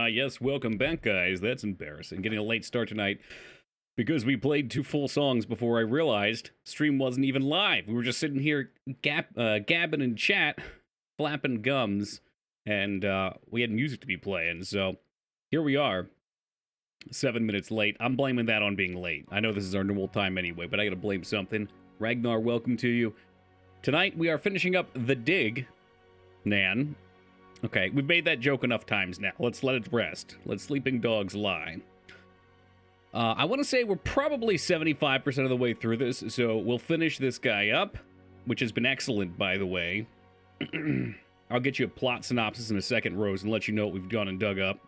Yes, welcome back, guys. That's embarrassing. Getting a late start tonight because we played 2 full songs before I realized stream wasn't even live. We were just sitting here gabbing in chat, flapping gums, and we had music to be playing. So here we are, 7 minutes late. I'm blaming that on being late. I know this is our normal time anyway, but I gotta blame something. Ragnar, welcome to you. Tonight we are finishing up The Dig, Nan. Okay, we've made that joke enough times now. Let's let it rest. Let sleeping dogs lie. I want to say we're probably 75% of the way through this, so we'll finish this guy up, which has been excellent, by the way. I'll get you a plot synopsis in a second, Rose, and let you know what we've gone and dug up.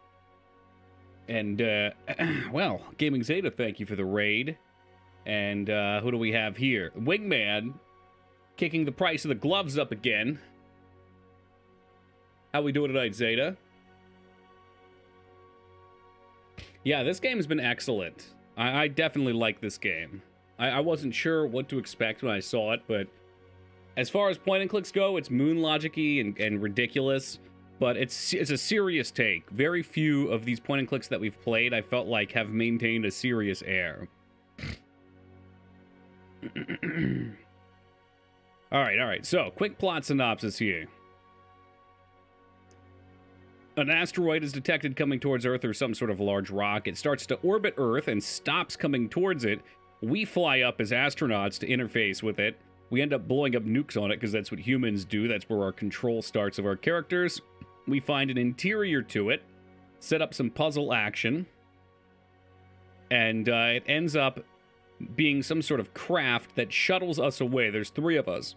And, well, Gaming Zeta, thank you for the raid. And who do we have here? Wingman, kicking the price of the gloves up again. How we doing tonight, Zeta? Yeah, this game has been excellent. I definitely like this game. I wasn't sure what to expect when I saw it, but as far as point and clicks go, it's moon logic-y and ridiculous, but it's a serious take. Very few of these point and clicks that we've played, I felt like, have maintained a serious air. All right. So, quick plot synopsis here. An asteroid is detected coming towards Earth or some sort of large rock. It starts to orbit Earth and stops coming towards it. We fly up as astronauts to interface with it. We end up blowing up nukes on it because that's what humans do. That's where our control starts of our characters. We find an interior to it, set up some puzzle action, and it ends up being some sort of craft that shuttles us away. There's 3 of us.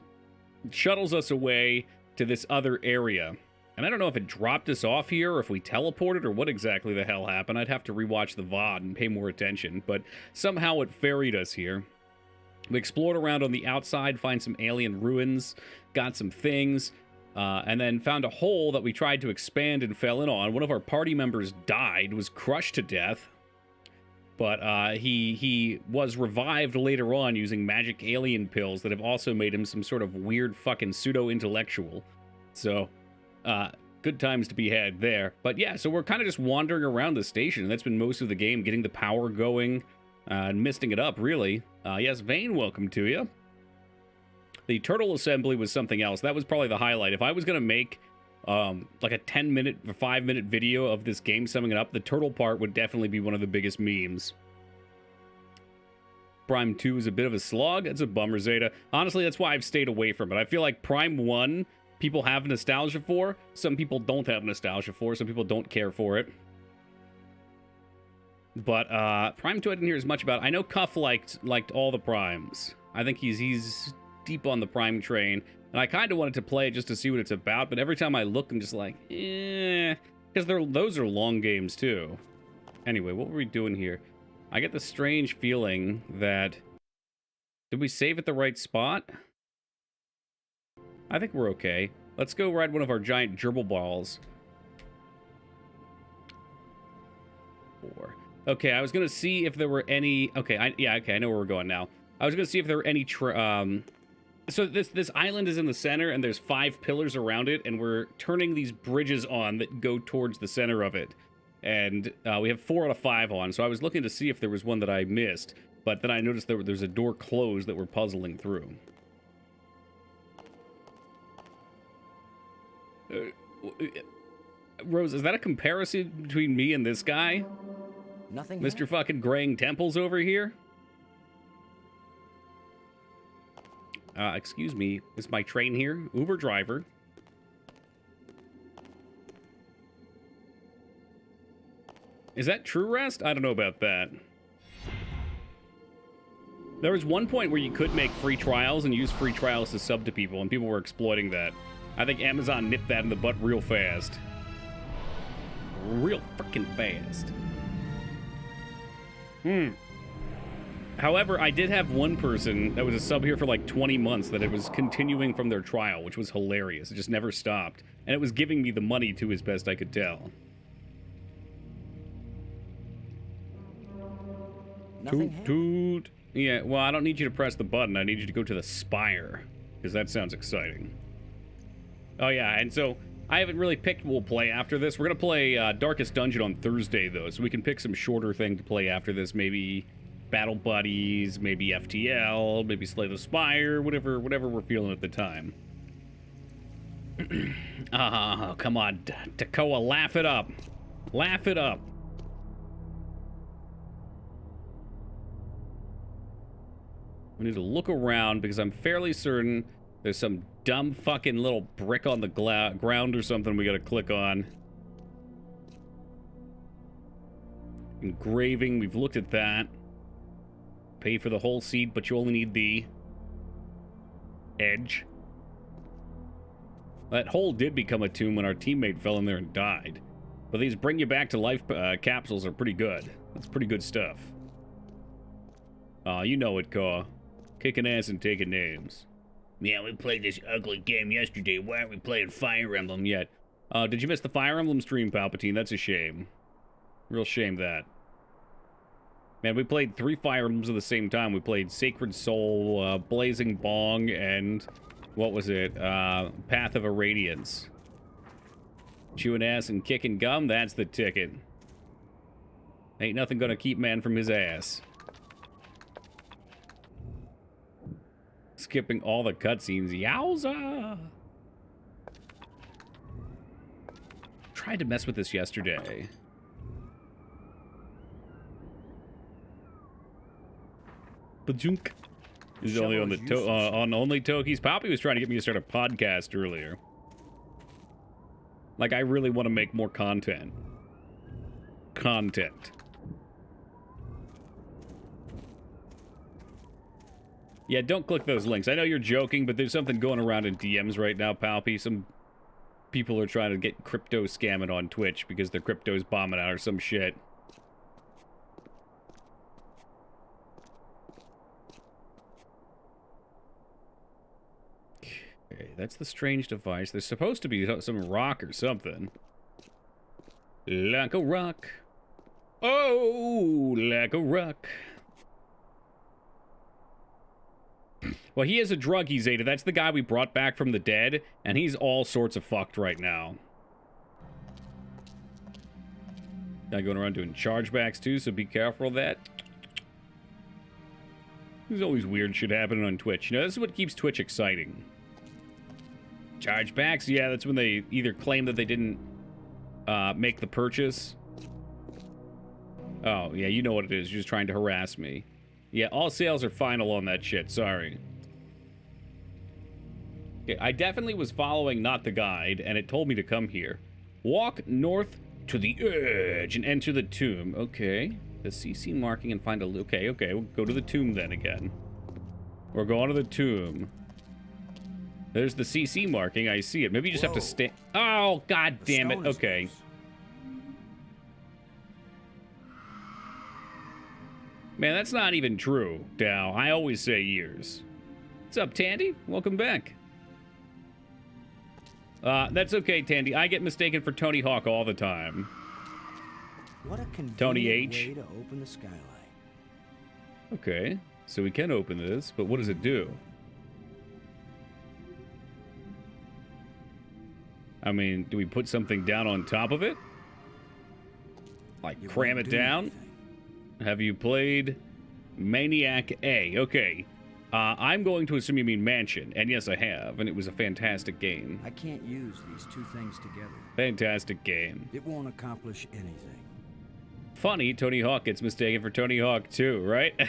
It shuttles us away to this other area. And I don't know if it dropped us off here or if we teleported or what exactly the hell happened. I'd have to rewatch the VOD and pay more attention, but somehow it ferried us here. We explored around on the outside, find some alien ruins, got some things, and then found a hole that we tried to expand and fell in on. One of our party members died, was crushed to death, but he was revived later on using magic alien pills that have also made him some sort of weird fucking pseudo-intellectual. So... good times to be had there. But yeah, so we're kind of just wandering around the station. That's been most of the game, getting the power going and misting it up, really. Yes, Vane, welcome to you. The turtle assembly was something else. That was probably the highlight. If I was going to make like a 10-minute or 5-minute video of this game summing it up, the turtle part would definitely be one of the biggest memes. Prime 2 is a bit of a slog. It's a bummer, Zeta. Honestly, that's why I've stayed away from it. I feel like Prime 1... people have nostalgia for, some people don't have nostalgia for, some people don't care for it. But Prime 2 I didn't hear as much about. I know Cuff liked all the Primes. I think he's deep on the Prime train, and I kind of wanted to play it just to see what it's about, but every time I look, I'm just like, because those are long games too. Anyway, what were we doing here? I get the strange feeling that... did we save at the right spot? I think we're okay. Let's go ride one of our giant gerbil balls. 4. Okay, I was gonna see if there were any... okay, I know where we're going now. I was gonna see if there were any... so this island is in the center, and there's 5 pillars around it, and we're turning these bridges on that go towards the center of it. And we have 4 out of 5 on, so I was looking to see if there was one that I missed, but then I noticed there's a door closed that we're puzzling through. Rose, is that a comparison between me and this guy? Nothing. Mr. fucking graying temples over here? Excuse me. Is my train here? Uber driver. Is that True Rest? I don't know about that. There was one point where you could make free trials and use free trials to sub to people, and people were exploiting that. I think Amazon nipped that in the butt real fast. Real freaking fast. However, I did have one person that was a sub here for like 20 months that it was continuing from their trial, which was hilarious. It just never stopped. And it was giving me the money too, as best I could tell. Nothing. Toot. Yeah, well, I don't need you to press the button. I need you to go to the spire, because that sounds exciting. Oh, yeah, and so I haven't really picked what we'll play after this. We're going to play Darkest Dungeon on Thursday, though, so we can pick some shorter thing to play after this. Maybe Battle Buddies, maybe FTL, maybe Slay the Spire, whatever we're feeling at the time. Oh, come on, Takoa, laugh it up. Laugh it up. We need to look around because I'm fairly certain there's some dumb fucking little brick on the ground or something we gotta click on. Engraving, we've looked at that. Pay for the whole seat, but you only need the edge. That hole did become a tomb when our teammate fell in there and died. But these bring you back to life capsules are pretty good. That's pretty good stuff. You know it, Caw. Kicking ass and taking names. Yeah, we played this ugly game yesterday. Why aren't we playing Fire Emblem yet? Did you miss the Fire Emblem stream, Palpatine? That's a shame. Real shame that. Man, we played 3 Fire Emblems at the same time. We played Sacred Soul, Blazing Bong, and... what was it? Path of Irradiance. Chewing ass and kicking gum, that's the ticket. Ain't nothing gonna keep man from his ass. Skipping all the cutscenes. Yowza! Tried to mess with this yesterday. Bajunk. He's only on the on only Toki's. Poppy was trying to get me to start a podcast earlier. Like, I really want to make more content. Yeah, don't click those links. I know you're joking, but there's something going around in DMs right now, Palpy. Some people are trying to get crypto scamming on Twitch because their crypto's bombing out or some shit. Okay, that's the strange device. There's supposed to be some rock or something. Like a rock. Oh, like a rock. Well, he is a druggie, Zeta. That's the guy we brought back from the dead, and he's all sorts of fucked right now. Guy going around doing chargebacks, too, so be careful of that. There's always weird shit happening on Twitch. You know, this is what keeps Twitch exciting. Chargebacks? Yeah, that's when they either claim that they didn't make the purchase. Oh, yeah, you know what it is. You're just trying to harass me. Yeah, all sales are final on that shit. Sorry. Okay, I definitely was following not the guide, and it told me to come here. Walk north to the edge and enter the tomb. Okay. The CC marking and find a... Okay, we'll go to the tomb then again. We're going to the tomb. There's the CC marking. I see it. Maybe you just have to stay... Oh, god damn it. Okay. Man, that's not even true, Dow. I always say years. What's up, Tandy? Welcome back. That's okay, Tandy. I get mistaken for Tony Hawk all the time. What a convenient Tony H. way to open the skylight. Okay, so we can open this, but what does it do? I mean, do we put something down on top of it? Like cram it down? Have you played Maniac A? Okay. I'm going to assume you mean Mansion, and yes, I have, and it was a fantastic game. I can't use these two things together. Fantastic game. It won't accomplish anything. Funny, Tony Hawk gets mistaken for Tony Hawk too, right?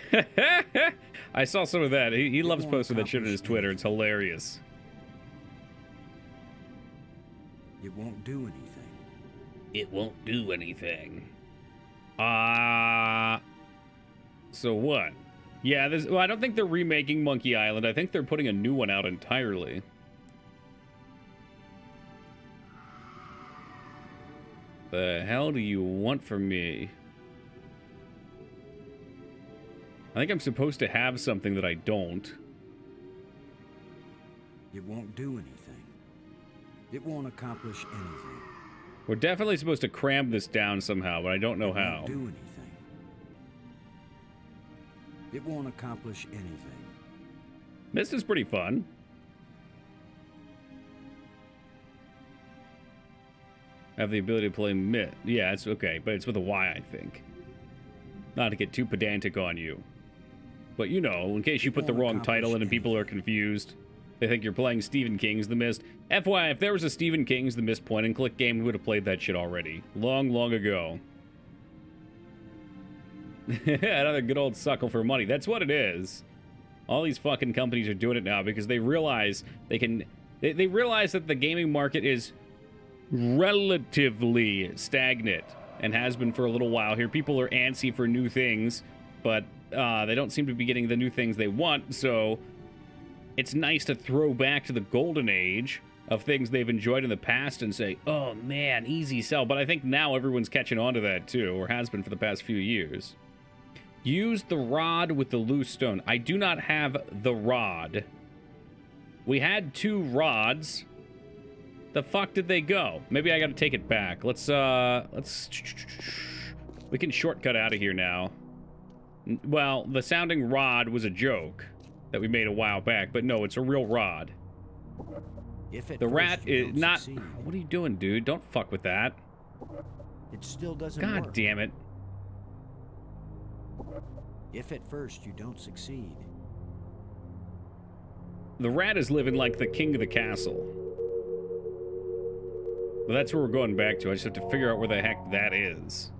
I saw some of that. He loves posting that shit on his Twitter. It's hilarious. It won't do anything. It won't do anything. So what? Yeah, well, I don't think they're remaking Monkey Island. I think they're putting a new one out entirely. The hell do you want from me? I think I'm supposed to have something that I don't. It won't do anything. It won't accomplish anything. We're definitely supposed to cram this down somehow, but I don't know how. It won't do anything. It won't accomplish anything. This is pretty fun. Have the ability to play mid. Yeah, it's okay, but it's with a Y, I think. Not to get too pedantic on you. But you know, in case you put the wrong title in and people are confused, they think you're playing Stephen King's The Mist. FYI, if there was a Stephen King's The Mist point-and-click game, we would have played that shit already. Long, long ago. Another good old suckle for money. That's what it is. All these fucking companies are doing it now because they realize they can... They realize that the gaming market is relatively stagnant and has been for a little while here. People are antsy for new things, but they don't seem to be getting the new things they want, so it's nice to throw back to the golden age of things they've enjoyed in the past and say, oh man, easy sell. But I think now everyone's catching on to that too, or has been for the past few years. Use the rod with the loose stone. I do not have the rod. We had 2 rods. The fuck did they go? Maybe I gotta take it back. Let's we can shortcut out of here now. Well, the sounding rod was a joke that we made a while back, but no, it's a real rod. The rat is not... What are you doing, dude? Don't fuck with that. It still doesn't work. God damn it. If at first you don't succeed. The rat is living like the king of the castle. But that's where we're going back to. I just have to figure out where the heck that is.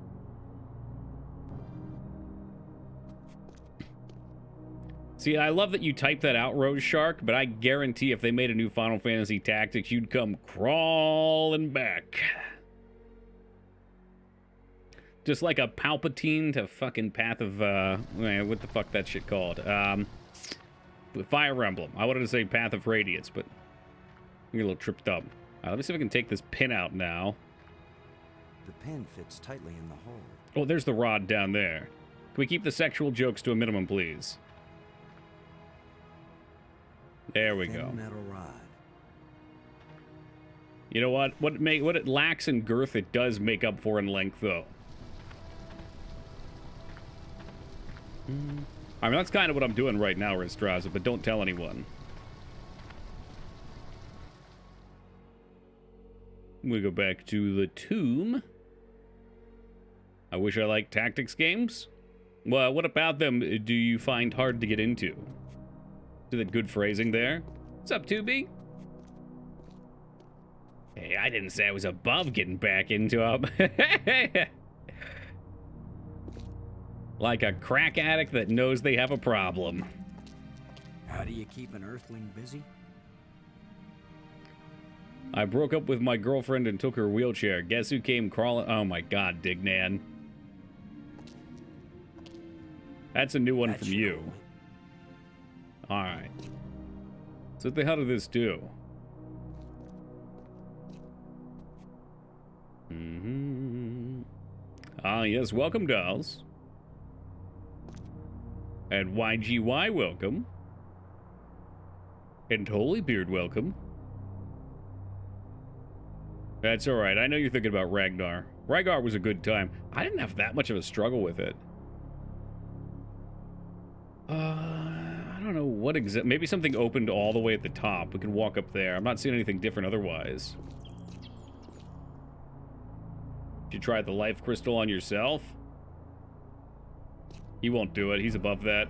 See, I love that you typed that out, Rose Shark, but I guarantee if they made a new Final Fantasy Tactics, you'd come crawling back. Just like a Palpatine to fucking Path of, what the fuck that shit called? Fire Emblem. I wanted to say Path of Radiance, but I get a little tripped up. Let me see if I can take this pin out now. The pin fits tightly in the hole. Oh, there's the rod down there. Can we keep the sexual jokes to a minimum, please? There we go. Metal rod. You know what? What it lacks in girth, it does make up for in length, though. I mean, that's kind of what I'm doing right now, Ristraza, but don't tell anyone. We go back to the tomb. I wish I liked tactics games. Well, what about them do you find hard to get into? Do that good phrasing there? What's up, 2B? Hey, I didn't say I was above getting back into them. Like a crack addict that knows they have a problem. How do you keep an Earthling busy? I broke up with my girlfriend and took her wheelchair. Guess who came crawling? Oh my god, Dignan. That's a new one from you. Alright. So what the hell did this do? Ah, yes, welcome, dolls. And YGY, welcome. And Holybeard, welcome. That's alright. I know you're thinking about Ragnar. Ragnar was a good time. I didn't have that much of a struggle with it. I don't know what exactly. Maybe something opened all the way at the top. We can walk up there. I'm not seeing anything different otherwise. Did you try the life crystal on yourself? He won't do it. He's above that.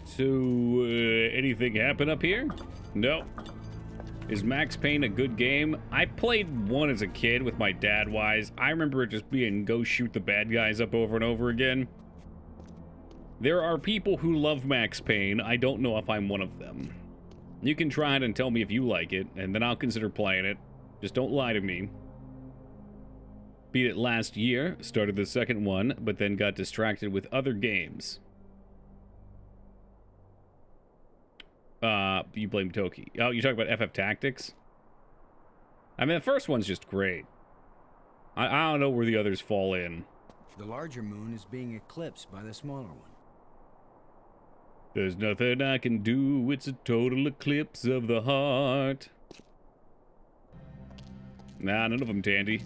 So, anything happen up here? No. Is Max Payne a good game? I played one as a kid with my dad, Wise. I remember it just being go shoot the bad guys up over and over again. There are people who love Max Payne. I don't know if I'm one of them. You can try it and tell me if you like it, and then I'll consider playing it. Just don't lie to me. Beat it last year, started the second one, but then got distracted with other games. You blame Toki. Oh, you talk about FF Tactics? I mean, the first one's just great. I don't know where the others fall in. The larger moon is being eclipsed by the smaller one. There's nothing I can do, it's a total eclipse of the heart. Nah, none of them, Tandy.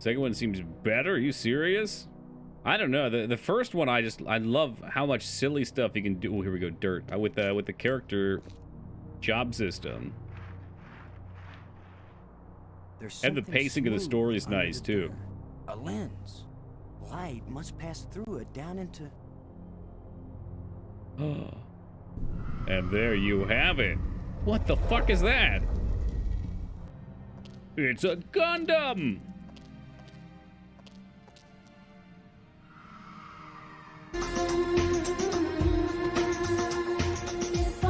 Second one seems better. Are you serious? I don't know. The first one, I love how much silly stuff you can do. Oh, here we go, dirt. With the character job system. And the pacing of the story is nice too. A lens. Light must pass through it down into... And there you have it. What the fuck is that? It's a Gundam!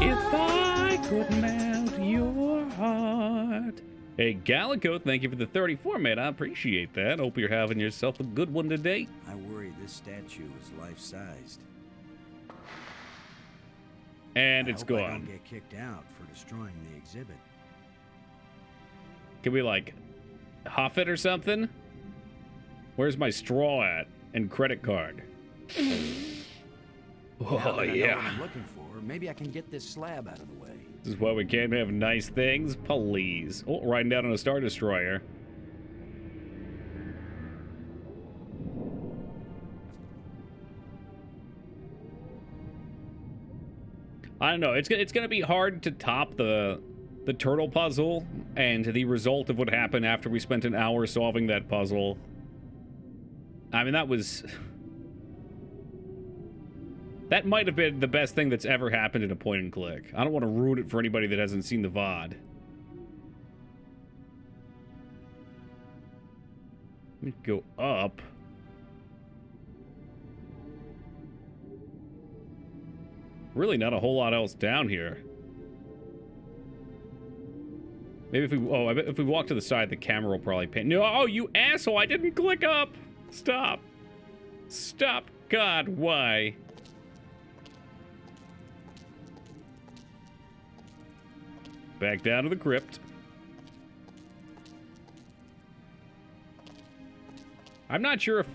If I could melt your heart. Hey, Gallico, thank you for the 34, man. I appreciate that. Hope you're having yourself a good one today. I worry this statue is life-sized. And it's gone. I don't get kicked out for destroying the exhibit. Can we, like, huff it or something? Where's my straw at? And credit card. Oh, yeah. What I'm looking for, maybe I can get this slab out of the way. This is why we can't have nice things? Please. Oh, riding down on a Star Destroyer. I don't know. It's gonna be hard to top the turtle puzzle and the result of what happened after we spent an hour solving that puzzle. I mean, that might have been the best thing that's ever happened in a point and click. I don't want to ruin it for anybody that hasn't seen the VOD. Let me go up. Really not a whole lot else down here. Maybe I bet if we walk to the side, the camera will probably pan. No, oh, you asshole, I didn't click up. Stop. Stop. God, why? Back down to the crypt. I'm not sure if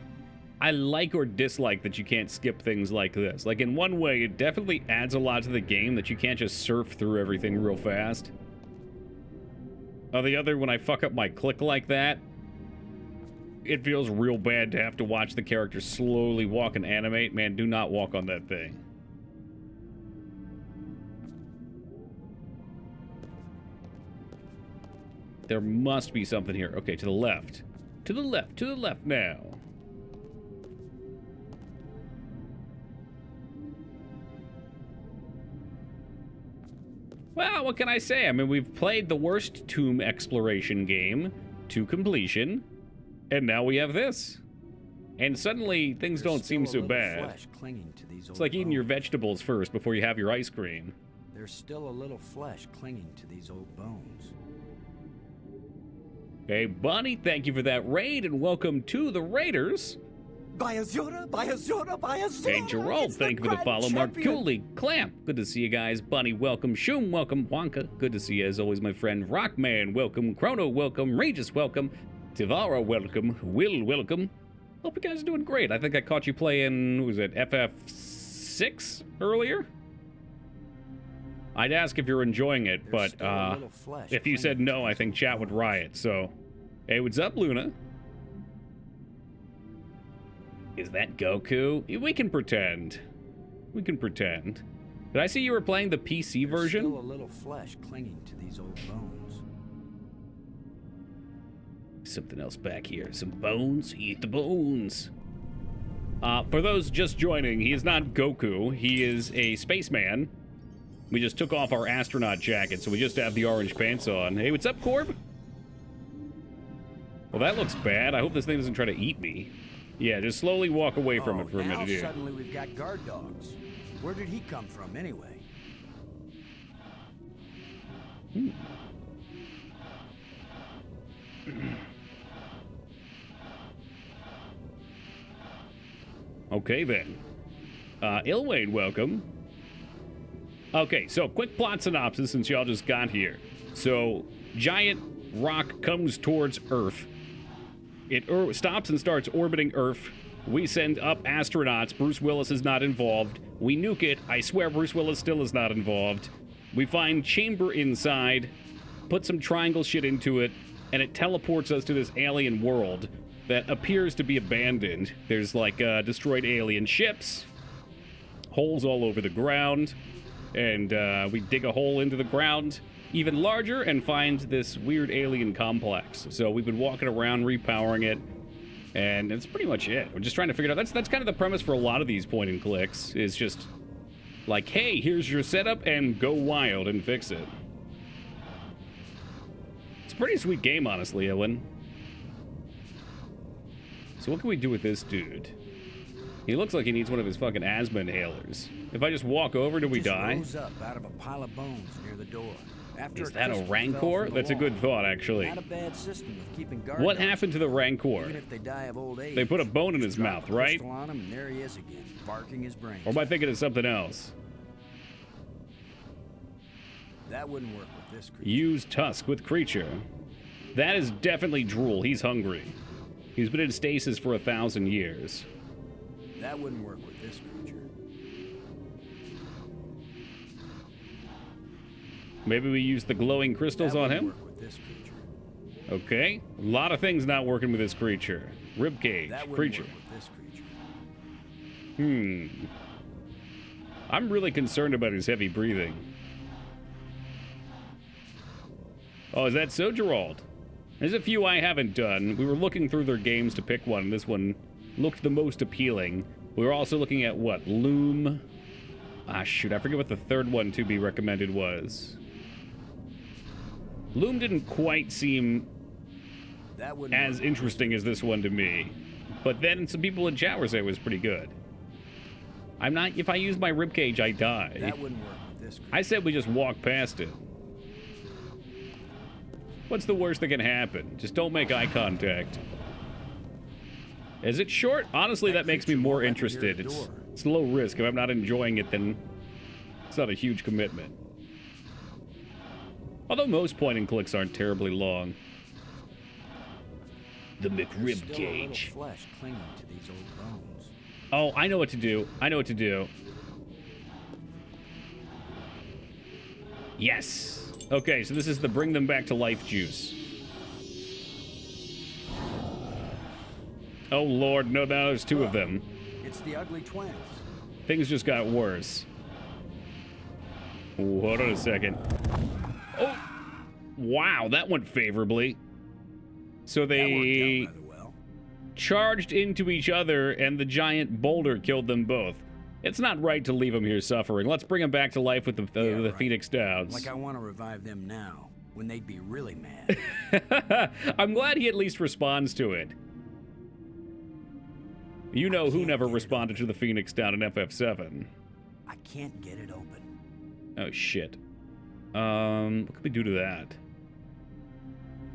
I like or dislike that you can't skip things like this. Like, in one way, it definitely adds a lot to the game that you can't just surf through everything real fast. On the other, when I fuck up my click like that, it feels real bad to have to watch the character slowly walk and animate. Man, do not walk on that thing. There must be something here. Okay, to the left. To the left, to the left now. Well, what can I say? I mean, we've played the worst tomb exploration game to completion, and now we have this. And suddenly, things don't seem so bad. It's like eating your vegetables first before you have your ice cream. There's still a little flesh clinging to these old bones. Hey, Bonnie, thank you for that raid, and welcome to the Raiders. Hey, Gerald, thank you for the follow. Mark Cooley, Clamp, good to see you guys. Bunny, welcome. Shoom, welcome. Wonka, good to see you as always, my friend. Rockman, welcome. Chrono, welcome. Regis, welcome. Tivara, welcome. Will, welcome. Hope you guys are doing great. I think I caught you playing, what was it, FF6 earlier? I'd ask if you're enjoying it, but if you said no, I think chat would riot, so... Hey, what's up, Luna? Is that Goku? We can pretend. We can pretend. Did I see you were playing the PC version? There's still a little flesh clinging to these old bones. Something else back here. Some bones? Eat the bones. For those just joining, he is not Goku. He is a spaceman. We just took off our astronaut jacket, so we just have the orange pants on. Hey, what's up, Corb? Well, that looks bad. I hope this thing doesn't try to eat me. Yeah, just slowly walk away from it for a minute here. Suddenly we've got guard dogs. Where did he come from, anyway? Okay, then. Ilwade, welcome. Okay, so quick plot synopsis since y'all just got here. So, giant rock comes towards Earth. It stops and starts orbiting Earth. We send up astronauts. Bruce Willis is not involved. We nuke it. I swear Bruce Willis still is not involved. We find chamber inside, put some triangle shit into it, and it teleports us to this alien world. that appears to be abandoned. There's like destroyed alien ships, holes all over the ground, and we dig a hole into the ground even larger and find this weird alien complex. So we've been walking around repowering it, and that's pretty much it. We're just trying to figure it out. That's kind of the premise for a lot of these point and clicks, is just like, hey, here's your setup and go wild and fix it. It's a pretty sweet game, honestly, Owen. So what can we do with this dude? He looks like he needs one of his fucking asthma inhalers. If I just walk over, do we die? Rose up out of a pile of bones near the door. After Is that a Rancor? That's a good thought, actually. Not a bad system of keeping guard What dogs. happened to the Rancor? Even if they die of old age, They put a bone in his just drop mouth, a right? pistol on him, and there he is again, barking his brains. Or am I thinking of something else? That wouldn't work with this creature. Use tusk with creature. That is definitely Drool. He's hungry. He's been in stasis for 1,000 years. That wouldn't work with this creature. Maybe we use the glowing crystals That on wouldn't him? work with this creature. Okay. A lot of things not working with this creature. Ribcage. That wouldn't Creature. work with this creature. I'm really concerned about his heavy breathing. Oh, is that so, Gerald? There's a few I haven't done. We were looking through their games to pick one, and this one looked the most appealing. We were also looking at, what, Loom? Ah, shoot, I forget what the third one to be recommended was. Loom didn't quite seem That wouldn't as work with interesting as this one to me. But then some people in chat were saying it was pretty good. I'm not, if I use my ribcage, I die. That wouldn't work with this creature. I said we just walk past it. What's the worst that can happen? Just don't make eye contact. Is it short? Honestly, that makes me creature more won't let me near interested. the door. It's low risk. If I'm not enjoying it, then it's not a huge commitment. Although most point and clicks aren't terribly long. The There's McRib still a cage. little flesh clinging to these old bones. Oh, I know what to do. I know what to do. Yes. Okay, so this is the bring them back to life juice. Oh, Lord, no, now there's two of them. It's the ugly twins. Things just got worse. Ooh, hold on a second. Oh, wow, that went favorably. So That worked they out rather well. charged into each other, and the giant boulder killed them both. It's not right to leave them here suffering. Let's bring them back to life with the Yeah, right. Phoenix Downs. Like I want to revive them now, when they'd be really mad. I'm glad he at least responds to it. You know who can't never get it responded to the Phoenix Down in FF7. I can't get it open. Oh, shit. What can we do to that?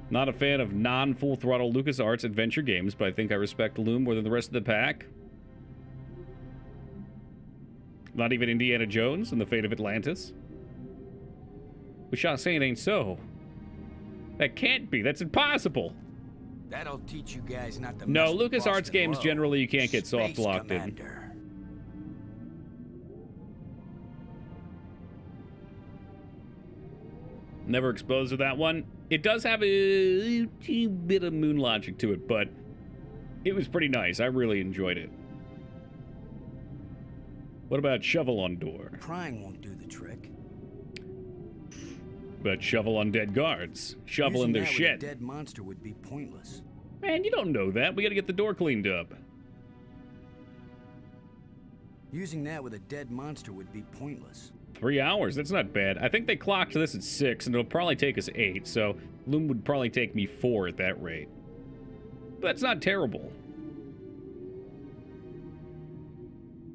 Not a fan of non-full throttle LucasArts adventure games, but I think I respect Loom more than the rest of the pack. Not even Indiana Jones and the Fate of Atlantis. We shall say it ain't so. That can't be. That's impossible. That'll teach you guys not to No, mess with LucasArts Boston games Low. generally you can't get Space soft locked in. Commander. Never exposed to that one. It does have a bit of moon logic to it, but it was pretty nice. I really enjoyed it. What about Shovel on Door? Prying won't do the trick. But Shovel on Dead Guards. Shovel in Using their that with shit. a dead monster would be pointless. Man, you don't know that. We gotta get the door cleaned up. Using that with a dead monster would be pointless. 3 hours, that's not bad. I think they clocked this at 6, and it'll probably take us 8, so Loom would probably take me 4 at that rate. But that's not terrible.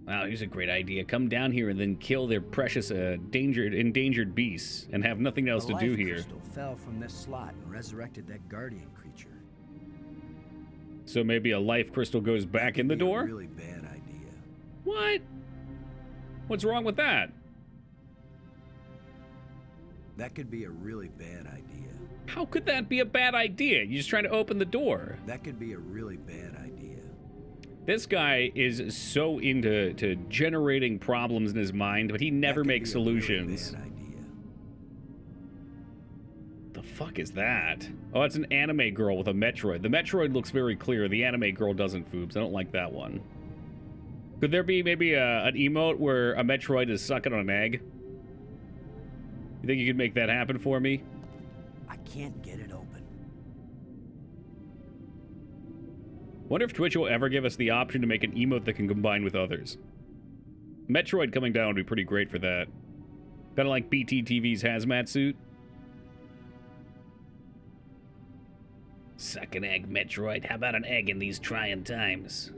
Wow, here's a great idea. Come down here and then kill their precious endangered beasts and have nothing else The to do life here. crystal fell from this slot and resurrected that guardian creature. So maybe a life crystal goes back Could in the be a door? really bad idea. What? What's wrong with that? That could be a really bad idea. How could that be a bad idea? You're just trying to open the door. That could be a really bad idea. This guy is so into generating problems in his mind, but he never That could makes be a really solutions. bad idea. The fuck is that? Oh, it's an anime girl with a Metroid. The Metroid looks very clear. The anime girl doesn't, Foobs. I don't like that one. Could there be maybe an emote where a Metroid is sucking on an egg? You think you could make that happen for me? I can't get it open. Wonder if Twitch will ever give us the option to make an emote that can combine with others. Metroid coming down would be pretty great for that. Kind of like BTTV's hazmat suit. Suck an egg, Metroid. How about an egg in these trying times?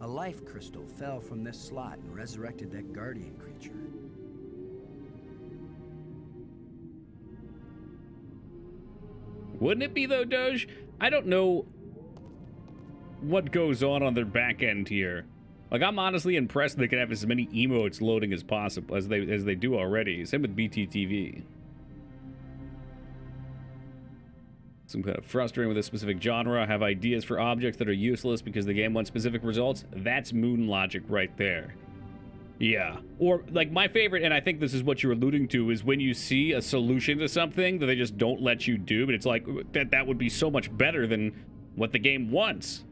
A life crystal fell from this slot and resurrected that guardian creature. Wouldn't it be, though, Doge? I don't know what goes on their back end here. Like, I'm honestly impressed they can have as many emotes loading as possible, as they do already. Same with BTTV. Some kind of frustrating with a specific genre, have ideas for objects that are useless because the game wants specific results. That's Moon logic right there. Yeah. Or, like, my favorite, and I think this is what you're alluding to, is when you see a solution to something that they just don't let you do, but it's like, that would be so much better than what the game wants.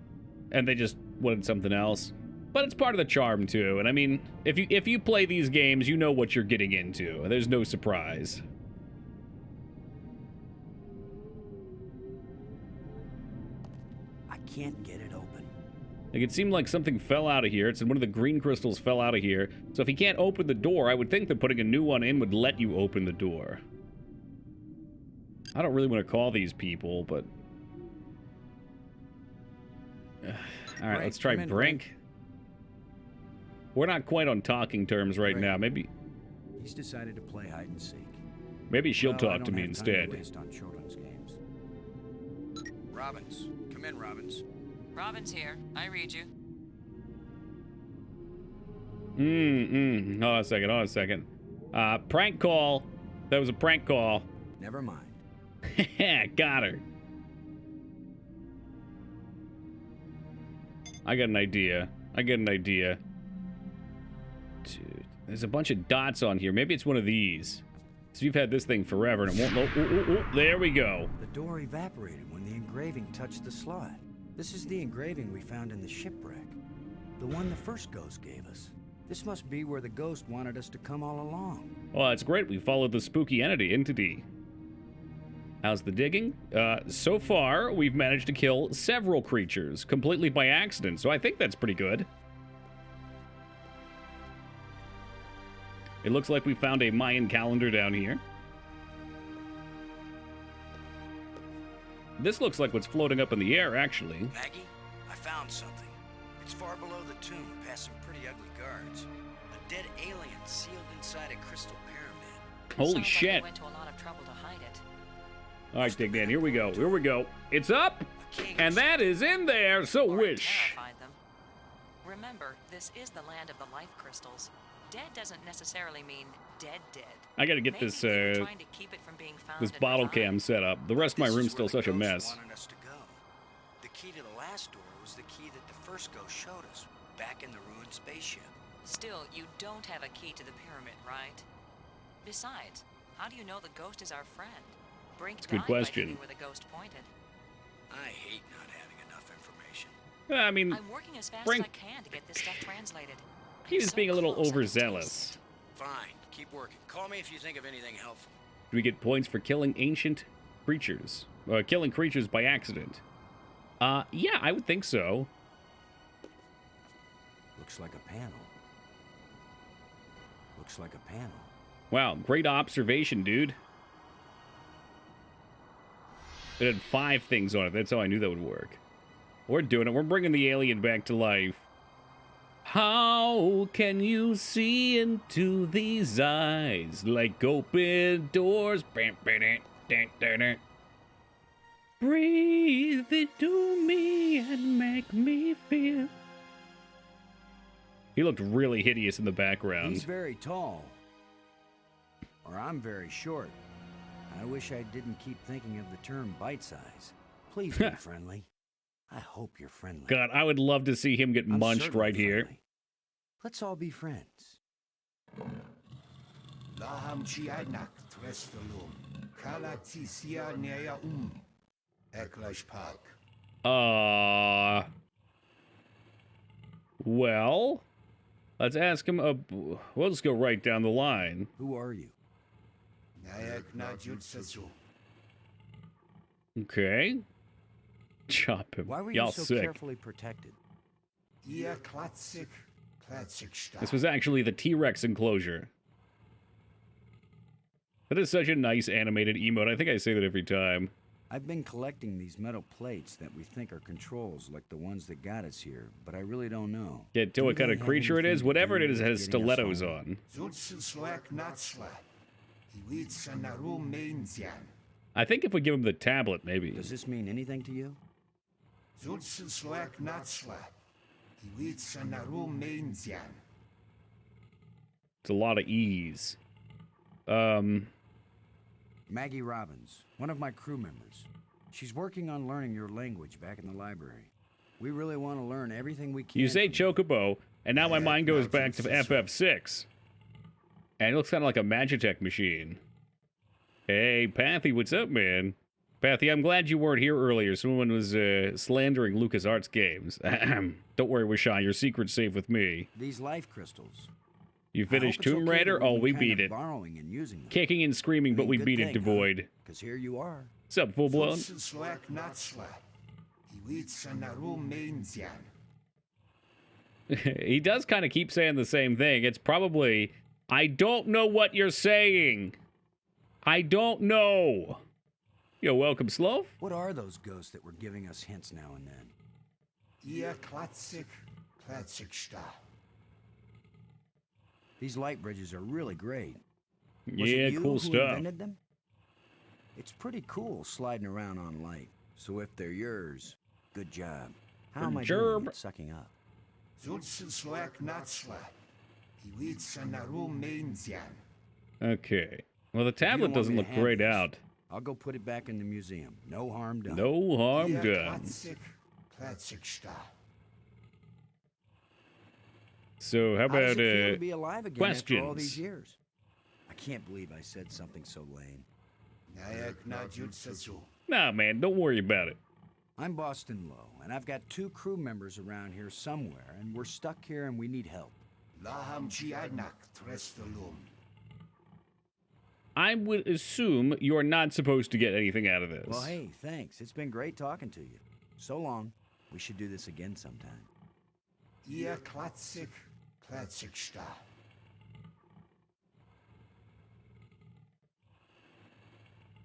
And they just wanted something else. But it's part of the charm, too. And I mean, if you play these games, you know what you're getting into. There's no surprise. I can't get it open. Like, it seemed like something fell out of here. It's one of the green crystals fell out of here. So if you can't open the door, I would think that putting a new one in would let you open the door. I don't really want to call these people, but... Alright, let's try Brink. We're not quite on talking terms right now. Maybe he's decided to play hide and seek. Maybe she'll talk to me instead. Waste on children's games. Robbins, come in, Robbins. Robin's here. I read you. Hold on a second. Prank call. That was a prank call. Never mind. Got her. I got an idea. Dude, there's a bunch of dots on here. Maybe it's one of these. So you've had this thing forever and it won't... there we go. The door evaporated when the engraving touched the slot. This is the engraving we found in the shipwreck. The one the first ghost gave us. This must be where the ghost wanted us to come all along. Oh, that's great. We followed the spooky entity. How's the digging? So far, we've managed to kill several creatures, completely by accident, so I think that's pretty good. It looks like we found a Mayan calendar down here. This looks like what's floating up in the air, actually. Maggie, I found something. It's far below the tomb, past some pretty ugly guards. A dead alien sealed inside a crystal pyramid. Holy shit. Like went to a lot of trouble to hide it. All right, Dig Dan, here we go. It's up, and that is in there, so Or wish. terrified them. Remember, this is the land of the life crystals. Dead doesn't necessarily mean dead. I gotta get Maybe this, they were trying to keep it from being found this and bottle revived. cam set up. The rest of my This room's is still where the such a ghost mess. wanted us to go. The key to the last door was the key that the first ghost showed us, back in the ruined spaceship. Still, you don't have a key to the pyramid, right? Besides, how do you know the ghost is our friend? Brink It's a good died question. by hitting where the ghost pointed. I hate not having enough information. I mean, I'm working as fast Brink- as I can to get this stuff translated. he was I'm so being a little close, I can overzealous. taste it. Fine, keep working. Call me if you think of anything helpful. Do we get points for killing ancient creatures? Killing creatures by accident? Yeah, I would think so. Looks like a panel. Wow, great observation, dude. It had 5 things on it. That's how I knew that would work. We're doing it. We're bringing the alien back to life. How can you see into these eyes like open doors? Breathe into me and make me feel. He looked really hideous in the background. He's very tall. Or I'm very short. I wish I didn't keep thinking of the term bite size. Please be friendly. I hope you're friendly. God, I would love to see him get I'm munched certainly right here. friendly. Let's all be friends. Trestolum. Kalatisia Nea Eklash Park. Well, let's ask him. We'll just go right down the line. Who are you? Nayak Najutsasu. Okay. Chop him. Why were Y'all you so sick. carefully protected? Ia Klatsik. Klatsik Star. This was actually the T-Rex enclosure. That is such a nice animated emote. I think I say that every time. I've been collecting these metal plates that we think are controls, like the ones that got us here, but I really don't know. Get to what kind of creature it is. Whatever it is, it has stilettos on. Zulsilswak Natsla. Iwitsanaru Mainzian. I think if we give him the tablet, maybe. Does this mean anything to you? Zulsilswak Natsla. Iwitsanaru Mainzian. It's a lot of E's. Maggie Robbins, one of my crew members. She's working on learning your language back in the library. We really want to learn everything we can. You say from you. Chocobo, and now my mind goes back to FF6. And it looks kind of like a Magitech machine. Hey, Pathy, what's up, man? Pathy, I'm glad you weren't here earlier. Someone was slandering LucasArts games. Don't worry, Wishai, your secret's safe with me. These life crystals. You finished Tomb Raider? Oh, we beat it. Borrowing and using them. Kicking and screaming, but we beat it, Devoid. Because here you are. What's up, full blown? Zulsilswak Natsla. Iwitsanaru Mainzian. He does kind of keep saying the same thing. It's probably, I don't know what you're saying. I don't know. Yo, welcome, Sloth. What are those ghosts that were giving us hints now and then? Ia Klatsik. Klatsik Star. These light bridges are really great. Was Yeah, it you cool who stuff. invented them? It's pretty cool sliding around on light. So if they're yours, good job. How am I doing at sucking up? Zulsilswak Natsla. Iwitsanaru Mainzian. Okay. Well, the If you don't tablet want doesn't me look to have great this, out. I'll go put it back in the museum. No harm done. No harm Ia done. Klatsik. Klatsik Star. So how How does about it feel to be alive again after all questions? these years? I can't believe I said something so lame. Nayak Najutsasu. Nah, man, don't worry about it. I'm Boston Lowe, and I've got 2 crew members around here somewhere, and we're stuck here and we need help. Laham Chianak Trestolum. I would assume you're not supposed to get anything out of this. Well, hey, thanks. It's been great talking to you. So long. We should do this again sometime. Ia Klatsik. Klatsik Star.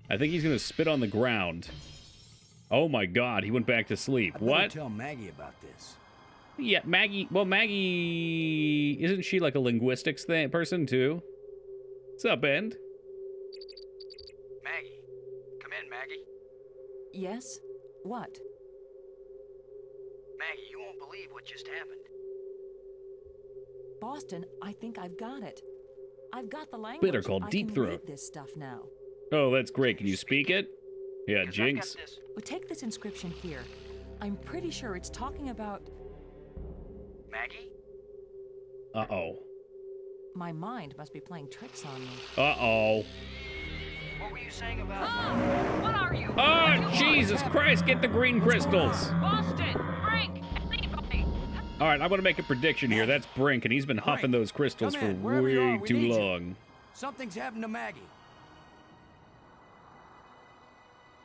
I think he's gonna spit on the ground. Oh my god, he went back to sleep. I better What? tell Maggie about this. Yeah, Maggie. Well, Maggie, isn't she like a linguistics person too? What's up, End? Maggie. Come in, Maggie. Yes? What? Maggie, you won't believe what just happened. Boston, I think I've got it. I've got the language. Bitter called I Deep can Throat. read this stuff now. Oh, that's great. Can you speak it? Yeah, 'Cause Jinx. I've got this. Well, take this inscription here. I'm pretty sure it's talking about Maggie? Uh-oh. my mind must be playing tricks on me. Uh-oh. What were you saying about... What are you? Oh, Jesus Christ, get the green crystals. Boston! Brink! Anybody! All right, I'm going to make a prediction here. That's Brink, and he's been huffing those crystals Come for in, wherever you are, way we too need you. long. Something's happened to Maggie.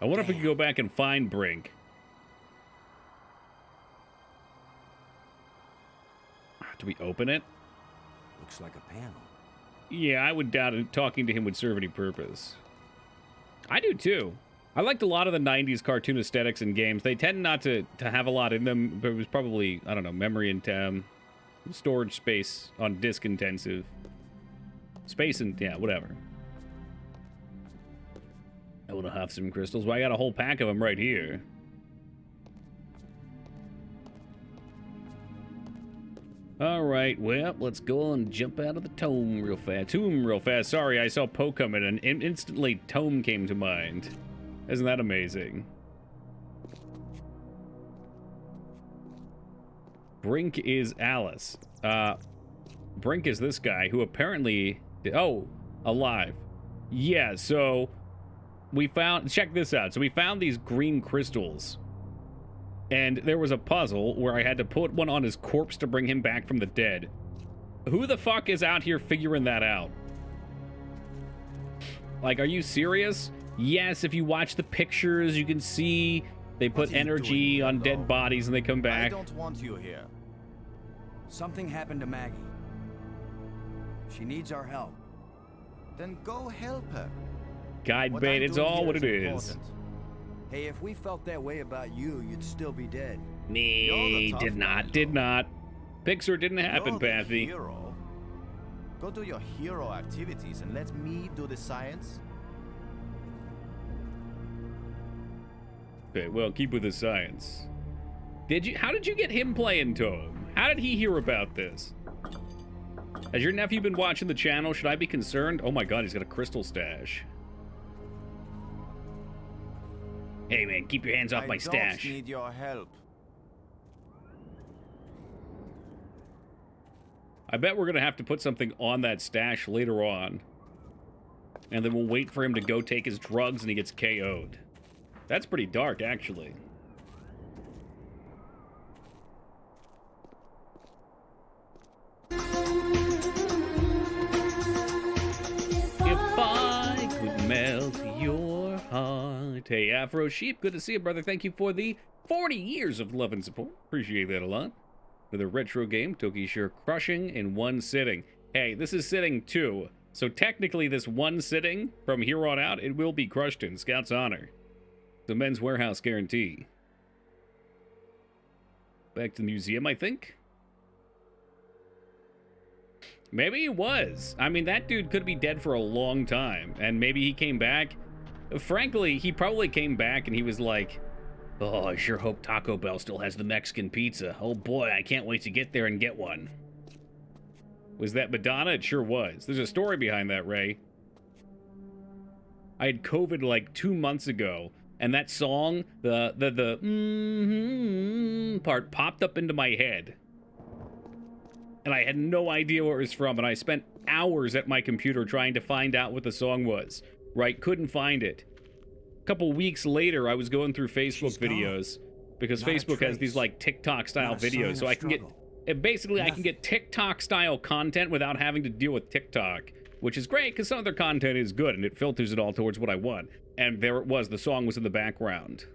I wonder if we can go back and find Brink. Do we open it? Looks like a panel. Yeah, I would doubt it. Talking to him would serve any purpose. I do too. I liked a lot of the 90s cartoon aesthetics in games. They tend not to have a lot in them, but it was probably, I don't know, memory and storage space on disk intensive. Space and, yeah, whatever. I want to have some crystals, but I got a whole pack of them right here. All right, well, let's go and jump out of the tomb real fast. Sorry, I saw Poe coming and instantly Tome came to mind. Isn't that amazing? Brink is Alice. Brink is this guy who apparently... Oh, alive. Yeah, so we found, check this out. So we found these green crystals. And there was a puzzle where I had to put one on his corpse to bring him back from the dead. Who the fuck is out here figuring that out? Like, are you serious? Yes, if you watch the pictures, you can see they put energy on dead bodies and they come back. I don't want you here. Something happened to Maggie. She needs our help. Then go help her. Guide What bait, I'm it's doing all here what is it is. important. Hey, if we felt that way about you, you'd still be dead. Me, tough did guy, not. Pixar didn't happen, You're the Pathy. hero. Go do your hero activities and let me do the science. Okay, well, keep with the science. How did you get him playing Tome? How did he hear about this? Has your nephew been watching the channel? Should I be concerned? Oh my god, he's got a crystal stash. Hey man, keep your hands off my stash. I don't need your help. I bet we're gonna have to put something on that stash later on. And then we'll wait for him to go take his drugs and he gets KO'd. That's pretty dark, actually. If I could melt your heart. Hey, Afro Sheep, good to see you, brother. Thank you for the 40 years of love and support. Appreciate that a lot. With a retro game, Toki sure crushing in one sitting. Hey, this is sitting 2. So technically this one sitting, from here on out, it will be crushed in Scout's honor. The Men's Warehouse guarantee. Back to the museum, I think. Maybe he was. I mean, that dude could be dead for a long time, and maybe he came back. Frankly, he probably came back and he was like, oh, I sure hope Taco Bell still has the Mexican pizza. Oh boy, I can't wait to get there and get one. Was that Madonna? It sure was. There's a story behind that, Ray. I had COVID like 2 months ago, and that song, the part popped up into my head. And I had no idea where it was from, and I spent hours at my computer trying to find out what the song was. Right? Couldn't find it. A couple weeks later, I was going through Facebook videos, because Facebook has these like TikTok-style videos, so I can get... Basically, I can get TikTok-style content without having to deal with TikTok, which is great, because some of their content is good, and it filters it all towards what I want. And there it was. The song was in the background.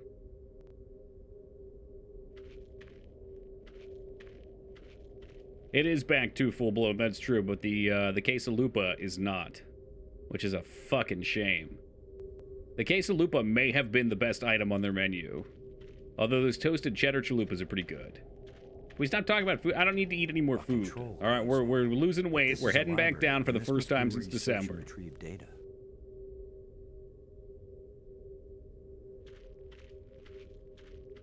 It is back to full-blown, that's true, but the quesalupa is not, which is a fucking shame. The quesalupa may have been the best item on their menu, although those toasted cheddar chalupas are pretty good. We stop talking about food. I don't need to eat any more food. All right, we're losing weight. We're heading back down for the first time since December. Retrieve data.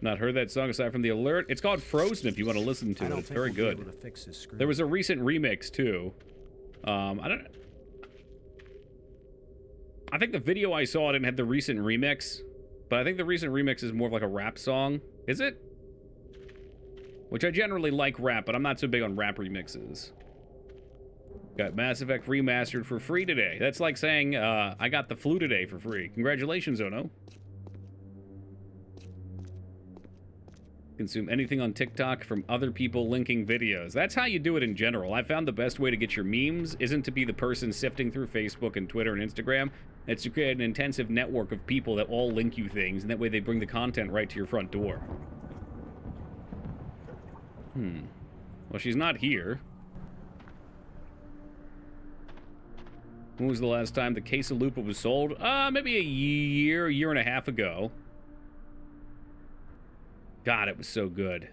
Not heard that song aside from the alert. It's called Frozen if you want to listen to it. It's very good. There was a recent remix too. I think the video I saw didn't have the recent remix, but I think the recent remix is more of like a rap song. Is it? Which I generally like rap, but I'm not so big on rap remixes. Got Mass Effect Remastered for free today. That's like saying, I got the flu today for free. Congratulations, Ono. Consume anything on TikTok from other people linking videos. That's how you do it in general. I found the best way to get your memes isn't to be the person sifting through Facebook and Twitter and Instagram. It's to create an intensive network of people that all link you things, and that way they bring the content right to your front door. Well, she's not here. When was the last time the quesalupa was sold? Maybe a year and a half ago. God, it was so good.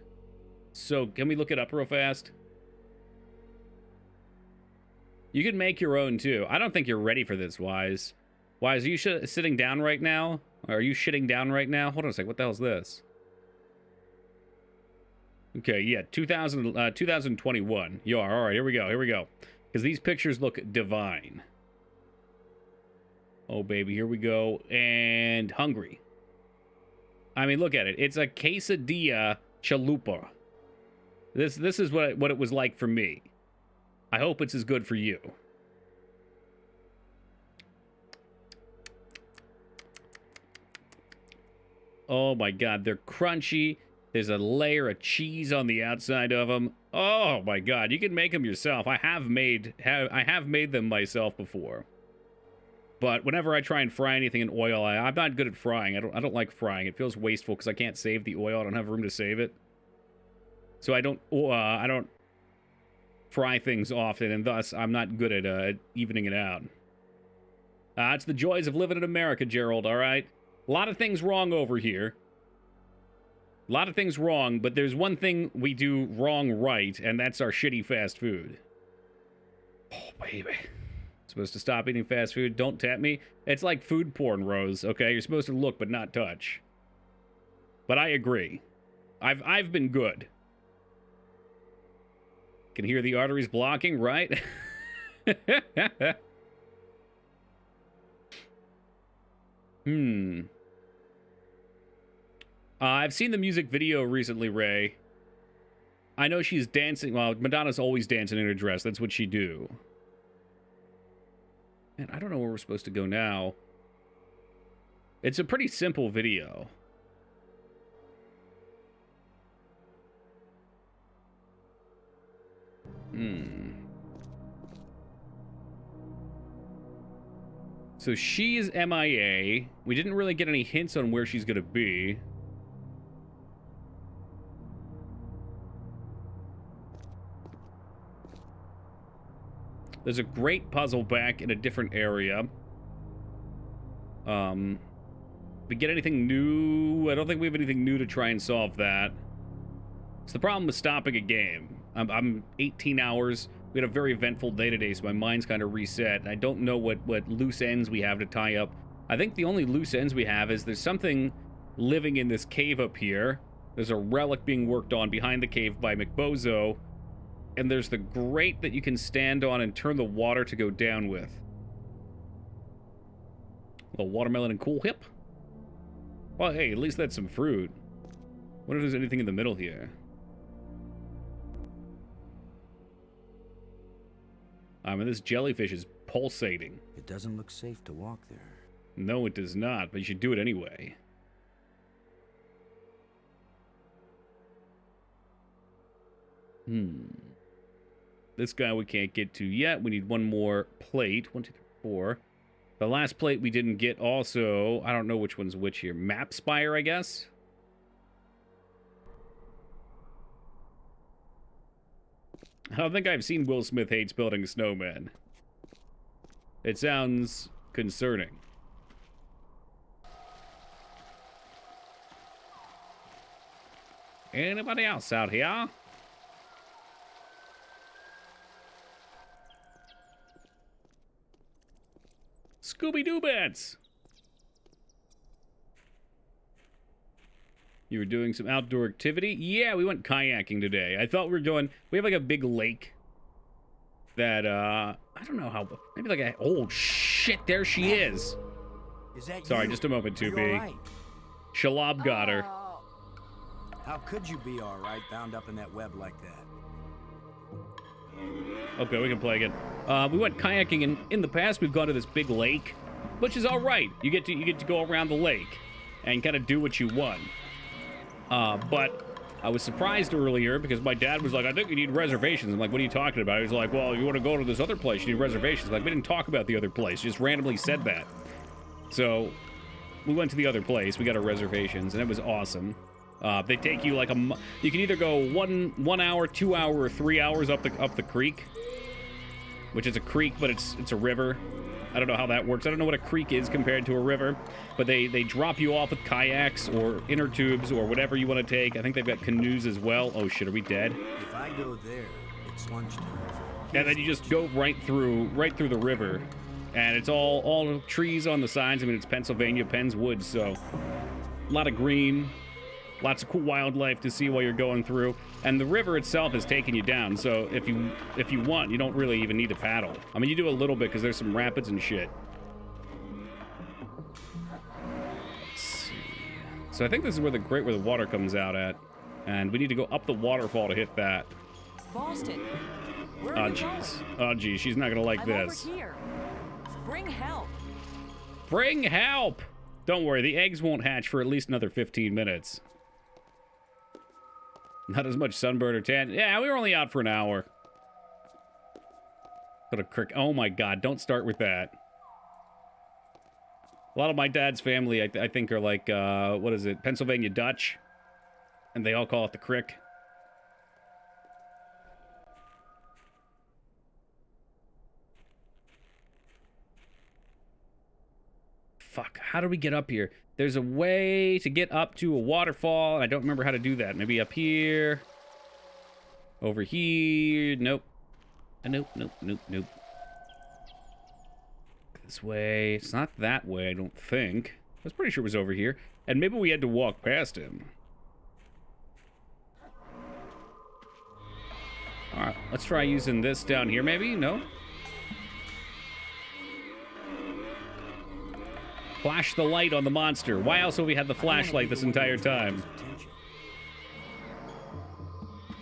So, can we look it up real fast? You can make your own, too. I don't think you're ready for this, Wise. Wise, are you sitting down right now? Are you shitting down right now? Hold on a sec. What the hell is this? Okay, yeah, 2021. You are. All right, here we go. Because these pictures look divine. Oh, baby, here we go. And hungry. I mean, look at it. It's a quesadilla chalupa. This is what it was like for me. I hope it's as good for you. Oh my god, they're crunchy. There's a layer of cheese on the outside of them. Oh my god, you can make them yourself. I have made them myself before. But whenever I try and fry anything in oil, I'm not good at frying. I don't like frying. It feels wasteful because I can't save the oil. I don't have room to save it. So I don't fry things often, and thus I'm not good at evening it out. It's the joys of living in America, Gerald, all right? A lot of things wrong over here. A lot of things wrong, but there's one thing we do wrong right, and that's our shitty fast food. Oh, baby. Supposed to stop eating fast food. Don't tap me. It's like food porn, Rose, okay? You're supposed to look but not touch. But I agree. I've been good. Can hear the arteries blocking, right? I've seen the music video recently, Ray. I know she's dancing. Well, Madonna's always dancing in her dress. That's what she do. And I don't know where we're supposed to go now. It's a pretty simple video. So she is MIA. We didn't really get any hints on where she's gonna be. There's a great puzzle back in a different area. We get anything new? I don't think we have anything new to try and solve that. It's the problem with stopping a game. I'm 18 hours. We had a very eventful day today, so my mind's kind of reset. I don't know what loose ends we have to tie up. I think the only loose ends we have is there's something living in this cave up here. There's a relic being worked on behind the cave by McBozo. And there's the grate that you can stand on and turn the water to go down with. A watermelon and Cool Whip? Well, hey, at least that's some fruit. What if there's anything in the middle here? I mean, this jellyfish is pulsating. It doesn't look safe to walk there. No, it does not, but you should do it anyway. This guy we can't get to yet. We need one more plate. 1, 2, 3, 4. The last plate we didn't get also, I don't know which one's which here. Map Spire, I guess? I don't think I've seen Will Smith Hates Building a Snowman. It sounds concerning. Anybody else out here? Scooby-Doo bats! You were doing some outdoor activity? Yeah, we went kayaking today. I thought we were going... We have like a big lake that, I don't know how... Maybe like a... Oh, shit, there she is. Is that Sorry, you? just a moment, 2B. Are you all right? Shalab got her. How could you be all right bound up in that web like that? Okay, we can play again. We went kayaking, and in the past we've gone to this big lake, which is all right. You get to go around the lake and kind of do what you want. But I was surprised earlier because my dad was like, I think you need reservations. I'm like, what are you talking about? He was like, well, you want to go to this other place, you need reservations. Like, we didn't talk about the other place. Just randomly said that. So we went to the other place. We got our reservations, and it was awesome. They take you like you can either go 1 hour, 2 hour, or 3 hours up the creek, which is a creek, but it's a river. I don't know how that works. I don't know what a creek is compared to a river, but they drop you off with kayaks or inner tubes or whatever you want to take. I think they've got canoes as well. Oh shit, are we dead? If I go there, it's lunchtime. And then you just go right through the river, and it's all trees on the sides. I mean, it's Pennsylvania, Penn's Woods, so a lot of green. Lots of cool wildlife to see while you're going through. And the river itself is taking you down, so if you want, you don't really even need to paddle. I mean, you do a little bit because there's some rapids and shit. Let's see. So I think this is where the water comes out at. And we need to go up the waterfall to hit that. Boston, where Oh, are you going? jeez. Oh, jeez. She's not going to like I'm this. over here. Bring help. Bring help! Don't worry, the eggs won't hatch for at least another 15 minutes. Not as much sunburn or tan. Yeah, we were only out for an hour. Got a crick. Oh my god, don't start with that. A lot of my dad's family, I think, are like, what is it? Pennsylvania Dutch. And they all call it the crick. Fuck, how do we get up here? There's a way to get up to a waterfall, and I don't remember how to do that. Maybe up here. Over here. Nope. Nope. This way. It's not that way, I don't think. I was pretty sure it was over here. And maybe we had to walk past him. Alright, let's try using this down here, maybe? No? Flash the light on the monster. Why else have we had the flashlight this entire time?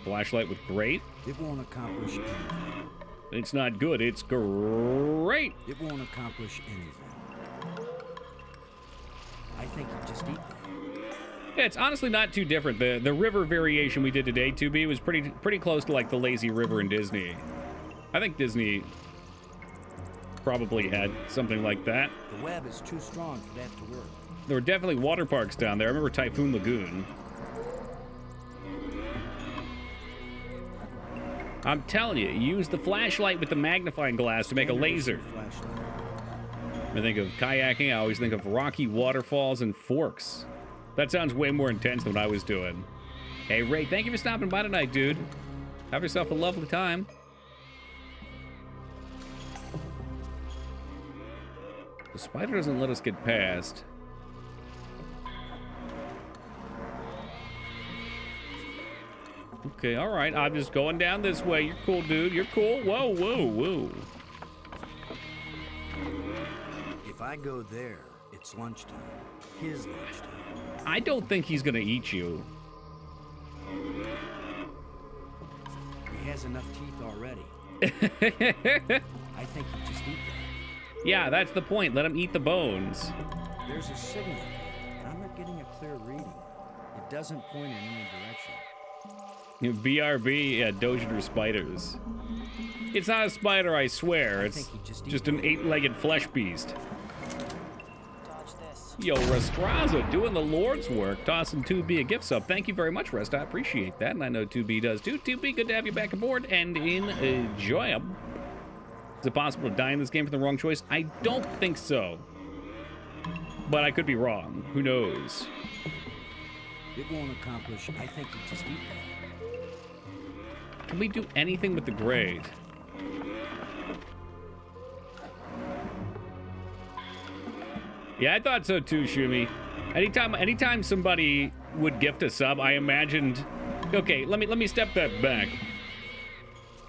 Flashlight with great? It won't accomplish anything. It's not good, it's great! It won't accomplish anything. I think you just eat them. Yeah, it's honestly not too different. The river variation we did today, 2B, was pretty close to like the lazy river in Disney. I think Disney probably had something like that. The web is too strong for that to work. There were definitely water parks down there. I remember Typhoon Lagoon. I'm telling you, use the flashlight with the magnifying glass to make a laser. When I think of kayaking, I always think of rocky waterfalls and forks. That sounds way more intense than what I was doing. Hey, Ray, thank you for stopping by tonight, dude. Have yourself a lovely time. The spider doesn't let us get past. Okay, all right. I'm just going down this way. You're cool, dude. You're cool. Whoa, whoa, whoa. If I go there, it's lunchtime. His lunchtime. I don't think he's gonna eat you. He has enough teeth already. I think you just eat them. Yeah, that's the point. Let him eat the bones. There's a signal, but I'm not getting a clear reading. It doesn't point in any direction. BRB, yeah, Dogener spiders. It's not a spider, I swear. It's just an 8-legged flesh beast. Yo, Restraza doing the Lord's work, tossing 2B a gift sub. Thank you very much, Rest. I appreciate that, and I know 2B does too. 2B, good to have you back aboard and enjoy. Is it possible to die in this game for the wrong choice? I don't think so. But I could be wrong. Who knows? It won't accomplish. I think you just eat them. Can we do anything with the grade? Yeah, I thought so too, Shumi. Anytime somebody would gift a sub, I imagined. Okay, let me step that back.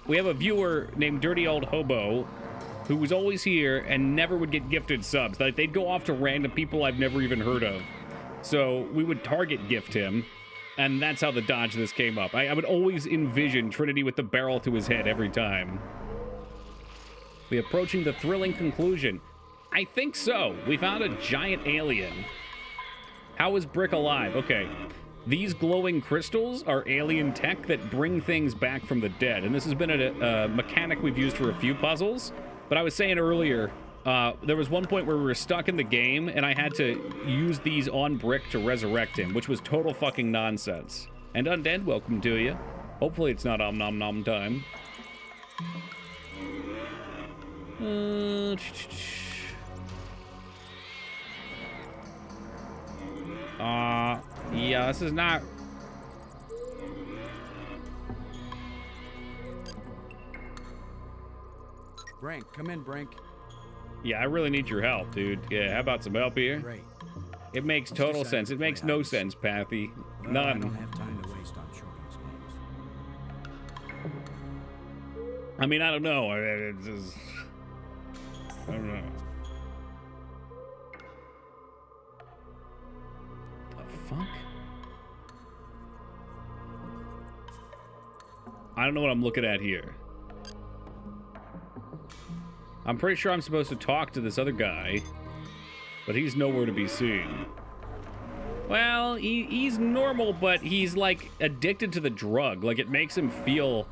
We have a viewer named Dirty Old Hobo who was always here and never would get gifted subs. Like, they'd go off to random people I've never even heard of. So we would target gift him, and that's how the dodge this came up. I would always envision Trinity with the barrel to his head every time. We approaching the thrilling conclusion. I think so. We found a giant alien. How is Brick alive? Okay. These glowing crystals are alien tech that bring things back from the dead. And this has been a mechanic we've used for a few puzzles. But I was saying earlier, there was one point where we were stuck in the game and I had to use these on Brick to resurrect him, which was total fucking nonsense. And Undead, welcome to you. Hopefully it's not Om Nom Nom time. Yeah, this is not... Brink, come in, Brink. Yeah, I really need your help, dude. Yeah, how about some help here? Great. It makes total sense. It makes no sense, Pathy. Well, None. I don't have time to waste on children's games. I mean, I don't know. It's just... I don't know. The fuck? I don't know what I'm looking at here. I'm pretty sure I'm supposed to talk to this other guy. But he's nowhere to be seen. Well, he's normal, but he's, like, addicted to the drug. Like, it makes him feel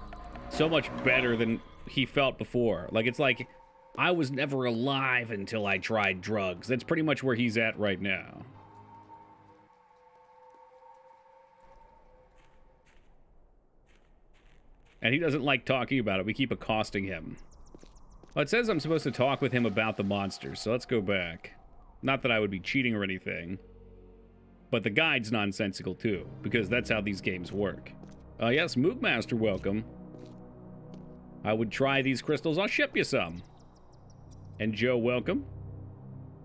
so much better than he felt before. Like, it's like, I was never alive until I tried drugs. That's pretty much where he's at right now. And he doesn't like talking about it. We keep accosting him. Well, it says I'm supposed to talk with him about the monsters, so let's go back. Not that I would be cheating or anything. But the guide's nonsensical, too, because that's how these games work. Yes, Moogmaster, welcome. I would try these crystals. I'll ship you some. And Joe, welcome.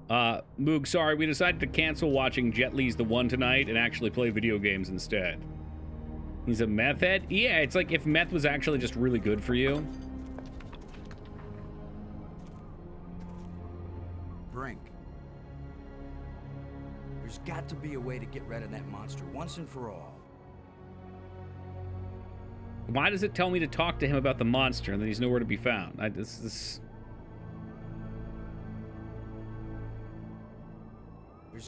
Moog, sorry, we decided to cancel watching Jet Li's The One tonight and actually play video games instead. He's a meth head? Yeah, it's like if meth was actually just really good for you. Brink. There's got to be a way to get rid of that monster once and for all. Why does it tell me to talk to him about the monster and then he's nowhere to be found? There's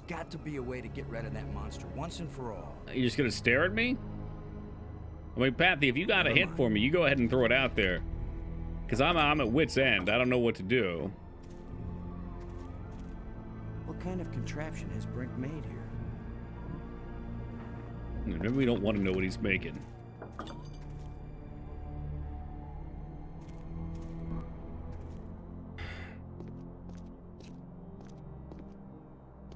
got to be a way to get rid of that monster once and for all. You're just gonna stare at me? I mean, Pathy, if you got a hint for me, you go ahead and throw it out there. Because I'm at wit's end. I don't know what to do. What kind of contraption has Brink made here? Maybe we don't want to know what he's making.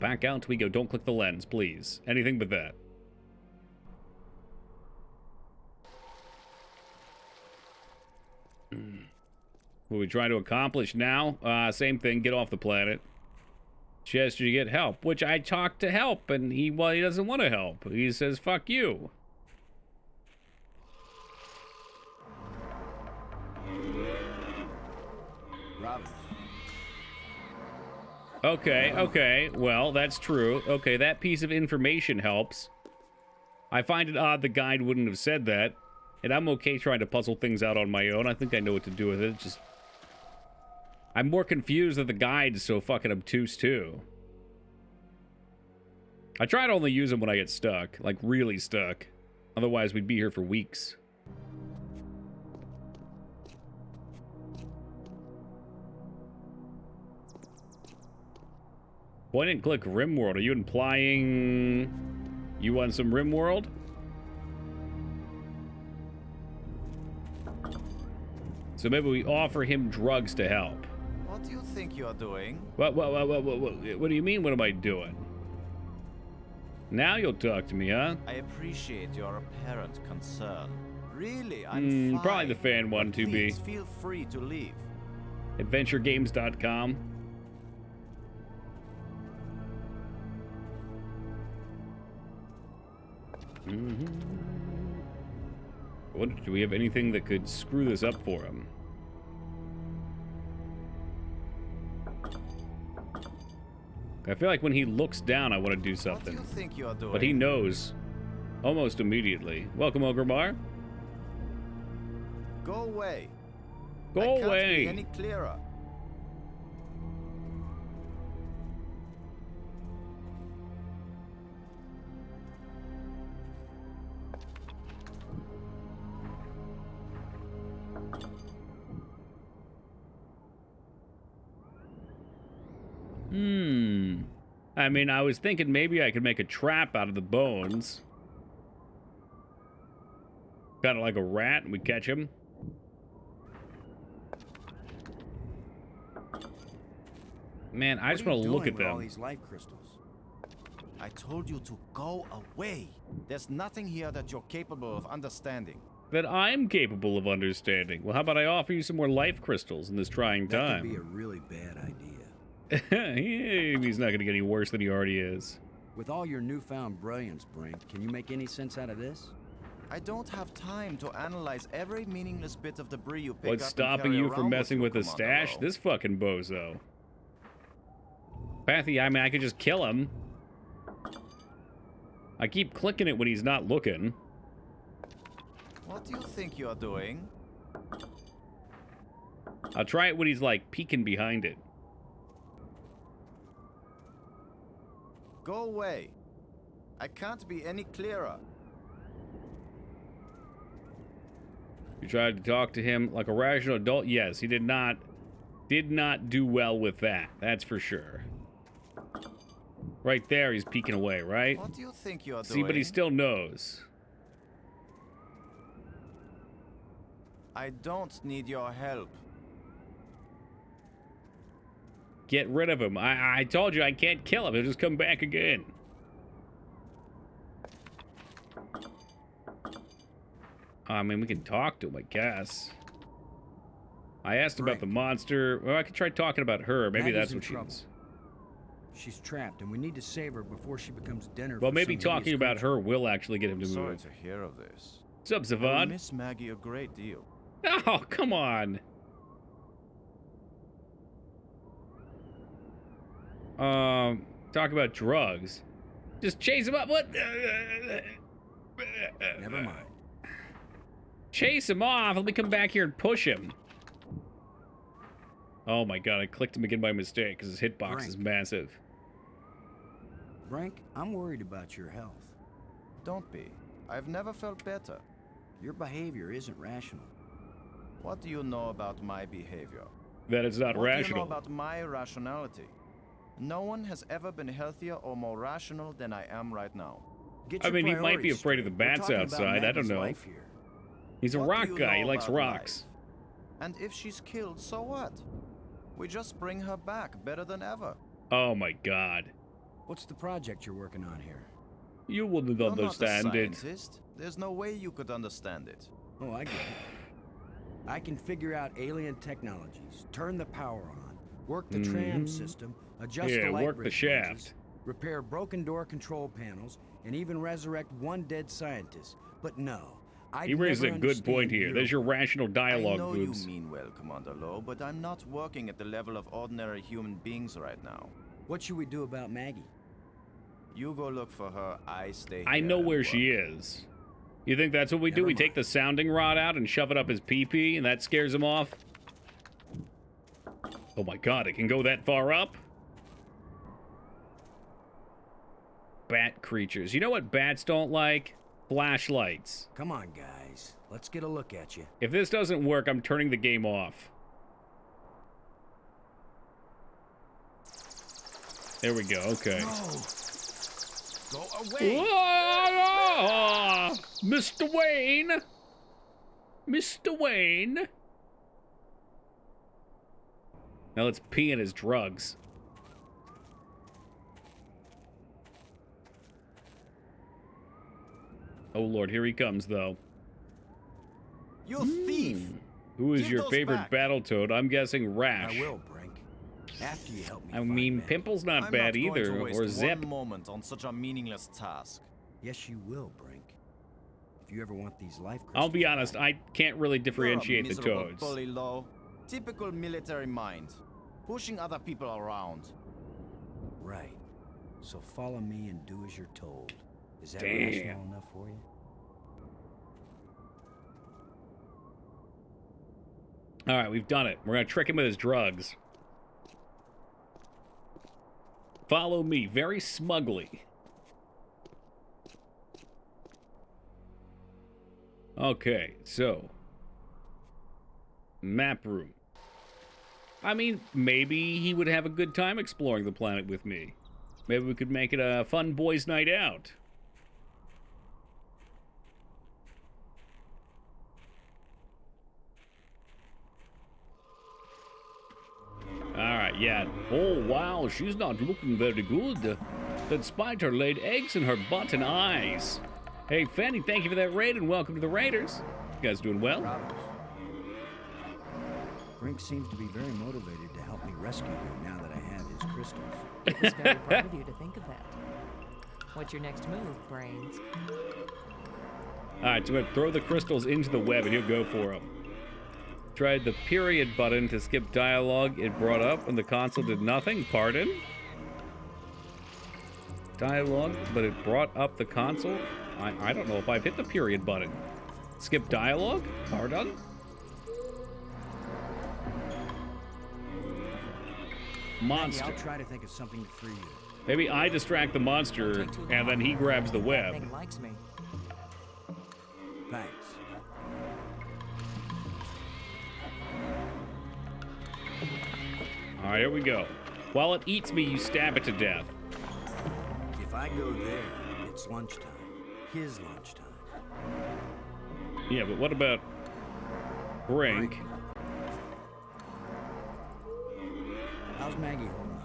Back out we go. Don't click the lens, please. Anything but that. What are we trying to accomplish now? Same thing. Get off the planet. Chester, you get help. Which I talked to help, and he doesn't want to help. He says, fuck you. Robin. Okay. Well, that's true. Okay, that piece of information helps. I find it odd the guide wouldn't have said that. And I'm okay trying to puzzle things out on my own. I think I know what to do with it. Just... I'm more confused that the guide is so fucking obtuse, too. I try to only use them when I get stuck. Like, really stuck. Otherwise, we'd be here for weeks. Point and click RimWorld. Are you implying you want some RimWorld? So maybe we offer him drugs to help. What do you think you are doing? What do you mean, what am I doing? Now you'll talk to me, huh? I appreciate your apparent concern. Really, I'm fine. Probably the fan one, to be. Please feel free to leave. AdventureGames.com. What, do we have anything that could screw this up for him? I feel like when he looks down, I want to do something. What do you think you are doing? But he knows almost immediately. Welcome, Ogremar. Go away. Go I can't away. be any clearer. I mean, I was thinking maybe I could make a trap out of the bones. Kind of like a rat, and we catch him. Man, I just want to look at All them. these life crystals. I told you to go away. There's nothing here that you're capable of understanding. That I'm capable of understanding. Well, how about I offer you some more life crystals in this trying That time? could be a really bad idea. He's not going to get any worse than he already is. With all your newfound brilliance, Brink, can you make any sense out of this? I don't have time to analyze every meaningless bit of debris you pick What's up and stopping carry you from around messing with the you, stash? Commander This fucking bozo. Pathy, I mean, I could just kill him. I keep clicking it when he's not looking. What do you think you are doing? I'll try it when he's, like, peeking behind it. Go away. I can't be any clearer. You tried to talk to him like a rational adult? Yes, he did not do well with that. That's for sure. Right there, he's peeking away, right? What do you think you're See, doing? but he still knows. I don't need your help. Get rid of him. I told you I can't kill him. He'll just come back again. I mean, we can talk to him, I guess. I asked about Right. the monster. Well, I could try talking about her. Maybe Maggie's that's in what she trouble. is. She's trapped, and we need to save her before she becomes dinner. Well, for maybe some talking hideous about creature. her will actually get him to Sorry move. to hear of this. What's up, I Zavad? miss Maggie a great deal. Oh, come on. Talk about drugs. Just chase him up. What? Never mind. Chase him off. Let me come back here and push him. Oh my god, I clicked him again by mistake because his hitbox is massive. Frank, I'm worried about your health. Don't be. I've never felt better. Your behavior isn't rational. What do you know about my behavior? That it's not What do you know rational. about my rationality? No one has ever been healthier or more rational than I am right now. Get I your mean, he might be priorities afraid of the straight. We're bats talking about outside. I don't Maggie's know. life here. He's a What do rock you guy. He know likes about rocks. life? And if she's killed, so what? We just bring her back better than ever. Oh my god. What's the project you're working on here? You wouldn't You're not a understand it. scientist. There's no way you could understand it. Oh, I get it. I can figure out alien technologies, turn the power on, work the tram system, adjust Yeah, the light work the bridge shaft. lenses, repair broken door control panels, and even resurrect one dead scientist. But no, He raises a good point here. There's your rational I dialogue, know Boots. you mean well, Commander Lowe, but I'm not working at the level of ordinary human beings right now. What should we do about Maggie? You go look for her, I stay I here know and where work. she is. You think that's what we do? Never We take mind. the sounding rod out and shove it up his pee-pee, and that scares him off? Oh my god, it can go that far up? Bat creatures. You know what bats don't like? Flashlights. Come on, guys. Let's get a look at you. If this doesn't work, I'm turning the game off. There we go, okay. Go away! Ah, Mr. Wayne! Mr. Wayne! Now let's pee in his drugs. Oh lord, here he comes though. You thief! Who is Give your those favorite back. Battletoad? I'm guessing Rash. I will, Brink. After you help me I find mean, Maggie. Pimple's not I'm bad not going either, to waste or Zip. one moment on such a meaningless task. Yes, you will, Brink. If you ever want these life crystals. I'll be honest, back. I can't really differentiate You're a the miserable toads. bully, Lowe. Typical military mind. Pushing other people around. Right. So follow me and do as you're told. Is that Damn. rational enough for you? All right, we've done it. We're gonna trick him with his drugs. Follow me very smugly. Okay, so map room. I mean, maybe he would have a good time exploring the planet with me. Maybe we could make it a fun boys' night out. Alright, yeah. Oh, wow, she's not looking very good. Despite her laid eggs in her butt and eyes. Hey, Fanny, thank you for that raid and welcome to the Raiders. You guys doing well? Robbins. Brink seems to be very motivated to help me rescue you now that I have his crystals. It's very proud of you to think of that. What's your next move, Brains? Alright, so I'm gonna throw the crystals into the web and he'll go for them. Tried the period button to skip dialogue it brought up and the console did nothing. Pardon? Dialogue, but it brought up the console? I don't know if I've hit the period button. Skip dialogue? Pardon? Maggie, Monster. I'll try to think of something to free you. Maybe I distract the monster, Take too and then he long. grabs the That web. thing likes me. Thanks. All right, here we go. While it eats me, you stab it to death. If I go there, it's lunchtime. His lunchtime. Yeah, but what about Brink? How's Maggie holding up?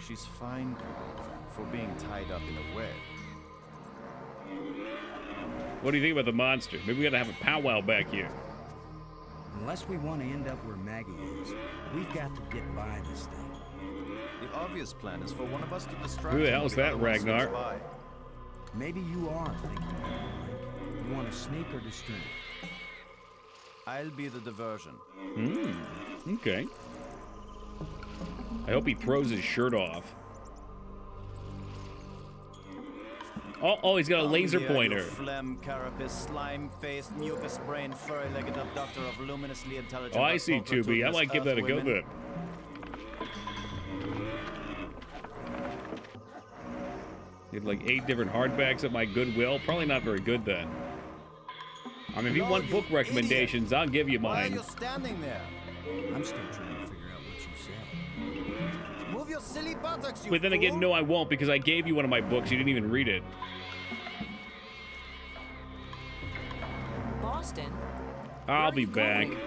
She's fine for being tied up in a web. What do you think about the monster? Maybe we gotta have a powwow back here. Unless we want to end up where Maggie is, we've got to get by this thing. The obvious plan is for one of us to distract Who the him hell's while that, the other one Ragnar? sneaks by. Maybe you are thinking about it, Mike. You want to sneak or distract? I'll be the diversion. Okay. I hope he throws his shirt off. Oh, he's got a laser Come here, pointer. You phlegm, carapace, slime-faced, mucus-brained, furry-legged abductor of luminously intelligent. Oh, I see, vocal Tubi. I tuneless might give that a go earth then. women. Need like 8 different hardbacks at my Goodwill. Probably not very good then. I mean, if you No, want you book recommendations, I'll give you Why are mine. you standing there? I'm still trying to figure out what you said. Move your silly buttocks, you But then again, fool. no, I won't because I gave you one of my books. You didn't even read it. Boston? I'll Where are be you back. going?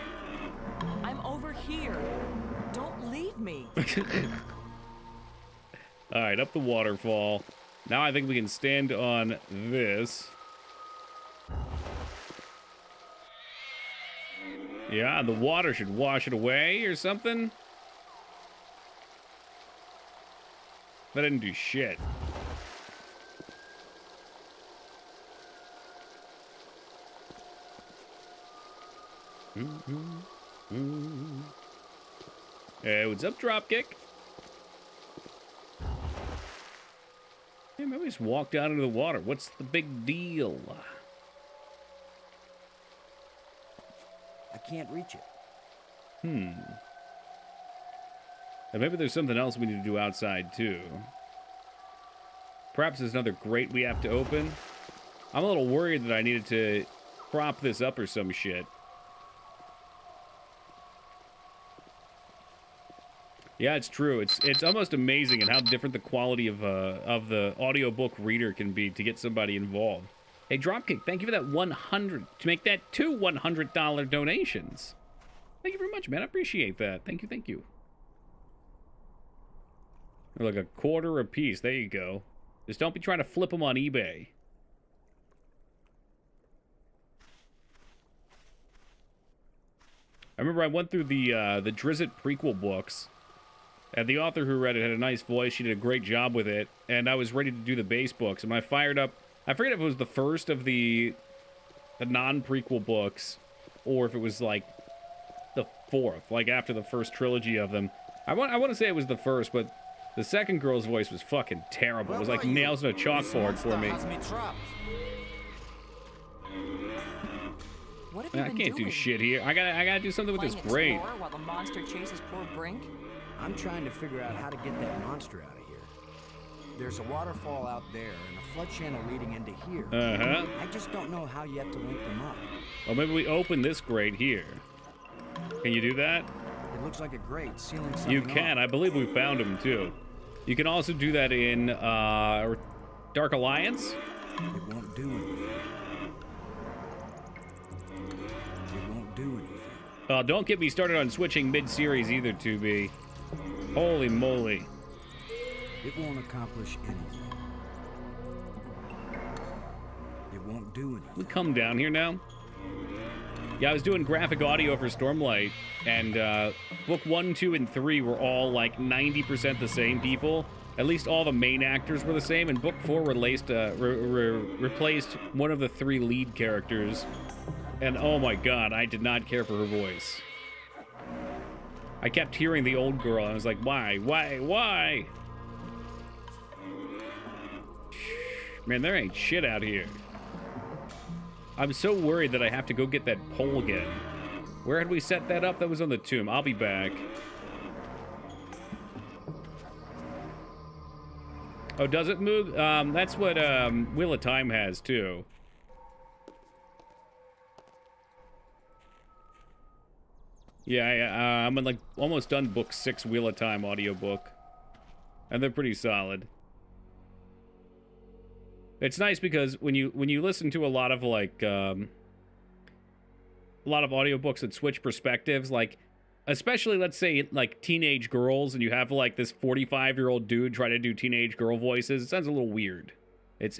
I'm over here. Don't leave me. All right, up the waterfall. Now I think we can stand on this. Yeah, the water should wash it away or something. That didn't do shit. Hey, what's up, Dropkick? Yeah, maybe just walk down into the water. What's the big deal? I can't reach it. And maybe there's something else we need to do outside, too. Perhaps there's another grate we have to open. I'm a little worried that I needed to prop this up or some shit. Yeah, it's true. It's almost amazing at how different the quality of the audiobook reader can be to get somebody involved. Hey, Dropkick, thank you for that 100 to make that 2 $100 donations. Thank you very much, man. I appreciate that. Thank you, thank you. They're like a quarter a piece. There you go. Just don't be trying to flip them on eBay. I remember I went through the Drizzt prequel books, and the author who read it had a nice voice. She did a great job with it, and I was ready to do the base books. And when I fired up, I forget if it was the first of the non-prequel books, or if it was like the fourth, like after the first trilogy of them. I want to say it was the first, but the second girl's voice was fucking terrible. It was like nails on a chalkboard for me. Has me trapped. What have you I been can't doing? do shit here. I gotta do something with this Playing grate. Explorer while the monster chases poor Brink? I'm trying to figure out how to get that monster out of here. There's a waterfall out there and a flood channel leading into here. Uh-huh. I just don't know how yet to link them up. Well, maybe we open this grate here. Can you do that? It looks like a grate sealing something You can. I off. believe we found him, too. You can also do that in Dark Alliance. It won't do anything. It won't do anything. Don't get me started on switching mid-series either, 2B. Holy moly. It won't accomplish anything. It won't do We anything. come down here now. Yeah, I was doing graphic audio for Stormlight, and book 1, 2, and 3 were all like 90% the same people. At least all the main actors were the same, and book 4 replaced one of the 3 lead characters. And oh my god, I did not care for her voice. I kept hearing the old girl, and I was like, why? Man, there ain't shit out here. I'm so worried that I have to go get that pole again. Where had we set that up? That was on the tomb. I'll be back. Oh, does it move? That's what Wheel of Time has too. Yeah, I'm like almost done book 6 Wheel of Time audiobook. And they're pretty solid. It's nice because when you listen to a lot of like a lot of audiobooks that switch perspectives, like especially let's say like teenage girls, and you have like this 45-year-old dude try to do teenage girl voices, it sounds a little weird. It's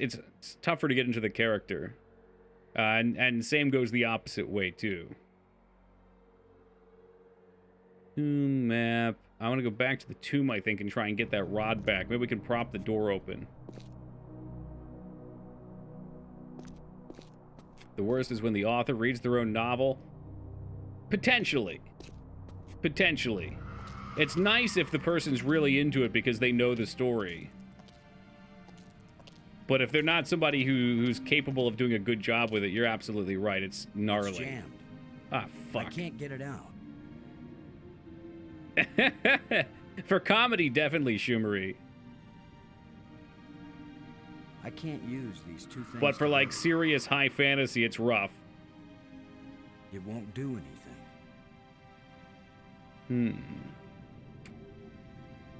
tougher to get into the character. And same goes the opposite way too. Tomb map. I want to go back to the tomb, I think, and try and get that rod back. Maybe we can prop the door open. The worst is when the author reads their own novel. Potentially. Potentially. It's nice if the person's really into it because they know the story. But if they're not somebody who's capable of doing a good job with it, you're absolutely right. It's gnarly. It's jammed. Ah, fuck. I can't get it out. For comedy, definitely Schumery. I can't use these two things. But for like together. serious high fantasy, it's rough. It won't do anything.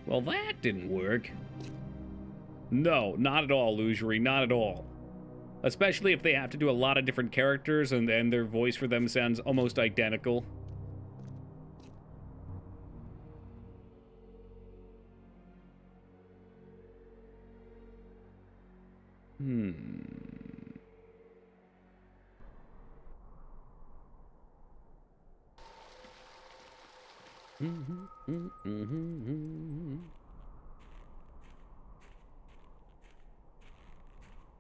Well, that didn't work. No, not at all, Illusory, not at all. Especially if they have to do a lot of different characters and their voice for them sounds almost identical.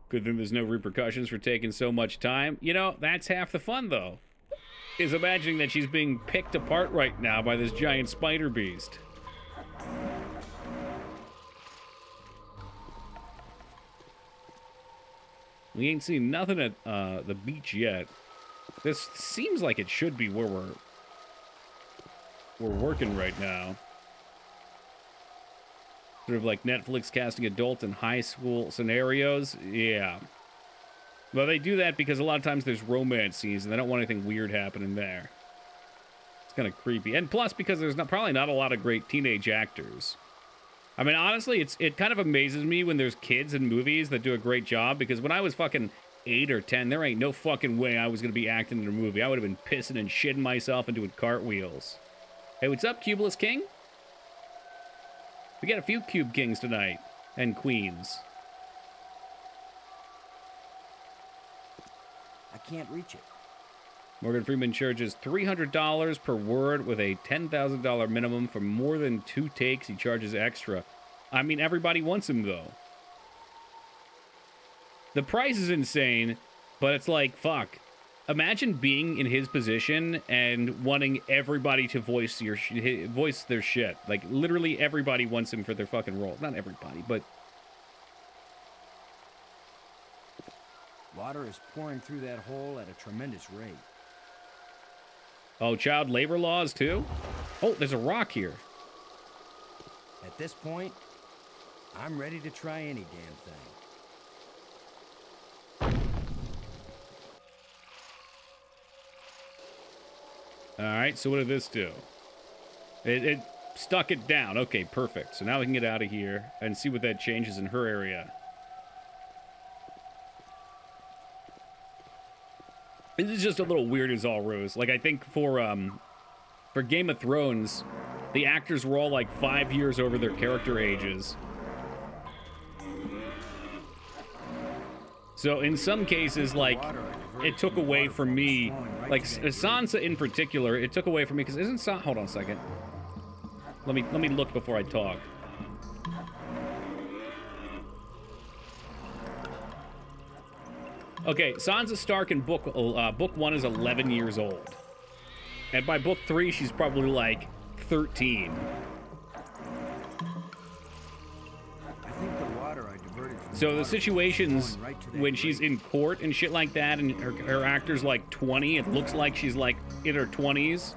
Good thing there's no repercussions for taking so much time. You know, that's half the fun, though. Is imagining that she's being picked apart right now by this giant spider beast. We ain't seen nothing at the beach yet. This seems like it should be where we're working right now. Sort of like Netflix casting adults in high school scenarios. Yeah. Well, they do that because a lot of times there's romance scenes and they don't want anything weird happening there. It's kind of creepy. And plus because there's probably not a lot of great teenage actors. I mean, honestly, it kind of amazes me when there's kids in movies that do a great job, because when I was fucking 8 or 10, there ain't no fucking way I was going to be acting in a movie. I would have been pissing and shitting myself and doing cartwheels. Hey, what's up, Cubeless King? We got a few Cube Kings tonight, and Queens. I can't reach it. Morgan Freeman charges $300 per word with a $10,000 minimum. For more than 2 takes, he charges extra. I mean, everybody wants him, though. The price is insane, but it's like, fuck. Imagine being in his position and wanting everybody to voice their shit. Like, literally everybody wants him for their fucking roles. Not everybody, but... Water is pouring through that hole at a tremendous rate. Oh, child labor laws, too? Oh, there's a rock here. At this point, I'm ready to try any damn thing. Alright, so what did this do? It stuck it down. Okay, perfect. So now we can get out of here and see what that changes in her area. This is just a little weird as all, Rose. Like, I think for Game of Thrones, the actors were all like 5 years over their character ages. So in some cases, like, it took away from me, like Sansa in particular, it took away from me, because isn't Sansa... Hold on a second. Let me look before I talk. Okay, Sansa Stark in book 1 is 11 years old. And by book 3, she's probably like 13. I think the water I diverted from So the water situations going right to that when she's grate. in court and shit like that, and her actor's like 20, it looks like she's like in her 20s,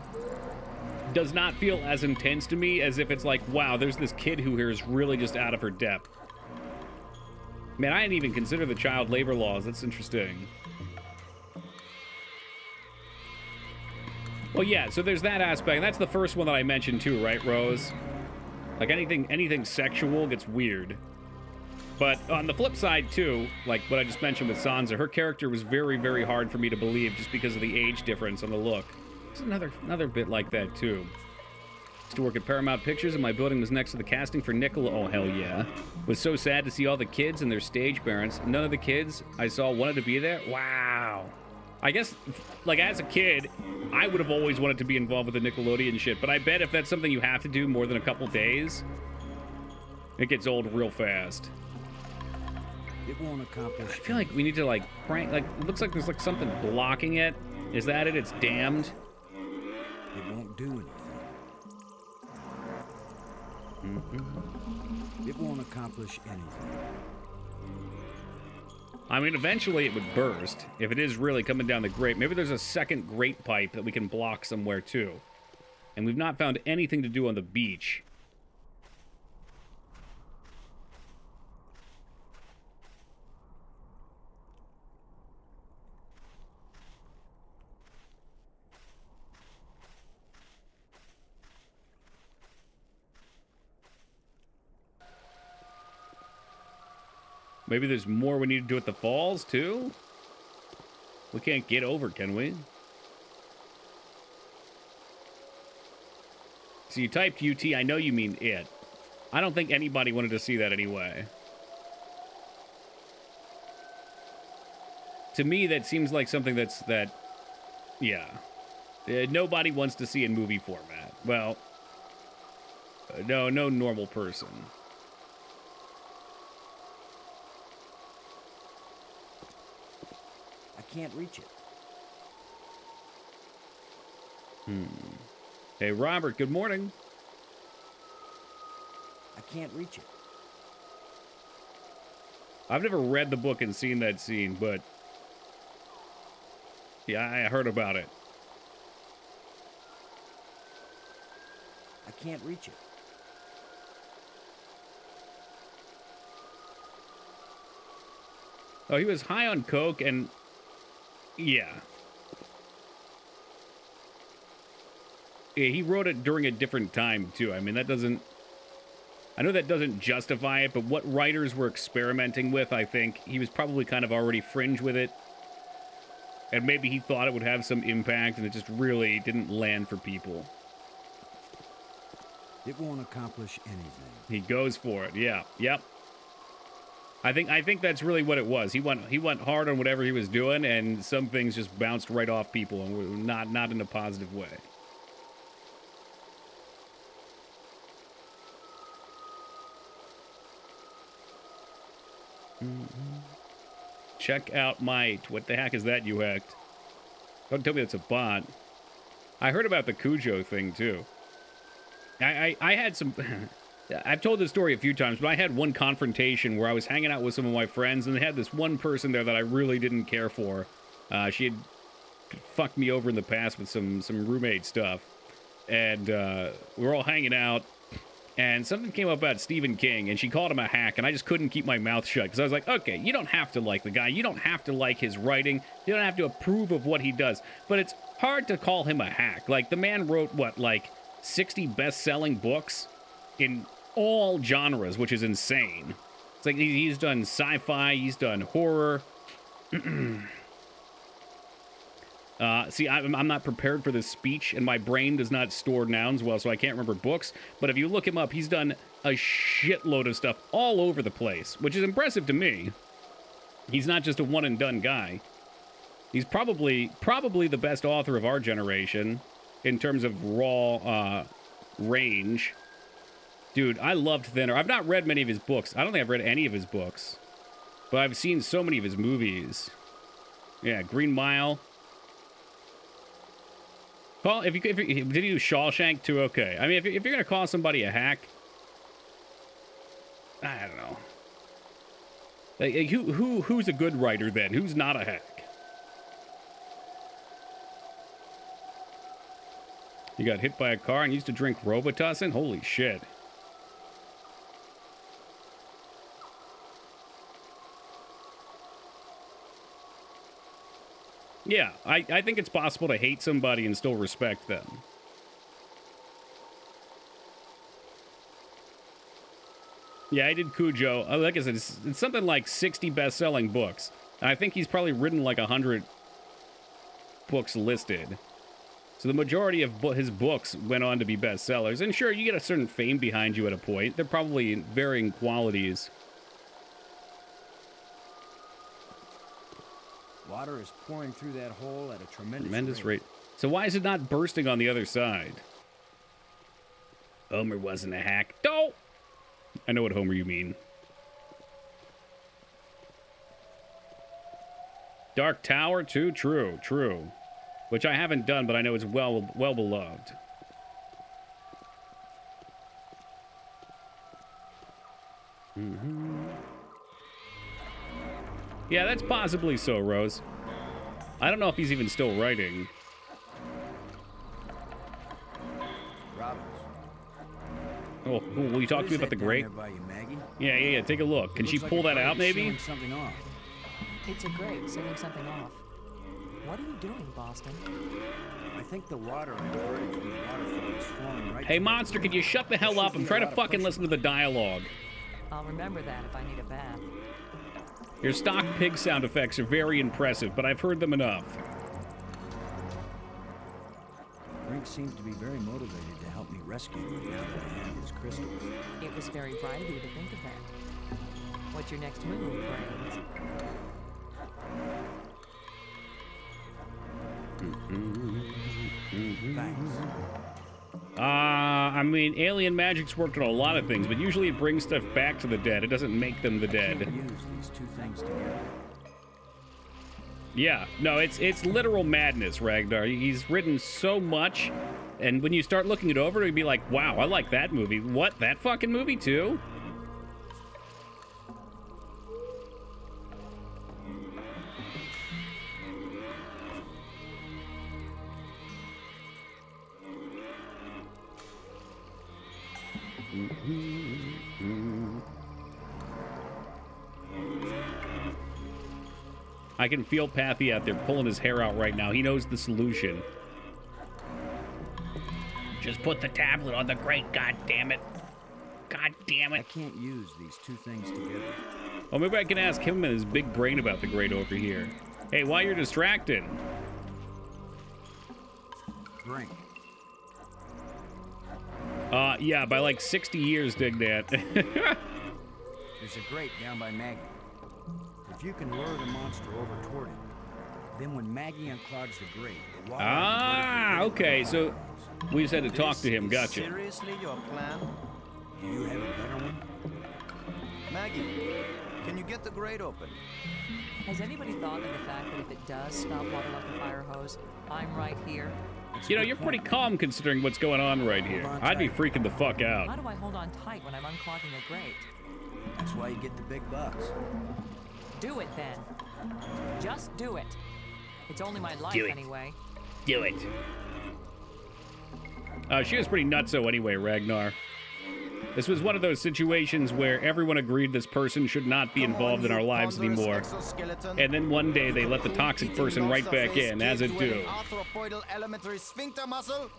does not feel as intense to me as if it's like, wow, there's this kid who here is really just out of her depth. Man, I didn't even consider the child labor laws. That's interesting. Well, yeah, so there's that aspect. That's the first one that I mentioned too, right, Rose? Like anything sexual gets weird. But on the flip side too, like what I just mentioned with Sansa, her character was very, very hard for me to believe just because of the age difference on the look. There's another bit like that too. Used to work at Paramount Pictures, and my building was next to the casting for Nicola. Oh, hell yeah. Was so sad to see all the kids and their stage parents. None of the kids I saw wanted to be there. Wow. I guess, like, as a kid, I would have always wanted to be involved with the Nickelodeon shit, but I bet if that's something you have to do more than a couple days, it gets old real fast. It won't accomplish. I feel like we need to, like, prank, like, it looks like there's, like, something blocking it. Is that it? It's damned? It won't do anything. It won't accomplish anything. I mean, eventually it would burst. If it is really coming down the grate, maybe there's a second grate pipe that we can block somewhere, too. And we've not found anything to do on the beach. Maybe there's more we need to do at the falls, too? We can't get over, can we? So you typed UT, I know you mean it. I don't think anybody wanted to see that anyway. To me, that seems like something yeah. Nobody wants to see in movie format. Well, no normal person. I can't reach it. Hey, Robert, good morning. I can't reach it. I've never read the book and seen that scene, but yeah, I heard about it. I can't reach it. Oh, he was high on coke and yeah. Yeah, he wrote it during a different time, too. I mean, that doesn't... I know that doesn't justify it, but what writers were experimenting with, I think, he was probably kind of already fringe with it. And maybe he thought it would have some impact, and it just really didn't land for people. It won't accomplish anything. He goes for it, yeah. Yep. I think that's really what it was. He went hard on whatever he was doing, and some things just bounced right off people, and were not in a positive way. Check out Might. What the heck is that you hacked? Don't tell me it's a bot. I heard about the Cujo thing, too. I had some... I've told this story a few times, but I had one confrontation where I was hanging out with some of my friends, and they had this one person there that I really didn't care for. She had fucked me over in the past with some roommate stuff. And we were all hanging out, and something came up about Stephen King, and she called him a hack, and I just couldn't keep my mouth shut, because I was like, okay, you don't have to like the guy. You don't have to like his writing. You don't have to approve of what he does. But it's hard to call him a hack. Like, the man wrote, what, like 60 best-selling books in all genres, which is insane. It's like he's done sci-fi, he's done horror. See, I'm not prepared for this speech, and my brain does not store nouns well, so I can't remember books. But if you look him up, he's done a shitload of stuff all over the place, which is impressive to me. He's not just a one-and-done guy. He's probably the best author of our generation in terms of raw range. Dude, I loved Thinner. I've not read many of his books. I don't think I've read any of his books. But I've seen so many of his movies. Yeah, Green Mile. Well, did he do Shawshank too? Okay. I mean, if you're going to call somebody a hack, I don't know. Like, who's a good writer then? Who's not a hack? You got hit by a car and used to drink Robitussin? Holy shit. Yeah, I think it's possible to hate somebody and still respect them. Yeah, I did Cujo. Like I said, it's something like 60 best-selling books. And I think he's probably written like 100 books listed. So the majority of his books went on to be bestsellers. And sure, you get a certain fame behind you at a point. They're probably in varying qualities. Water is pouring through that hole at a tremendous Rate. So why is it not bursting on the other side? Homer wasn't a hack. Don't! I know what Homer you mean. Dark Tower, too? True, true. Which I haven't done, but I know it's well beloved. Yeah, that's possibly so, Rose. I don't know if he's even still writing. Robbins. Oh, will you talk to me about the grate? Yeah. Take a look. Can she pull that out, maybe? Something off. It's a grate sealing something off. What are you doing, Boston? I think the water I diverted from the waterfall is flowing right. Hey, monster, can you shut the hell up? I'm trying to fucking listen to the dialogue. I'll remember that if I need a bath. Your stock pig sound effects are very impressive, but I've heard them enough. Brink seems to be very motivated to help me rescue him now that I have his crystals. It was very bright of you to think of that. What's your next move, Brains? Thanks. I mean, alien magic's worked on a lot of things, but usually it brings stuff back to the dead. It doesn't make them the dead. Can't use these two things together. Yeah, no, it's literal madness, Ragnar. He's written so much, and when you start looking it over, it'd be like, wow, I like that movie. What, that fucking movie too? I can feel Pathy out there pulling his hair out right now. He knows the solution. Just put the tablet on the grate, god damn it. God damn I it. can't use these two things together. Oh, maybe I can ask him and his big brain about the grate over here. Hey, while you're distracted. Brink. Yeah, by like 60 years, dig that. There's a grate down by Maggie. If you can lure the monster over toward it, then when Maggie unclogs the grate, the water... Ah, okay, so we just had to talk to him. Gotcha. Seriously, your plan? Do you have a better one? Maggie, can you get the grate open? Has anybody thought of the fact that if it does spout water like a fire hose, I'm right here? You know, you're pretty calm considering what's going on right here. I'd be freaking the fuck How out. do I hold on tight when I'm unclogging a grate? That's why you get the big bucks. Do it then. Just do it. It's only my life Do it. anyway. Do it. She was pretty nutso anyway, Ragnar. This was one of those situations where everyone agreed this person should not be involved in our lives anymore. And then one day they let the toxic person right back in, as it do. Arthropoidal elementary sphincter muscle?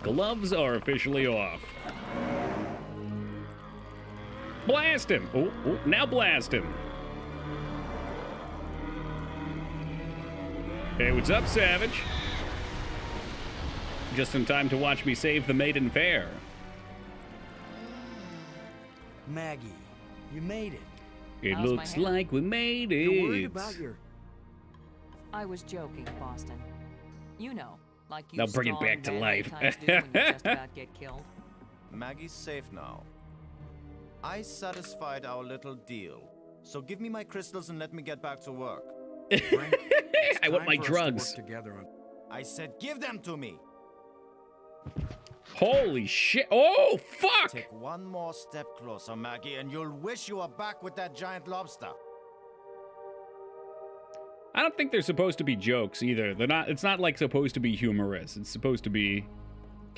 Gloves are officially off. Blast him! Oh, now blast him! Hey, what's up, Savage? Just in time to watch me save the maiden fair. Maggie, you made it. It How's my looks hand? like we made it. You're worried about your... I was joking, Boston. You know, like you Now bring it strong back to men life. sometimes do when you just about get killed. Maggie's safe now. I satisfied our little deal. So give me my crystals and let me get back to work. Brink, it's I want time my for us to drugs. work together on... I said give them to me. Holy shit. Oh, fuck! Take one more step closer, Maggie, and you'll wish you were back with that giant lobster. I don't think they're supposed to be jokes either. They're not. It's not like supposed to be humorous. It's supposed to be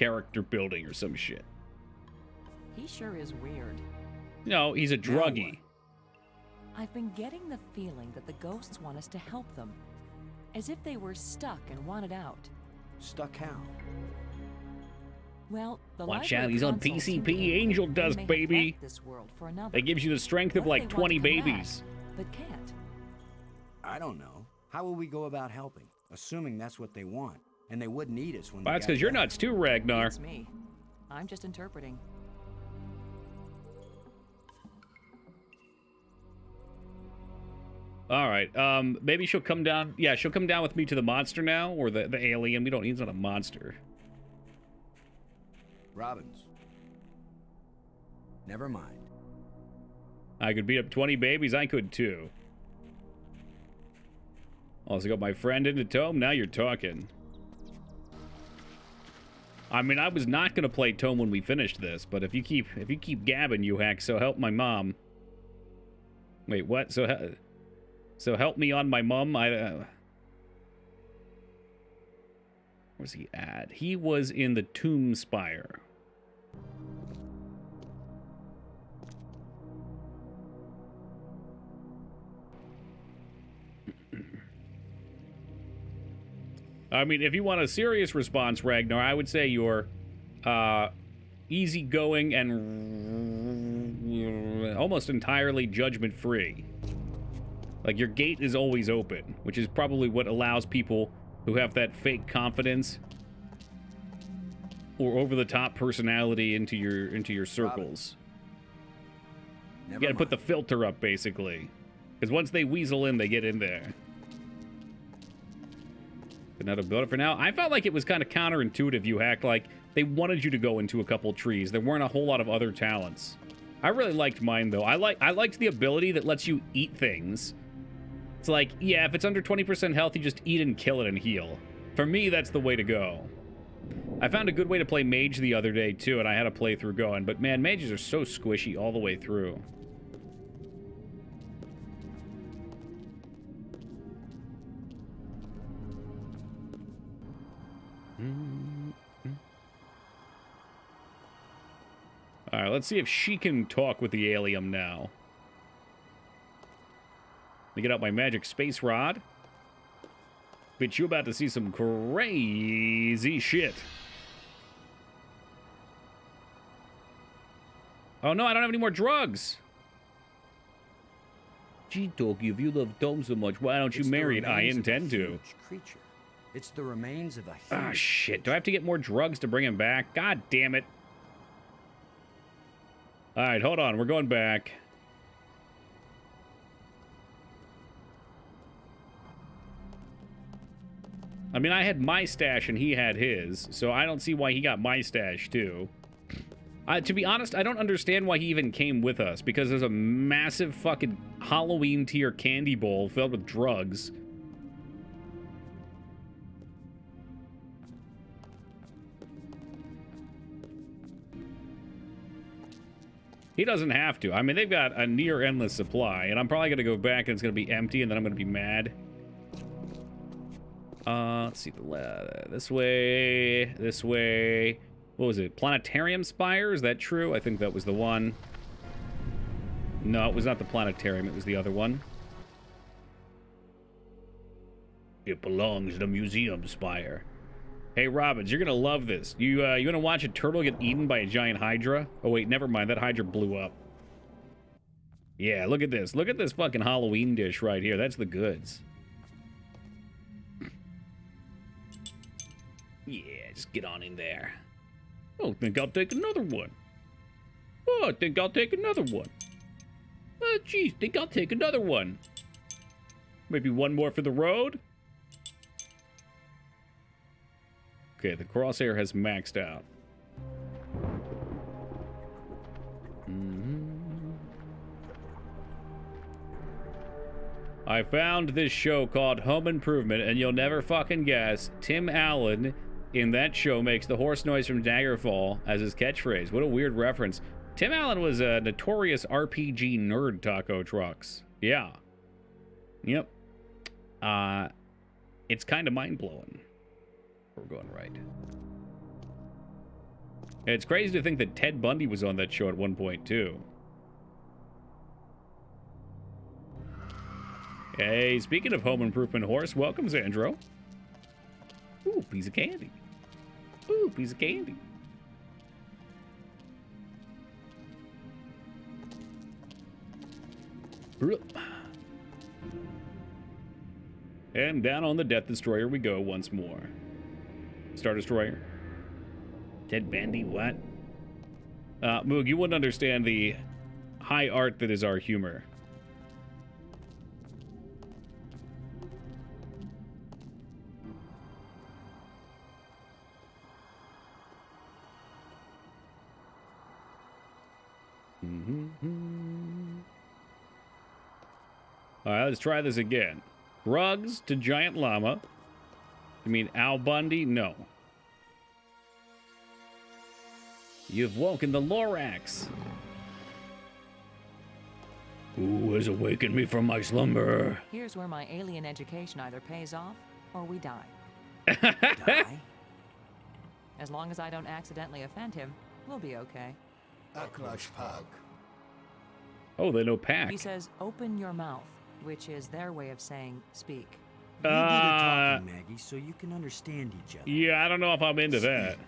character building or some shit. He sure is weird. No, he's a druggie. I've been getting the feeling that the ghosts want us to help them. As if they were stuck and wanted out. Stuck how? Well, the Watch library out, he's on console seemed PCP, to indicate Angel they dust, may have baby. left this world for another. That gives you the strength of What like if they 20 want to come back, babies. but can't? I don't know. How will we go about helping? Assuming that's what they want. And they wouldn't eat us when Well, they that's got because you're back. nuts too, Ragnar. It's me. I'm just interpreting. All right. Maybe she'll come down. Yeah, she'll come down with me to the monster now, or the alien. We don't. He's not a monster. Robbins. Never mind. I could beat up 20 babies. I could too. Also got my friend into Tome. Now you're talking. I mean, I was not gonna play Tome when we finished this, but if you keep gabbing, you hack, so help my mom. Wait, what? So help me on my mom. Where's he at? He was in the Tomb Spire. I mean, if you want a serious response, Ragnar, I would say you're easygoing and almost entirely judgment-free. Like, your gate is always open, which is probably what allows people who have that fake confidence or over-the-top personality into your circles. You gotta put the filter up, basically. Because once they weasel in, they get in there. Another builder for now. I felt like it was kind of counterintuitive, you hack. Like, they wanted you to go into a couple trees. There weren't a whole lot of other talents. I really liked mine, though. I liked the ability that lets you eat things. It's like, yeah, if it's under 20% health, you just eat and kill it and heal. For me, that's the way to go. I found a good way to play mage the other day, too, and I had a playthrough going. But, man, mages are so squishy all the way through. All right, let's see if she can talk with the alien now. Let me get out my magic space rod. Bitch, you about to see some crazy shit. Oh no, I don't have any more drugs. Gee, Toki, if you love Tome so much, why don't you It's the marry it? I remains of a intend to. huge creature. It's the remains of a huge Ah, shit. creature. Do I have to get more drugs to bring him back? God damn it. All right, hold on. We're going back. I mean, I had my stash and he had his, so I don't see why he got my stash too. To be honest, I don't understand why he even came with us, because there's a massive fucking Halloween tier candy bowl filled with drugs. He doesn't have to. I mean, they've got a near endless supply, and I'm probably going to go back and it's going to be empty, and then I'm going to be mad. Let's see. This way. This way. What was it? Planetarium Spire? Is that true? I think that was the one. No, it was not the planetarium. It was the other one. It belongs in a museum spire. Hey, Robbins, you're going to love this. You going to watch a turtle get eaten by a giant hydra? Oh, wait, never mind. That hydra blew up. Yeah, look at this. Look at this fucking Halloween dish right here. That's the goods. Yeah, just get on in there. Oh, I think I'll take another one. Oh, I think I'll take another one. Oh, geez, think I'll take another one. Maybe one more for the road? Okay, the crosshair has maxed out. I found this show called Home Improvement, and you'll never fucking guess, Tim Allen in that show makes the horse noise from Daggerfall as his catchphrase. What a weird reference. Tim Allen was a notorious RPG nerd, Taco Trucks. Yeah. Yep. It's kind of mind-blowing. We're going right. It's crazy to think that Ted Bundy was on that show at one point, too. Hey, speaking of home improvement horse, welcome, Xandro. Ooh, piece of candy. Ooh, piece of candy. And down on the Death Destroyer we go once more. Star Destroyer. Ted Bundy, what? Moog, you wouldn't understand the high art that is our humor. All right, let's try this again. Rugs to giant llama. You mean Al Bundy? No. You've woken the Lorax. Who has awakened me from my slumber? Here's where my alien education either pays off or we die. Die? As long as I don't accidentally offend him, we'll be okay. Aklash Pag. Oh, they know Pack. He says, open your mouth, which is their way of saying speak. You do the talking, Maggie, so you can understand each other. Yeah, I don't know if I'm into that. Speak.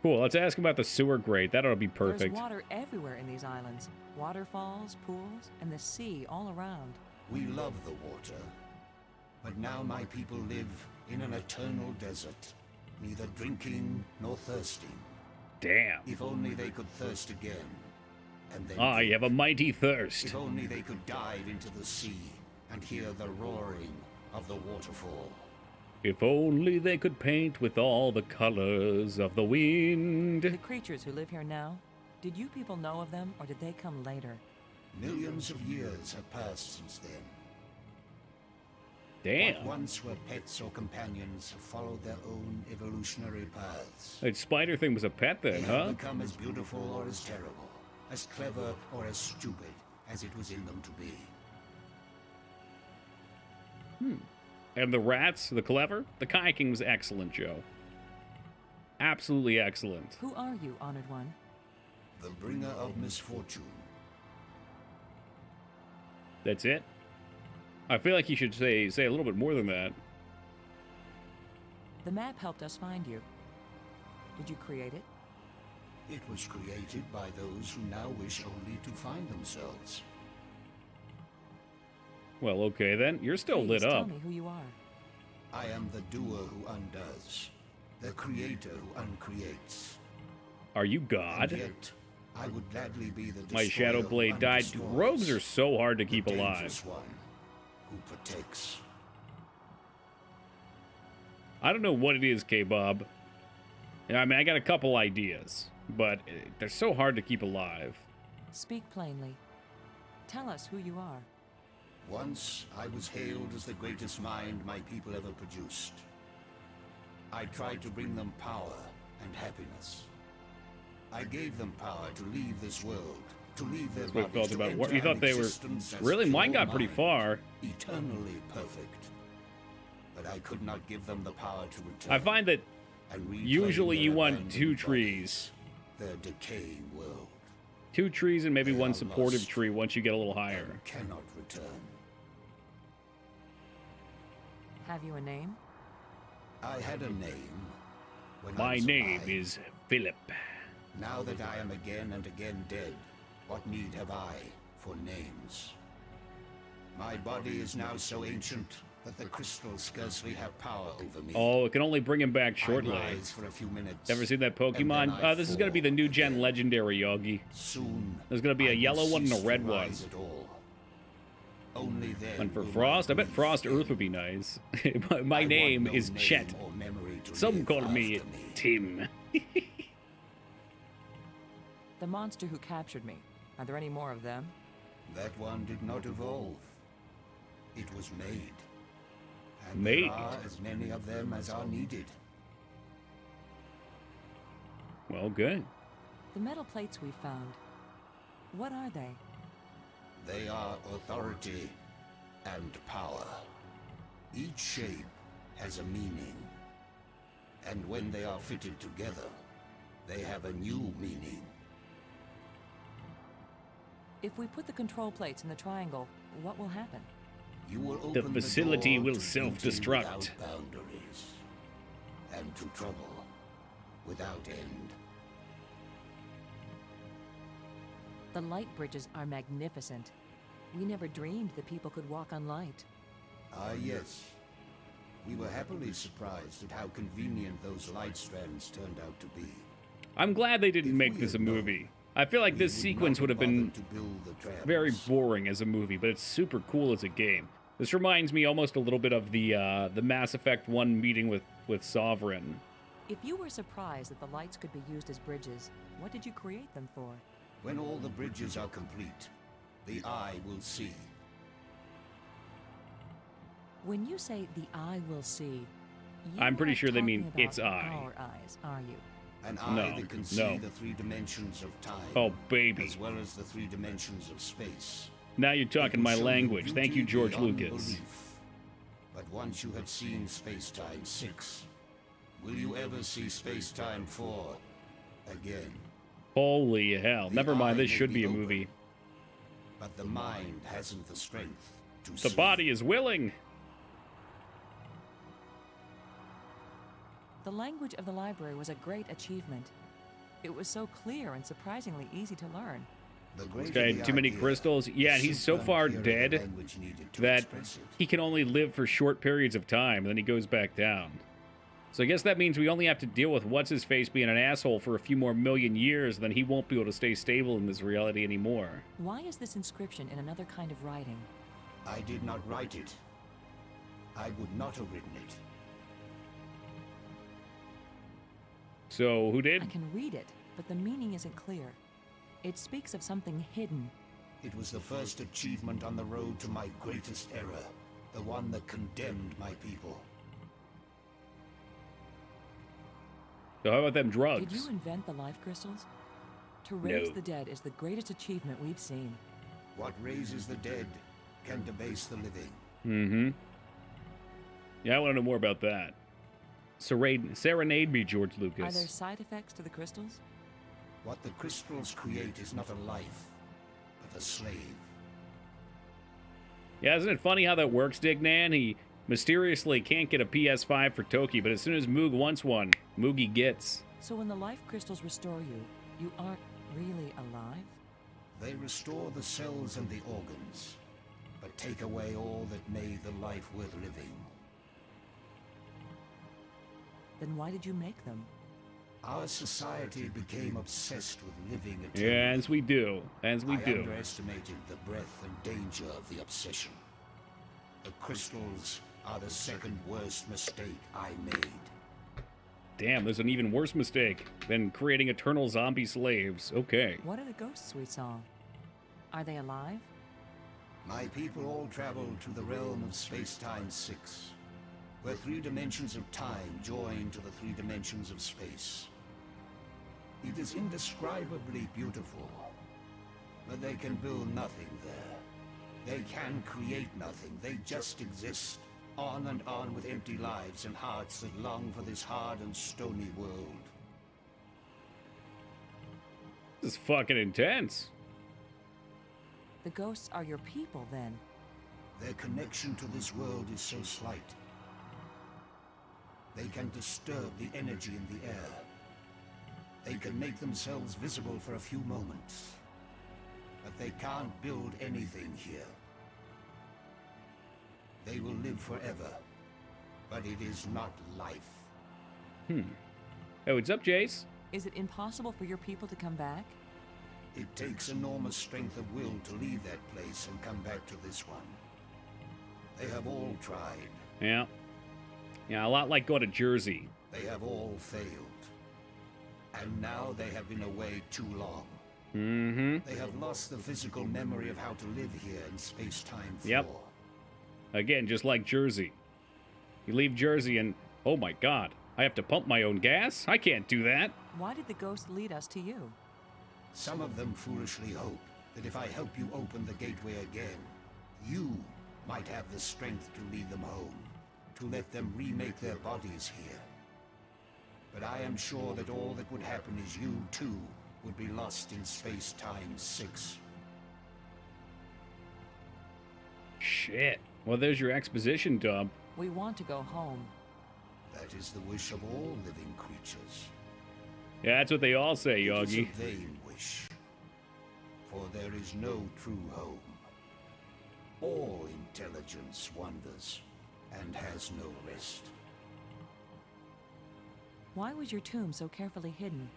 Cool, let's ask him about the sewer grate. That ought to be There's perfect. water everywhere in these islands. Waterfalls, pools, and the sea all around. We love the water. But now my people live in an eternal desert, neither drinking nor thirsting. Damn. If only they could thirst again. And then I have a mighty thirst. if only they could dive into the sea and hear the roaring of the waterfall. If only they could paint with all the colors of the The wind. creatures who live here now, did you people know of them, or did they come later? Millions of years have passed since then. Damn. What once were pets or companions have followed their own evolutionary paths. That spider thing was a pet They then, have huh? become as beautiful or as terrible, as clever or as stupid as it was in them to be. And the rats, the clever? The kayaking was excellent, Joe. Absolutely excellent. Who are you, Honored One? The bringer of misfortune. That's it? I feel like you should say a little bit more than that. The map helped us find you. Did you create it? It was created by those who now wish only to find themselves. Well, okay then. You're still Please lit tell up. me who you are. I am the doer who undoes, the creator who uncreates. Are you And God? yet, I would gladly be the My destroyer shadow who blade died. undestroys, Rogues are so hard to the keep alive. dangerous one who protects. I don't know what it is, K-Bob. I mean, I got a couple ideas, but they're so hard to keep alive. Speak plainly. Tell us who you are. Once I was hailed as the greatest mind my people ever produced. I tried to bring them power and happiness. I gave them power to leave this world, to leave their That's what I bodies felt to about what enter you thought an they were. existence as Really, mine pure got pretty mind, far. eternally perfect. But I could not give them the power to return. I find that and reclaim usually their you want abandoned 2 bodies, trees. their decaying world. 2 trees and maybe They one are supportive lost. tree once you get a little higher. And cannot return. Have you a name? I had a name when I My was name alive. is Philip. Now that I am again and again dead, what need have I for names? My body is now so ancient that the crystals scarcely have power over me. Oh, it can only bring him back I shortly. rise for a few minutes. Ever seen that and then Pokemon? I This is going to be the fall new gen again. legendary, Yogi. Soon, There's gonna be a I will yellow one and a cease to red one. rise at all. Only then And for will my Frost, I bet grief Frost end. Earth would be nice. I My want name no is name Chet. or memory to Some live call me after me. Tim. The monster who captured me. Are there any more of them? That one did not evolve. It was made. And Made? there are as many of them as are needed. Well, good. The metal plates we found. What are they? They are authority and power. Each shape has a meaning. And when they are fitted together, they have a new meaning. If we put the control plates in the triangle, what will happen? You will open facility door will to self-destruct. beauty without boundaries, and to trouble without end. The light bridges are magnificent. We never dreamed that people could walk on light. Ah, yes. We were happily surprised at how convenient those light strands turned out to be. I'm glad they didn't If make we this a had known, movie. I feel like We this would sequence not would have been bothered to build the trams. very boring as a movie, but it's super cool as a game. This reminds me almost a little bit of the Mass Effect 1 meeting with Sovereign. If you were surprised that the lights could be used as bridges, what did you create them for? When all the bridges are complete, the eye will see. When you say the eye will see, you I'm pretty aren't sure they talking mean about its eye. Our eyes, are you? An eye No, that can no. see the three dimensions of time. Oh, baby. As well as the three dimensions of space. Now you're It talking will my show you language. Thank you, beauty George beyond Lucas. belief. But once you have seen Space-Time 6, will you ever see Space-Time 4 again? Holy hell. The Never eye mind, this may should be a open, movie. But the mind hasn't the strength to The see. body is willing. The language of the library was a great achievement. It was so clear and surprisingly easy to learn. The greater Guy the had too many idea, crystals. Yeah, and the he's so simpler far and purer the dead language needed to that express it. he can only live for short periods of time, and then he goes back down. So I guess that means we only have to deal with what's-his-face being an asshole for a few more million years, then he won't be able to stay stable in this reality anymore. Why is this inscription in another kind of writing? I did not write it. I would not have written it. So, who did? I can read it, but the meaning isn't clear. It speaks of something hidden. It was the first achievement on the road to my greatest error, the one that condemned my people. So how about them Did drugs? you invent the life crystals? To raise No. the dead is the greatest achievement we've seen. What raises the dead can debase the living. Mm-hmm. Yeah, I want to know more about that. Serenade me, George Are there Lucas. side effects to the crystals? What the crystals create is not a life, but a slave. Yeah, isn't it funny how that works, Dignan? He mysteriously can't get a PS5 for Toki, but as soon as Moog wants one, Moogie gets. So when the life crystals restore you, you aren't really alive? They restore the cells and the organs, but take away all that made the life worth living. Then why did you make them? Our society became obsessed with living eternally. Yeah, as we do. As we I do. underestimated the breadth and danger of the obsession. The crystals are the second worst mistake I made. Damn, there's an even worse mistake than creating eternal zombie slaves. Okay. What are the ghosts we saw? Are they alive? My people all traveled to the realm of Space-Time 6, where three dimensions of time join to the three dimensions of space. It is indescribably beautiful, but they can build nothing there. They can create nothing, they just exist, on and on with empty lives and hearts that long for this hard and stony world. This is fucking intense. The ghosts are your people, then. Their connection to this world is so slight. They can disturb the energy in the air. They can make themselves visible for a few moments. But they can't build anything here. They will live forever, but it is not life. Hey, what's up, Jace? Is it impossible for your people to come back? It takes enormous strength of will to leave that place and come back to this one. They have all tried. Yeah. Yeah, a lot like going to Jersey. They have all failed. And now they have been away too long. Mm-hmm. They have lost the physical memory of how to live here in space-time 4. Yep. Again, just like Jersey. You leave Jersey and, oh my god, I have to pump my own gas? I can't do that. Why did the ghosts lead us to you? Some of them foolishly hope that if I help you open the gateway again, you might have the strength to lead them home, to let them remake their bodies here. But I am sure that all that would happen is you, too, would be lost in space-time 6. Shit. Well, there's your exposition dump. We want to go home. That is the wish of all living creatures. Yeah, that's what they all say, It is Yogi. a vain wish, for there is no true home. All intelligence wanders and has no rest. Why was your tomb so carefully hidden?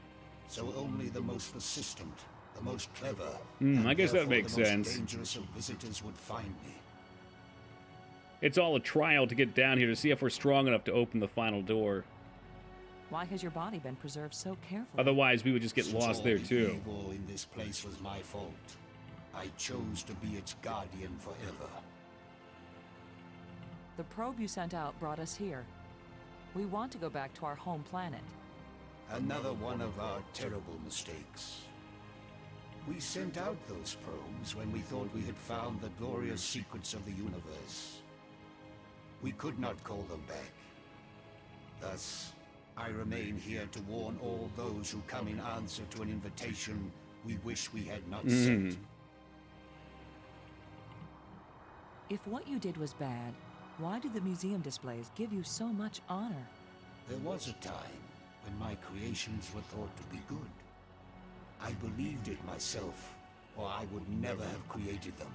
So only the most persistent, the most clever, I guess that therefore makes the most sense. dangerous of visitors would find me. It's all a trial to get down here to see if we're strong enough to open the final door. Why has your body been preserved so carefully? Otherwise, we would just get Since lost all there, the too. Evil in this place was my fault. I chose to be its guardian forever. The probe you sent out brought us here. We want to go back to our home planet. Another one of our terrible mistakes. We sent out those probes when we thought we had found the glorious secrets of the universe. We could not call them back. Thus, I remain here to warn all those who come in answer to an invitation we wish we had not sent. If what you did was bad, why do the museum displays give you so much honor? There was a time when my creations were thought to be good. I believed it myself, or I would never have created them.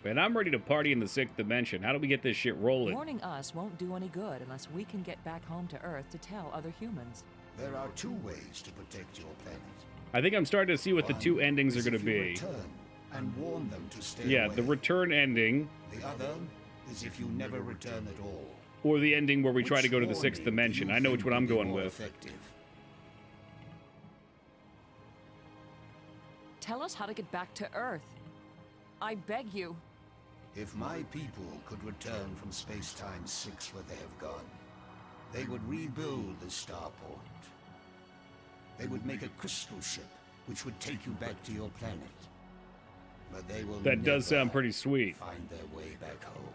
And I'm ready to party in the 6th dimension. How do we get this shit rolling? Warning us won't do any good unless we can get back home to Earth to tell other humans. There are 2 ways to protect your planet. I think I'm starting to see what the 2 endings are is going to if you be. return and warn them to stay Yeah, away. the return ending, The other is if you never return at all. or the ending where we try to Which go to the warning 6th do dimension. you I know think which one I'm would be going more with. effective? Tell us how to get back to Earth. I beg you. If my people could return from space-time 6 where they have gone, they would rebuild the starport. They would make a crystal ship, which would take you back to your planet. But they will That does never sound pretty sweet. find their way back home.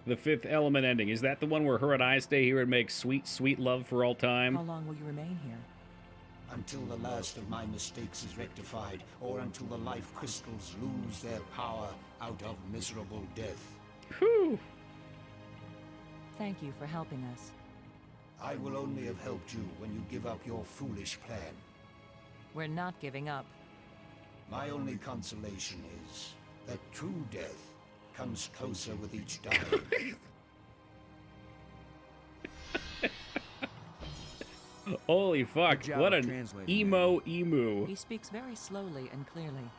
The 5th Element ending. Is that the one where her and I stay here and make sweet, sweet love for all time? How long will you remain here? Until the last of my mistakes is rectified, or until the life crystals lose their power out of miserable death. Whew. Thank you for helping us. I will only have helped you when you give up your foolish plan. We're not giving up. My only consolation is that true death comes closer with each dying. Holy fuck. Good job What of an translating emo emu. He speaks very slowly and clearly,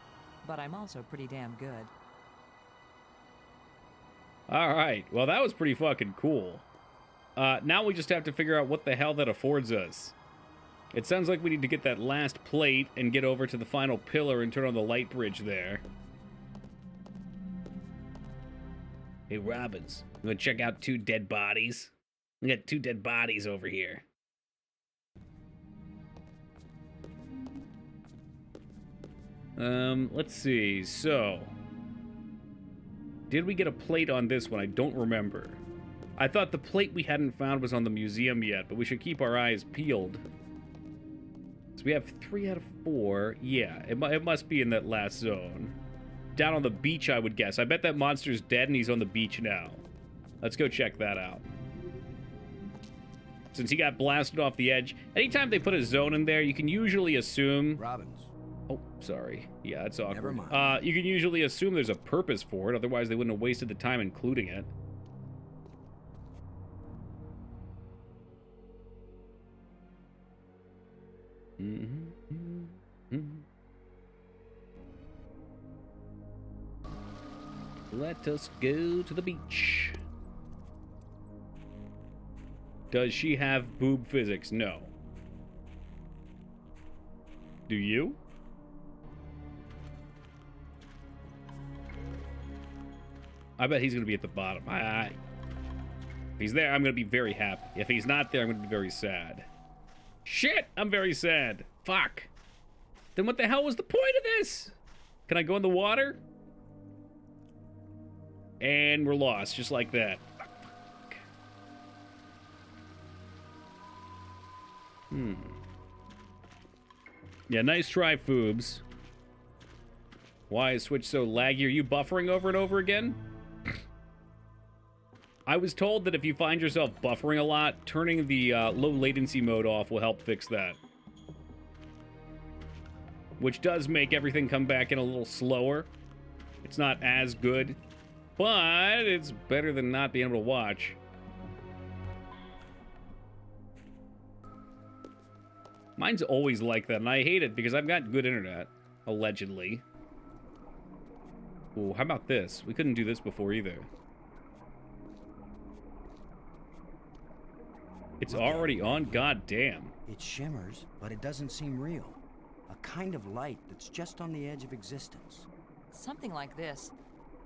but I'm also pretty damn good. Alright, well that was pretty fucking cool. Now we just have to figure out what the hell that affords us. It sounds like we need to get that last plate and get over to the final pillar and turn on the light bridge there. Hey Robbins, you wanna check out 2 dead bodies? We got 2 dead bodies over here. Let's see. So, did we get a plate on this one? I don't remember. I thought the plate we hadn't found was on the museum yet, but we should keep our eyes peeled. So we have 3 out of 4. Yeah, it must be in that last zone. Down on the beach, I would guess. I bet that monster's dead and he's on the beach now. Let's go check that out. Since he got blasted off the edge, anytime they put a zone in there, you can usually assume... Robbins. Oh, sorry. Yeah, that's awkward. Never mind. You can usually assume there's a purpose for it, otherwise they wouldn't have wasted the time including it. Let us go to the beach. Does she have boob physics? No. Do you? I bet he's going to be at the bottom. If he's there, I'm going to be very happy. If he's not there, I'm going to be very sad. Shit! I'm very sad. Fuck. Then what the hell was the point of this? Can I go in the water? And we're lost, just like that. Fuck. Yeah, nice try, Foobs. Why is Switch so laggy? Are you buffering over and over again? I was told that if you find yourself buffering a lot, turning the low latency mode off will help fix that. Which does make everything come back in a little slower. It's not as good, but it's better than not being able to watch. Mine's always like that, and I hate it because I've got good internet, allegedly. Ooh, how about this? We couldn't do this before either. It's already on? God damn. It shimmers, but it doesn't seem real. A kind of light that's just on the edge of existence. Something like this.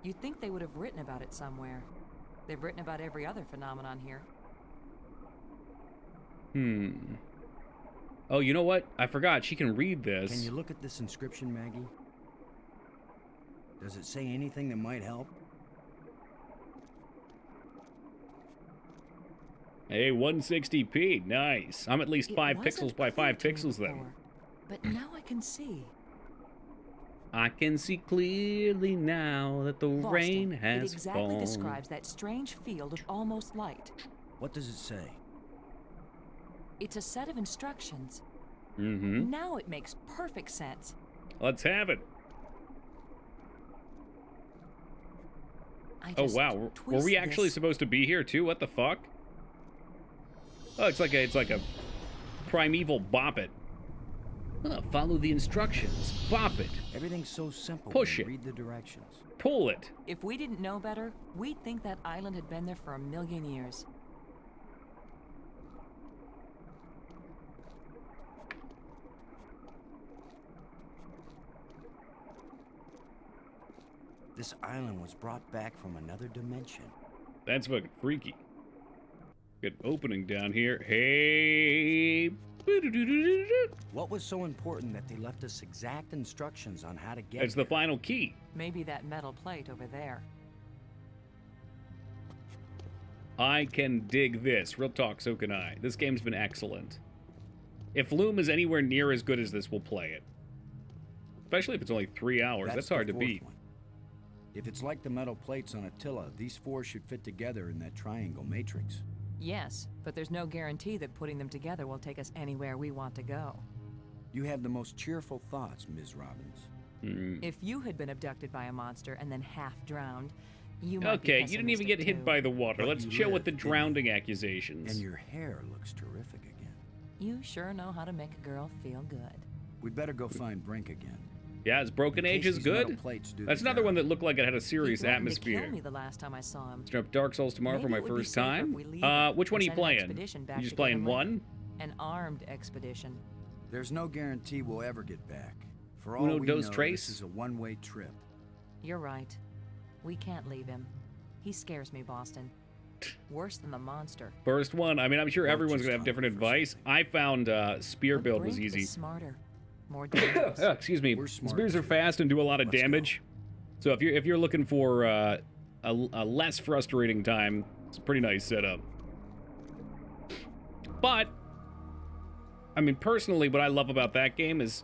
You'd think they would have written about it somewhere. They've written about every other phenomenon here. Oh, you know what? I forgot. She can read this. Can you look at this inscription, Maggie? Does it say anything that might help? Hey, 160p. Nice. I'm at least 5 pixels by 5 pixels then. But now I can see. I can see clearly now that the rain has It exactly fallen. describes that strange field of almost light. What does it say? It's a set of instructions. Mm-hmm. Now it makes perfect sense. Let's have it. I Oh just wow, were twist we actually this. supposed to be here too? What the fuck? Oh, it's like a primeval bop it. Follow the instructions. Bop it. Everything's so simple. Push when you it. Read the directions. Pull it. If we didn't know better, we'd think that island had been there for 1,000,000 years. This island was brought back from another dimension. That's fucking freaky. Good opening down here. Hey. What was so important that they left us exact instructions on how to get That's the final key. Maybe that metal plate over there. I can dig this. Real talk, so can I. This game's been excellent. If Loom is anywhere near as good as this, we'll play it. Especially if it's only 3 hours. That's the hard to fourth beat. one. If it's like the metal plates on Attila, these 4 should fit together in that triangle matrix. Yes, but there's no guarantee that putting them together will take us anywhere we want to go. You have the most cheerful thoughts, Ms. Robbins. If you had been abducted by a monster and then half drowned, you might be Okay, you didn't even get pessimistic, hit too. by the water. But Let's you chill with lived, the didn't you? drowning accusations. And your hair looks terrific again. You sure know how to make a girl feel good. We'd better go find Brink again. Yeah, is Broken In Age case is these metal good? plates do That's the another one job. that looked like it had a He serious threatened to atmosphere. kill me the last time I saw him. Start up Dark Souls tomorrow for Maybe my it would be first safer time. if we leave Which one are and you send an playing? expedition back You just to get playing him one? An armed expedition. There's no guarantee we'll ever get back. For Uno all we dos know, tres? this is a one-way trip. You're right. We can't leave him. He scares me, Boston. Worse than the monster. First one. I mean, I'm sure Or everyone's just gonna have different hungry for advice. something. I found spear But build was Brink easy. is smarter, more dangerous. Excuse me. We're smart Spears are too. fast and do a lot of Let's go. damage. So if you're looking for a less frustrating time, it's a pretty nice setup. But I mean, personally, what I love about that game is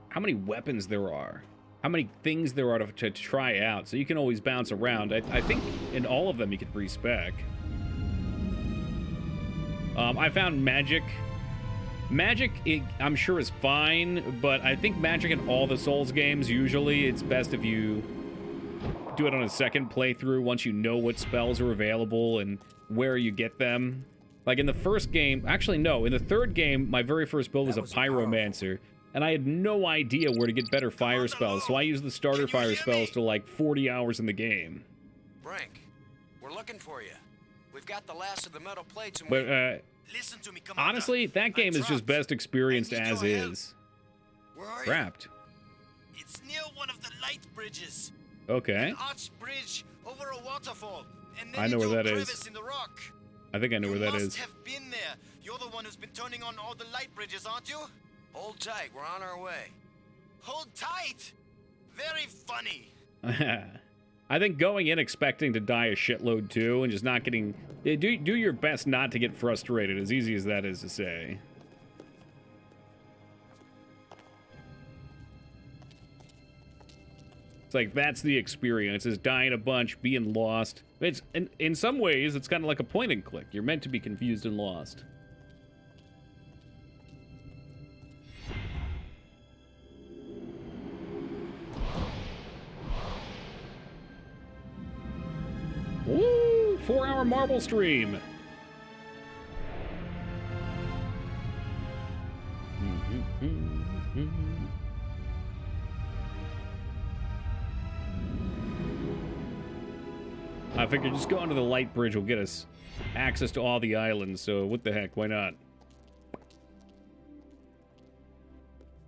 how many weapons there are, how many things there are to try out. So you can always bounce around. I think in all of them you could respec. I found magic. Magic, I'm sure, is fine, but I think magic in all the Souls games, usually it's best if you do it on a second playthrough once you know what spells are available and where you get them. Like in the first game, actually no, in the third game, my very first build was That a was powerful. pyromancer, and I had no idea where to get better fire spells, so I used the starter fire spells to like 40 hours in the game. Brink, we're looking for you. We've got the last of the metal plates and But listen to me, Commander. honestly, that game is just best experienced I need as your help. is. Where are Trapped. you? It's near one of the light bridges. Okay, An arched bridge over a waterfall. And then I know into where a that is. crevice in the rock. I think I know where that You is. must have been there. You're the one who's been turning on all the light bridges, aren't you? Hold tight. We're on our way. Hold tight. Very funny. I think going in expecting to die a shitload too, and just not getting... Do your best not to get frustrated, as easy as that is to say. like that's the experience, is dying a bunch, being lost. It's in some ways it's kind of like a point and click. You're meant to be confused and lost. Woo! 4-hour marble stream. I figured just going to the light bridge will get us access to all the islands, so what the heck, why not?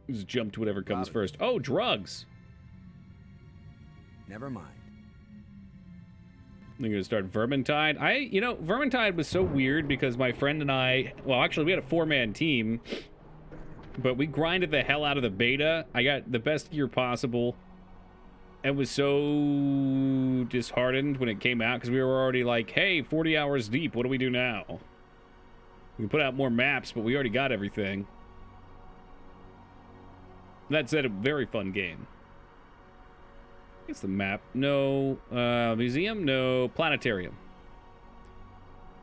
Just jump to whatever comes first. Oh, drugs! Never mind. I'm gonna start Vermintide. Vermintide was so weird because my friend and I, well, actually, we had a 4-man team, but we grinded the hell out of the beta. I got the best gear possible and was so disheartened when it came out because we were already like, hey, 40 hours deep, what do we do now? We can put out more maps, but we already got everything. That said, a very fun game. It's the map. No. Museum? No. Planetarium.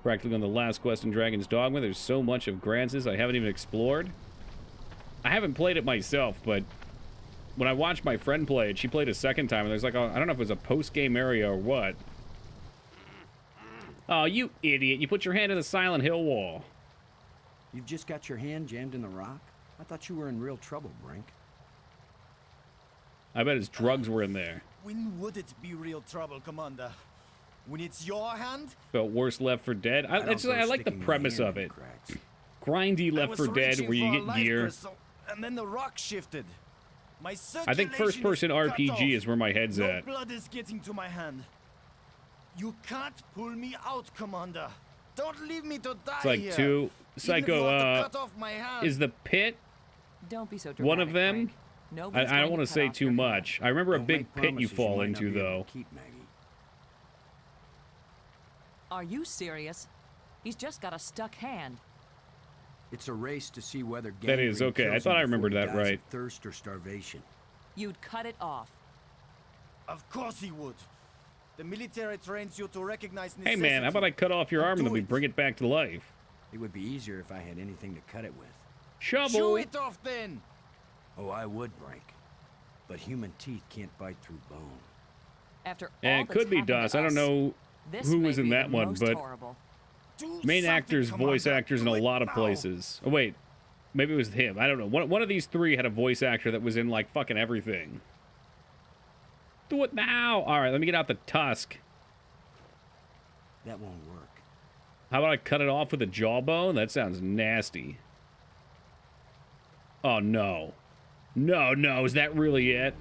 Practically on the last quest in Dragon's Dogma. There's so much of Grances I haven't even explored. I haven't played it myself, but when I watched my friend play it, she played a second time, and there's like, I don't know if it was a post-game area or what. Oh, you idiot. You put your hand in the Silent Hill wall. You've just got your hand jammed in the rock? I thought you were in real trouble, Brink. I bet his drugs were in there. When would it be real trouble, Commander? When it's your hand? Felt worse Left 4 Dead. I like the premise of it. Grindy Left 4 Dead where you get gear. And then the rock shifted. My I think first-person RPG is where my head's no at. Blood is getting to my hand. You can't pull me out, Commander. Don't leave me to die. It's like here. two. Psycho, cut off my hand. is the pit Don't be so dramatic, one of them? Frank. Nobody's I don't going want to say cut off too your hand. much. I remember a Don't big make pit you promises fall might not into, be able though. to keep, Maggie. Are you serious? He's just got a stuck hand. It's a race to see whether That is gangrene okay. I kills thought him I remembered before he that dies right. of thirst or starvation. You'd cut it off. Of course he would. The military trains you to recognize Hey man, how about I cut off your arm and then we bring it back to life? It would be easier if I had anything to cut it with. Shovel! Chew it off then! Oh, I would, Brink. But human teeth can't bite through bone. After all And it that's could be happened to Dust. I don't us, know this who may was in be that the one, most but horrible. Do main something, actors, voice Commander. actors in a Do it lot of now. places. Oh wait, maybe it was him. I don't know. One of these three had a voice actor that was in like fucking everything. Do it now! Alright, let me get out the tusk. That won't work. How about I cut it off with a jawbone? That sounds nasty. Oh no. No, is that really it?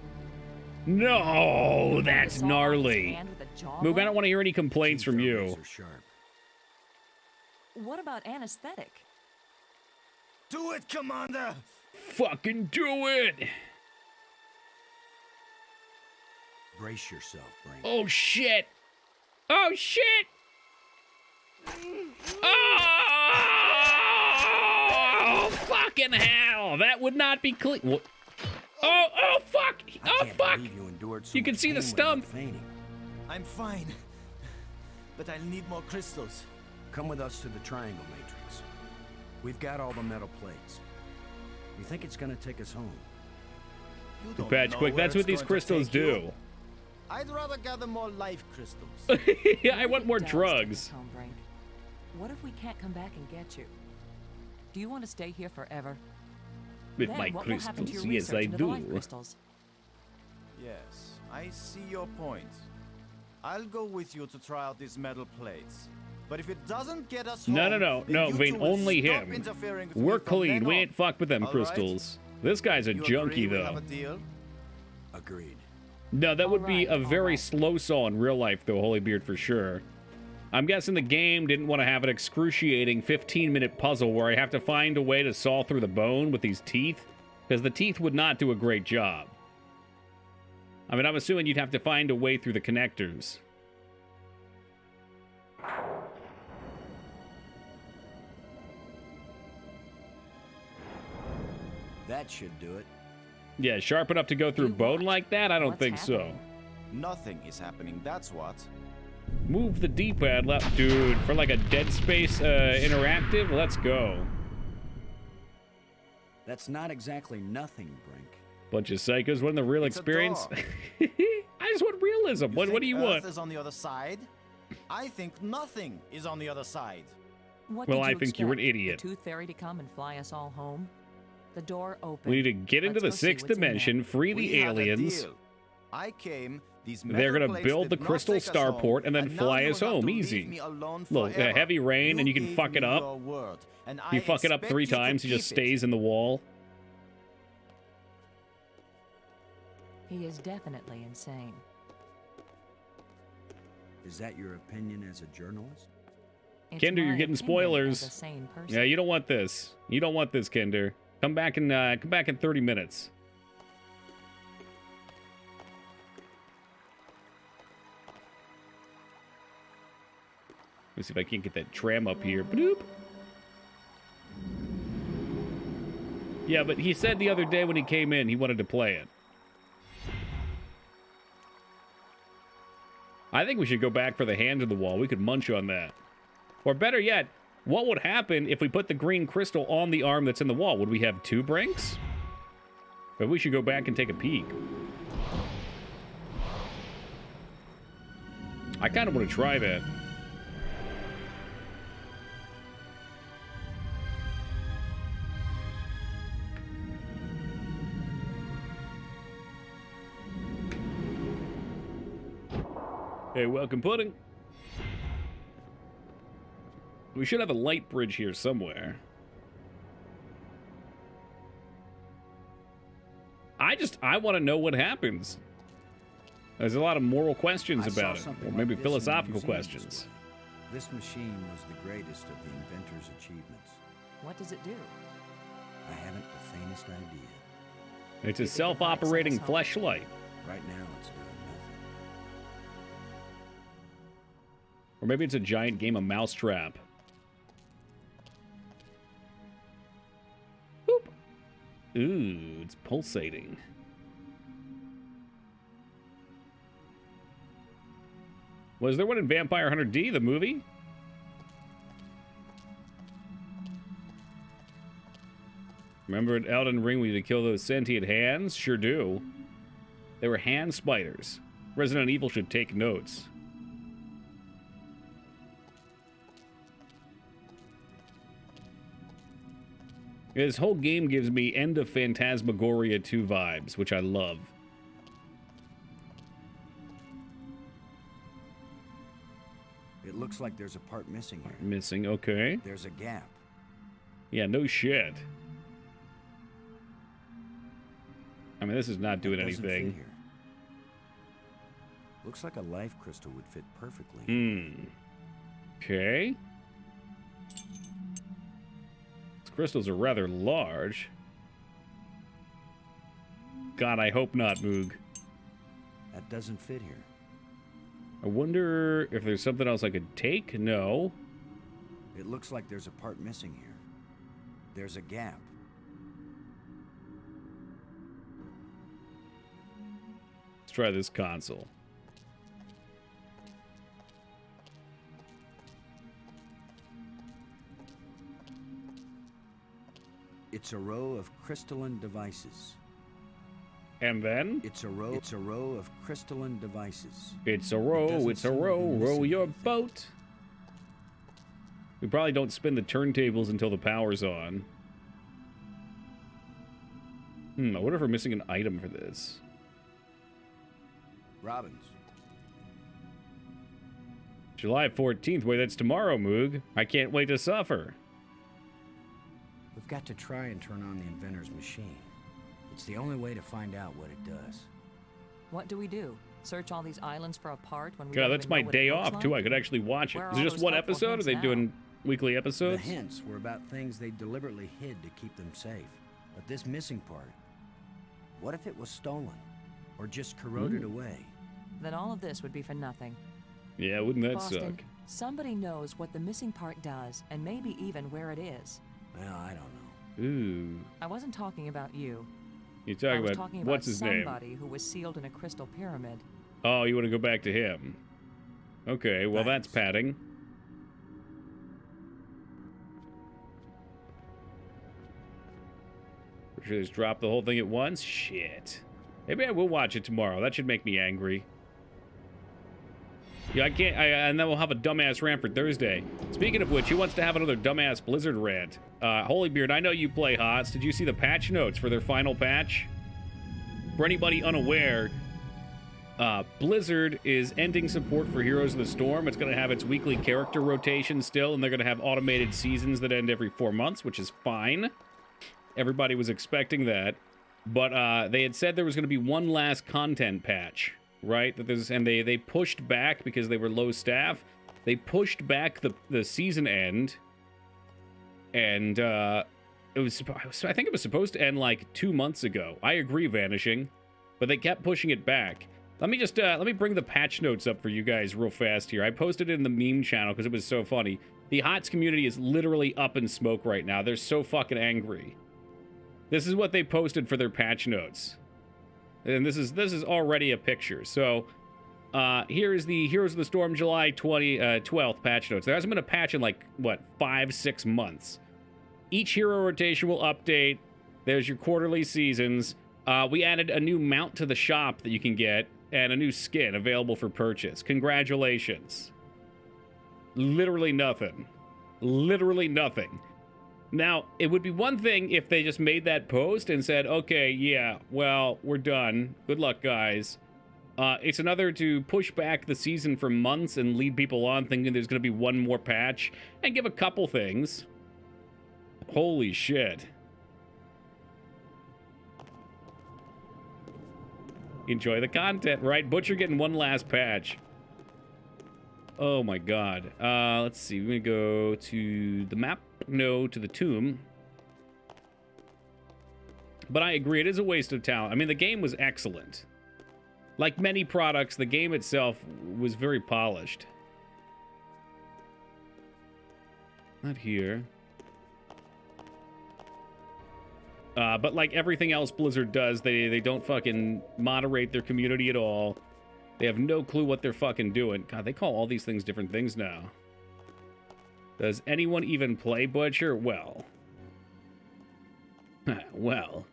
No, that's Saw his gnarly. hand with a Moog, I jawbone? don't want to hear any complaints from Teeth are you. razor sharp. What about anesthetic? Do it, Commander! Fucking do it! Brace yourself, Brink. Oh shit! Oh shit! Oh fucking hell! That would not be clean. What? Oh fuck! I Oh can't fuck! believe you endured so You can much see the pain without stump. fainting. I'm fine. But I'll need more crystals. Come with us to the Triangle Matrix. We've got all the metal plates. You think it's gonna take us home? You don't Patch know quick. where That's it's what these going to crystals take you. do. I'd rather gather more life crystals. Yeah, I want more Does take us drugs. home, Brink. What if we can't come back and get you? Do you want to stay here forever? With Then my what will happen to crystals, your yes, research I into the life do. crystals? Yes, I see your point. I'll go with you to try out these metal plates. But if it doesn't get us No, home, no, then you Vane, two will only stop him. interfering with We're me from clean. then We on. ain't fucked with them All right? crystals. This guy's a You junkie, agree we have though. a deal? Agreed. No, that would be a Alright, very alright. slow saw in real life, though, Holybeard, for sure. I'm guessing the game didn't want to have an excruciating 15-minute puzzle where I have to find a way to saw through the bone with these teeth, because the teeth would not do a great job. I mean, I'm assuming you'd have to find a way through the connectors. That should do it. Yeah, sharp enough to go through You bone what? like that? I don't What's think so. happening? Nothing is happening, that's what. Move the D-pad left. Dude, for like a Dead Space interactive, let's go. That's not exactly nothing, Brink. Bunch of psychos. What in the real It's a experience? door. I just want realism. What do you Earth want? is on the other side? I think nothing is on the other side. What Well, did I you think you're an expect? idiot. The Tooth Fairy to come and fly us all home? The door opened. We need to get into the Let's go see sixth what's in there. dimension, free the We had a aliens. deal. I came. These They're metal gonna plates build the did not crystal take us home, starport and then now fly you us have home. to leave Easy. me alone Look, forever. heavy rain, and you can gave fuck it me up. your word, and You I fuck it up expect 3 you to times, he just keep it. stays in the wall. He is definitely insane. Is that your opinion as a journalist? It's Kinder, you're my getting opinion spoilers. as a sane person. Yeah, you don't want this. You don't want this, Kinder. Come back in 30 minutes. Let me see if I can't get that tram up here. Bloop. Yeah, but he said the other day when he came in, he wanted to play it. I think we should go back for the hand in the wall. We could munch on that. Or better yet, what would happen if we put the green crystal on the arm that's in the wall? Would we have 2 Brinks? But we should go back and take a peek. I kind of want to try that. Hey, welcome, Pudding. We should have a light bridge here somewhere. I want to know what happens. There's a lot of moral questions I saw about it, something or like maybe this in a philosophical museum questions. this week. This machine was the greatest of the inventor's achievements. What does it do? I haven't the faintest idea. It's a If it self-operating device has fleshlight. Right now, it's doing nothing. Or maybe it's a giant game of Mousetrap. Boop. Ooh, it's pulsating. Was there one in Vampire Hunter D, the movie? Remember at Elden Ring we had to kill those sentient hands? Sure do. They were hand spiders. Resident Evil should take notes. This whole game gives me End of Phantasmagoria 2 vibes, which I love. It looks like there's a part missing here. Missing, okay. There's a gap. Yeah, no shit. I mean, this is not doing It doesn't fit anything. here. Looks like a life crystal would fit perfectly. Hmm. Okay. These crystals are rather large. God, I hope not, Moog. That doesn't fit here. I wonder if there's something else I could take? No. It looks like there's a part missing here. There's a gap. Let's try this console. It's a row of crystalline devices. And then? It's a row of crystalline devices. It's a row, doesn't it's a seem to row, be row missing your anything. boat. We probably don't spin the turntables until the power's on. I wonder if we're missing an item for this. Robbins. July 14th. Wait, that's tomorrow, Moog. I can't wait to suffer. We've got to try and turn on the inventor's machine. It's the only way to find out what it does. What do we do? Search all these islands for a part when we God, don't that's even my know what day it looks off, too. like? I could actually watch it. Where are Is it all just those one helpful episode? Or are hints they now? doing weekly The episodes? hints were about things they deliberately hid to keep them safe. But this missing part, what if it was stolen? Or just corroded away? Then all of this would be for nothing. Yeah, wouldn't that Boston, suck? somebody knows what the missing part does, and maybe even where it is. Well, I don't know. Ooh. I wasn't talking about you. You're I talking was about, talking about what's his name? somebody who was sealed in a crystal pyramid Oh, you want to go back to him? Okay, well, that's padding. Should I just drop the whole thing at once? Shit. Maybe I will watch it tomorrow. That should make me angry. Yeah, I can't. And then we'll have a dumbass rant for Thursday. Speaking of which, who wants to have another dumbass Blizzard rant? Holybeard, I know you play HOTS. Did you see the patch notes for their final patch? For anybody unaware, Blizzard is ending support for Heroes of the Storm. It's going to have its weekly character rotation still, and they're going to have automated seasons that end every 4 months, which is fine. Everybody was expecting that. But they had said there was going to be one last content patch, right? And they pushed back because they were low staff. They pushed back the season end, and I think it was supposed to end like 2 months ago. I agree, Vanishing, but they kept pushing it back. Let me bring the patch notes up for you guys real fast here. I posted it in the meme channel because it was so funny. The HOTS community is literally up in smoke right now. They're so fucking angry. This is what they posted for their patch notes. And this is already a picture. So, here is the Heroes of the Storm July 12th patch notes. There hasn't been a patch in like, what, 5-6 months. Each hero rotation will update. There's your quarterly seasons. We added a new mount to the shop that you can get, and a new skin available for purchase. Congratulations. Literally nothing. Literally nothing. Now, it would be one thing if they just made that post and said, okay, yeah, well, we're done. Good luck, guys. It's another to push back the season for months and lead people on thinking there's going to be one more patch and give a couple things. Holy shit. Enjoy the content, right? Butcher getting one last patch. Oh my god. Let's see. We're going to go to the map. No, to the tomb. But I agree, it is a waste of talent. I mean, the game was excellent. Like many products, the game itself was very polished. Not here. But like everything else Blizzard does, they don't fucking moderate their community at all. They have no clue what they're fucking doing. God, they call all these things different things now. Does anyone even play Butcher? Well. Well.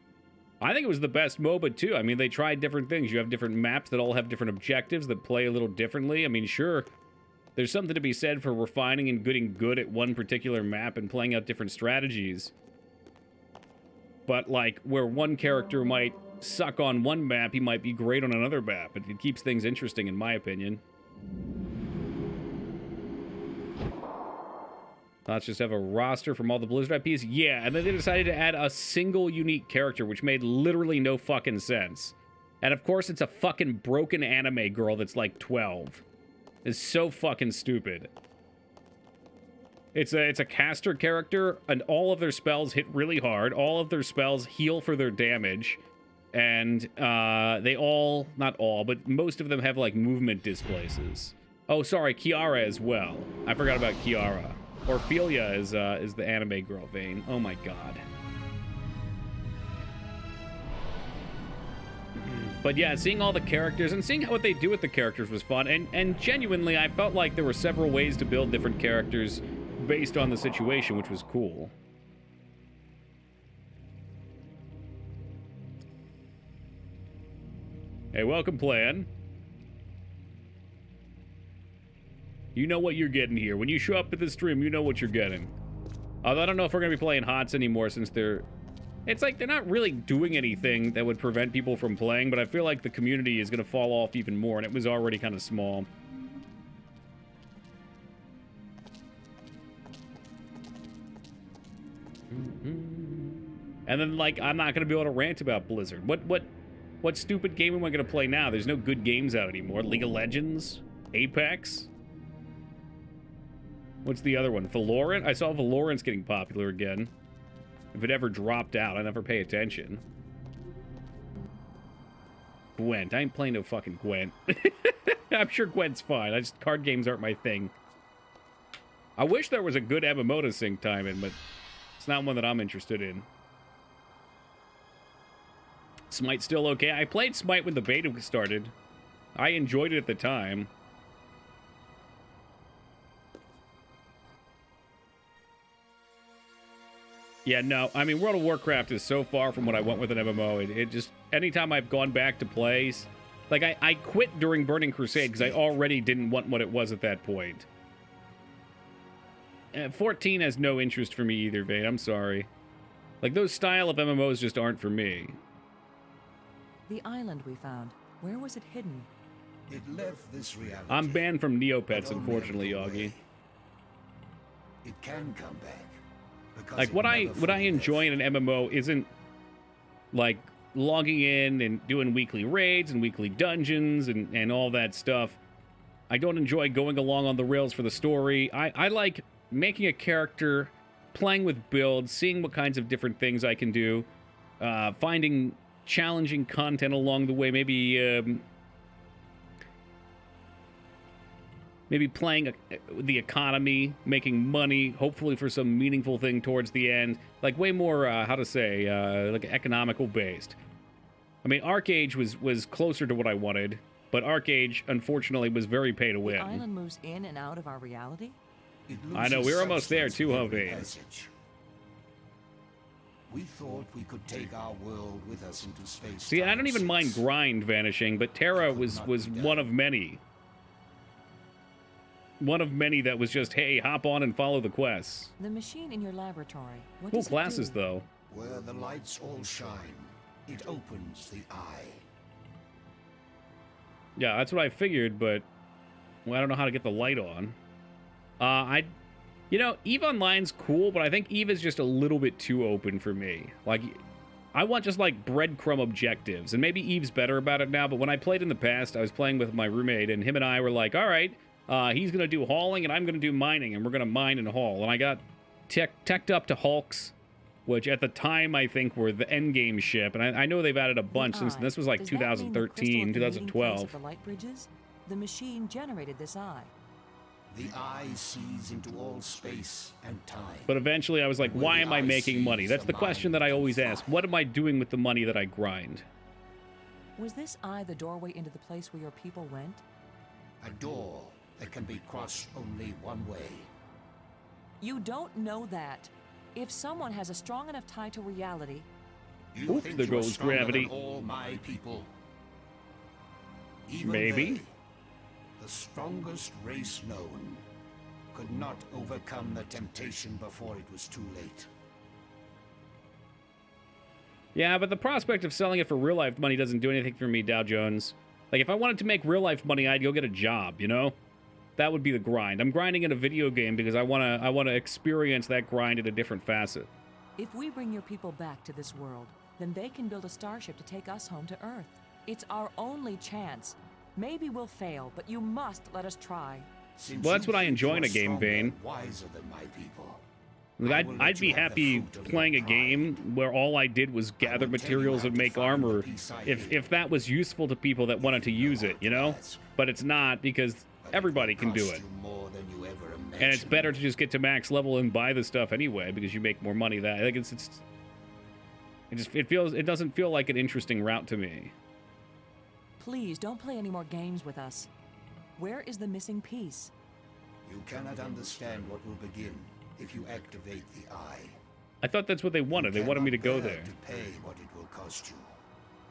I think it was the best MOBA, too. I mean, they tried different things. You have different maps that all have different objectives that play a little differently. I mean, sure, there's something to be said for refining and getting good at one particular map and playing out different strategies. But, like, where one character might suck on one map, he might be great on another map. It keeps things interesting, in my opinion. Let's just have a roster from all the Blizzard IPs. Yeah, and then they decided to add a single unique character, which made literally no fucking sense. And of course, it's a fucking broken anime girl that's like 12. It's so fucking stupid. It's a caster character, and all of their spells hit really hard. All of their spells heal for their damage. And they all, not all, but most of them have like movement displaces. Oh, sorry, Kiara as well. I forgot about Kiara. Ophelia is the anime girl vein. Oh my god. But yeah, seeing all the characters and seeing what they do with the characters was fun. And genuinely, I felt like there were several ways to build different characters based on the situation, which was cool. Hey, welcome, Plan. You know what you're getting here. When you show up to the stream, you know what you're getting. Although I don't know if we're going to be playing HOTS anymore since it's like they're not really doing anything that would prevent people from playing, but I feel like the community is going to fall off even more, and it was already kind of small. And then, like, I'm not going to be able to rant about Blizzard. What stupid game am I going to play now? There's no good games out anymore. League of Legends? Apex? What's the other one? Valorant? I saw Valorant's getting popular again. If it ever dropped out, I never pay attention. Gwent. I ain't playing no fucking Gwent. I'm sure Gwent's fine. Card games aren't my thing. I wish there was a good MMO to sink time in, but it's not one that I'm interested in. Smite's still okay. I played Smite when the beta started. I enjoyed it at the time. Yeah, no, I mean, World of Warcraft is so far from what I want with an MMO. It just, anytime I've gone back to plays, like, I quit during Burning Crusade because I already didn't want what it was at that point. 14 has no interest for me either, Vane. I'm sorry. Like, those style of MMOs just aren't for me. The island we found, where was it hidden? It left this reality. I'm banned from Neopets, but only unfortunately, a little Augie. way. It can come back. because Like, it what I never enjoy fully in an MMO isn't, like, logging in and doing weekly raids and weekly dungeons and all that stuff. I don't enjoy going along on the rails for the story. I like making a character, playing with builds, seeing what kinds of different things I can do, finding challenging content along the way, maybe playing the economy, making money, hopefully for some meaningful thing towards the end. Like, way more, like, economical based. I mean, ArcAge was closer to what I wanted, but ArcAge, unfortunately, was very pay to The win. island moves in and out of our reality? It I know, loses we're almost there substance too, with huh, every Vane? passage. We thought we could take our world with us into space. See, I don't even mind since grind vanishing, but Terra Could was not be done. one of many. One of many that was just, hey, hop on and follow the quests. The machine in your laboratory, what Cool does it classes, do? though. Where the lights all shine, it opens the eye. Yeah, that's what I figured, but well, I don't know how to get the light on. You know, EVE Online's cool, but I think EVE is just a little bit too open for me. Like, I want just, like, breadcrumb objectives, and maybe EVE's better about it now, but when I played in the past, I was playing with my roommate, and him and I were like, all right, he's going to do hauling, and I'm going to do mining, and we're going to mine and haul. And I got teched up to Hulks, which at the time I think were the endgame ship, and I know they've added a bunch since eye. this was like Does that mean the crystal 2013, at the meeting place 2012. of the light bridges? The machine generated this eye. The eye sees into all space and time. But eventually I was like, Where why the am I eye making money? sees, That's the the question mind that I can always ask. fly. What am I doing with the money that I grind? Was this eye the doorway into the place where your people went? A door that can be crossed only one way. You don't know that. If someone has a strong enough tie to reality, You Oops, think there you're goes stronger gravity. than all my people? Even Maybe. they, the strongest race known, could not overcome the temptation before it was too late. Yeah, but the prospect of selling it for real life money doesn't do anything for me, Dow Jones. Like, if I wanted to make real life money, I'd go get a job, you know? That would be the grind. I'm grinding in a video game because I wanna experience that grind in a different facet. if we bring your people back to this world, then they can build a starship to take us home to Earth. It's our only chance. Maybe we'll fail, but you must let us try. Since Well, that's you what I think enjoy in you're a game, stronger Vane. and wiser than my people. Like, I will let I'd be you have the happy fruit of your playing a pride. game where all I did was gather will tell you materials how and to make find the armor piece I if hid. that was useful to people that wanted to use it, you know? But it's not, because But it everybody will can do cost it. you more than you ever And it's imagined. better to just get to max level and buy the stuff anyway because you make more money that. I think it doesn't feel like an interesting route to me. Please don't play any more games with us. Where is the missing piece? You cannot understand what will begin if you activate the eye. I thought that's what they wanted. They wanted me to Cannot go bear there. To pay what it will cost you.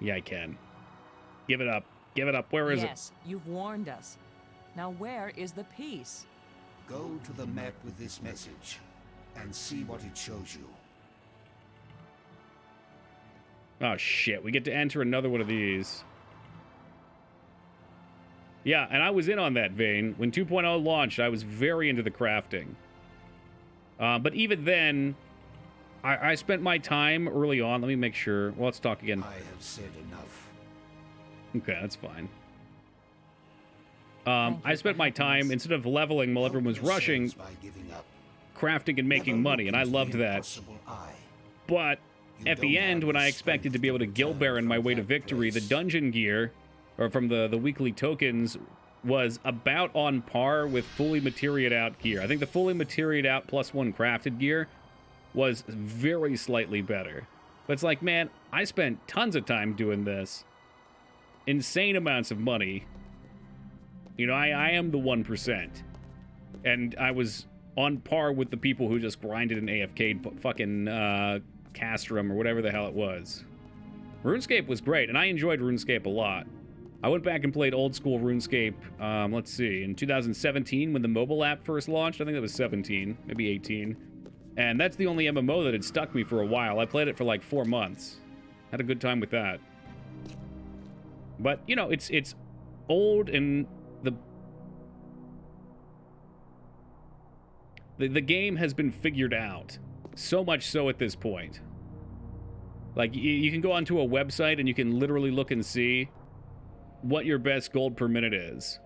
Yeah, I can. Give it up. Give it up. Where is it? Yes, you've warned us. Now where is the piece? Go to the map with this message and see what it shows you. Oh, shit. We get to enter another one of these. Yeah, and I was in on that vein. When 2.0 launched, I was very into the crafting. But even then, I spent my time early on. Let me make sure. Well, let's talk again. I have said enough. Okay, that's fine. Thank I you spent for my helping time, us. instead of leveling while everyone was Help rushing, yourselves by giving up. crafting and making Never money, look and I into the loved that. impossible eye. But You at the don't end, have when the I expected to be able to strength Guild return Baron my from way to that victory, the place. dungeon gear, or from the weekly tokens, was about on par with fully materiated out gear. I think the fully materiated out +1 crafted gear was very slightly better. But it's like, man, I spent tons of time doing this. Insane amounts of money. You know, I am the 1%. And I was on par with the people who just grinded and AFK'd fucking Castrum or whatever the hell it was. RuneScape was great, and I enjoyed RuneScape a lot. I went back and played old school RuneScape, let's see, in 2017 when the mobile app first launched. I think that was 17, maybe 18. And that's the only MMO that had stuck me for a while. I played it for like 4 months. Had a good time with that. But, you know, it's old, and the game has been figured out. So much so at this point. Like, you can go onto a website and you can literally look and see what your best gold per minute is.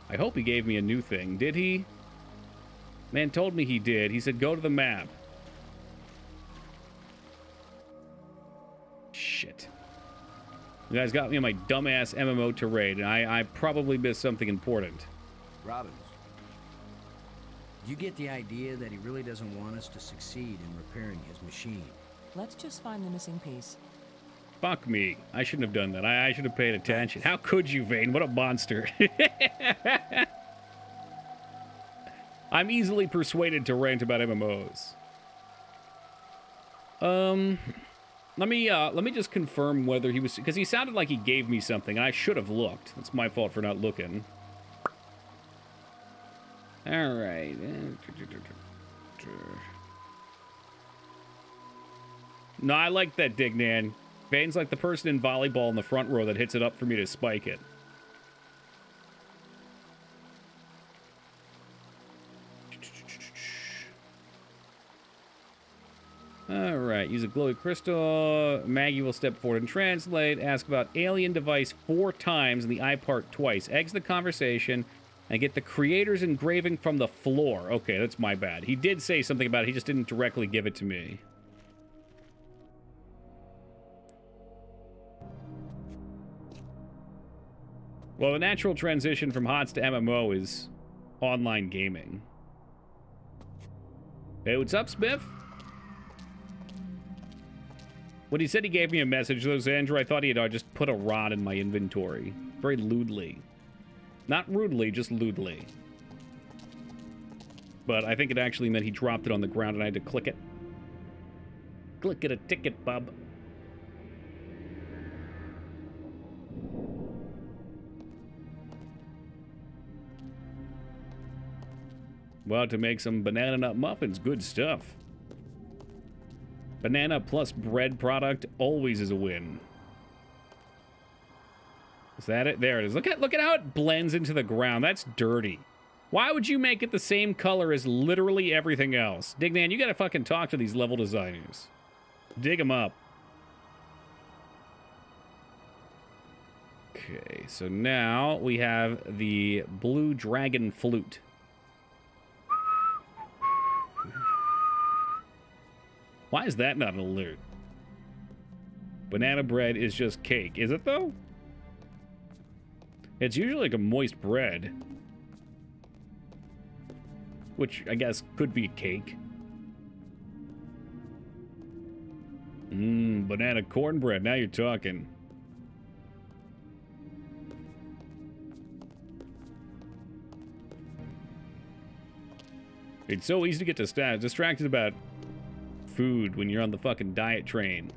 I hope he gave me a new thing. Did he? Man told me he did. He said, go to the map. Shit. You guys got me on my dumbass MMO tirade, and I probably missed something important. Robbins, you get the idea that he really doesn't want us to succeed in repairing his machine. Let's just find the missing piece. Fuck me. I shouldn't have done that. I should have paid attention. How could you, Vane? What a monster. I'm easily persuaded to rant about MMOs. Let me just confirm whether he was, because he sounded like he gave me something, and I should have looked. It's my fault for not looking. All right. No, I like that, Dignan. Vane's like the person in volleyball in the front row that hits it up for me to spike it. All right, use a glowy crystal. Maggie will step forward and translate. Ask about alien device 4 times and the eye part twice. Exit the conversation and get the creator's engraving from the floor. Okay, that's my bad. He did say something about it. He just didn't directly give it to me. Well, the natural transition from HOTS to MMO is online gaming. Hey, what's up, Smith? When he said he gave me a message, though, Xandra, I thought he had just put a rod in my inventory. Very lewdly. Not rudely, just lewdly. But I think it actually meant he dropped it on the ground and I had to click it. Click it a ticket, bub. Well, to make some banana nut muffins, good stuff. Banana plus bread product always is a win. Is that it? There it is. Look at how it blends into the ground. That's dirty. Why would you make it the same color as literally everything else? Dignan, you gotta fucking talk to these level designers. Dig them up. Okay, so now we have the blue dragon flute. Why is that not an alert? Banana bread is just cake. Is it, though? It's usually like a moist bread. Which, I guess, could be cake. Banana cornbread. Now you're talking. It's so easy to get distracted about food when you're on the fucking diet train.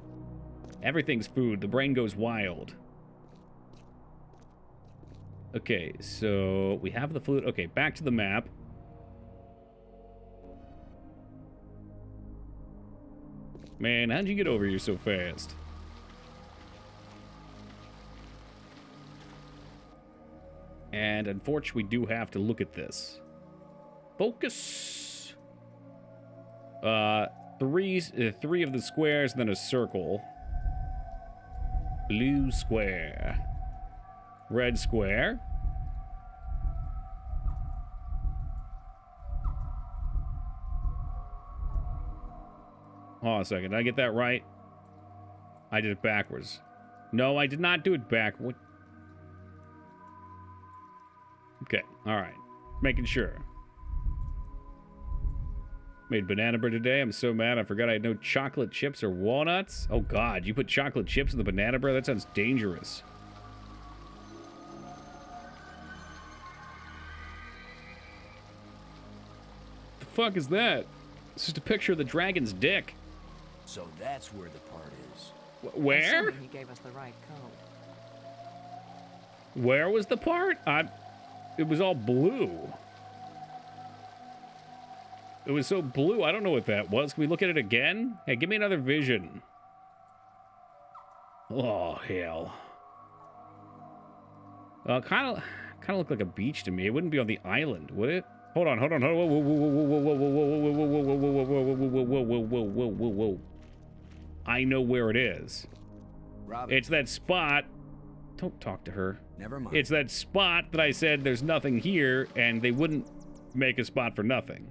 Everything's food. The brain goes wild. Okay, so we have the flute. Okay, back to the map. Man, how'd you get over here so fast? And unfortunately, we do have to look at this. Focus. Three of the squares, and then a circle. Blue square. Red square. Hold on a second. Did I get that right? I did it backwards. No, I did not do it backward. Okay, all right. Making sure. Made banana bread today. I'm so mad. I forgot I had no chocolate chips or walnuts. Oh, God. You put chocolate chips in the banana bread? That sounds dangerous. The fuck is that? It's just a picture of the dragon's dick. So that's where the part is. Where? Assuming he gave us the right code. Where was the part? It was all blue. It was so blue. I don't know what that was. Can we look at it again? Hey, give me another vision. Oh, hell. Kind of looked like a beach to me. It wouldn't be on the island, would it? Hold on. Whoa, whoa, whoa. I know where it is. Robin, It's that spot. Don't talk to her. never mind. It's that spot that I said there's nothing here, and they wouldn't make a spot for nothing.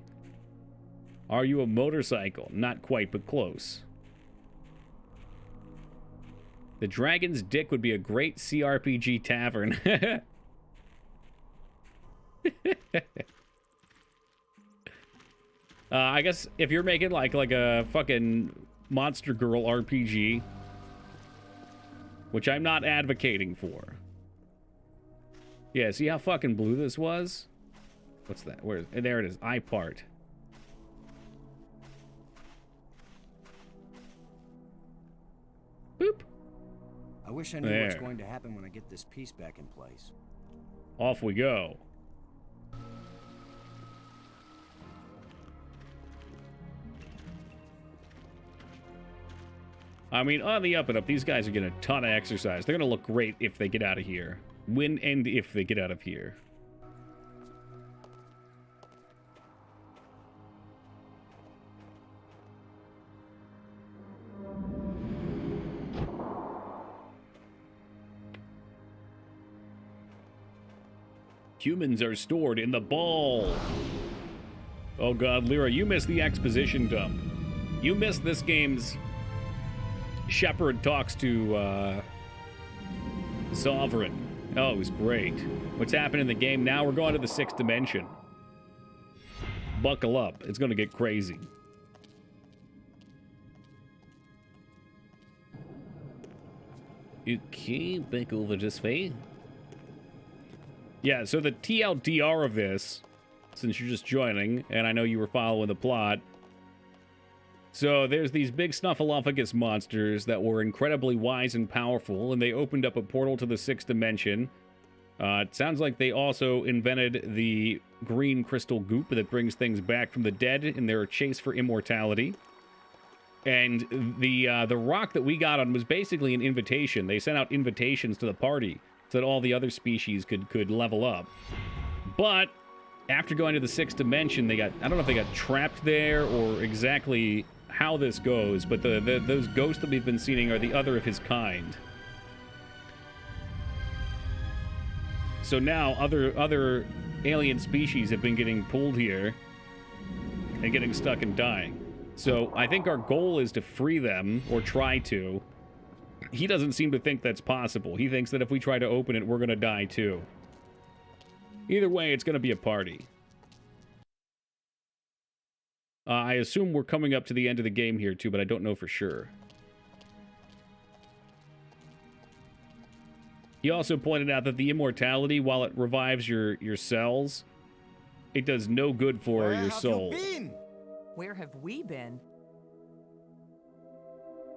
Are you a motorcycle? Not quite, but close. The Dragon's Dick would be a great CRPG tavern. I guess if you're making like a fucking Monster Girl RPG, which I'm not advocating for. Yeah, see how fucking blue this was? What's that? Where? There it is. I part. Boop. I wish I knew what's There. going to happen when I get this piece back in place. Off we go. I mean, on the up and up, these guys are getting a ton of exercise. They're going to look great if they get out of here. When and if they get out of here. Humans are stored in the ball. Oh god, Lyra, you missed the exposition dump. You missed this game's Shepard talks to Sovereign. Oh, it was great. What's happening in the game now? We're going to the 6th dimension. Buckle up. It's going to get crazy. Okay, back over this way. Yeah, so the TLDR of this, since you're just joining, and I know you were following the plot. So there's these big Snuffleupagus monsters that were incredibly wise and powerful, and they opened up a portal to the 6th dimension. It sounds like they also invented the green crystal goop that brings things back from the dead in their chase for immortality. And the rock that we got on was basically an invitation. They sent out invitations to the party so that all the other species could level up. But after going to the 6th dimension, they got, I don't know if they got trapped there or exactly how this goes, but those ghosts that we've been seeing are the other of his kind. So now other alien species have been getting pulled here and getting stuck and dying. So I think our goal is to free them, or try to. He doesn't seem to think that's possible. He thinks that if we try to open it, we're going to die too. Either way, it's going to be a party. I assume we're coming up to the end of the game here too, but I don't know for sure. He also pointed out that the immortality, while it revives your cells, it does no good for your soul. Where have you been? Where have we been?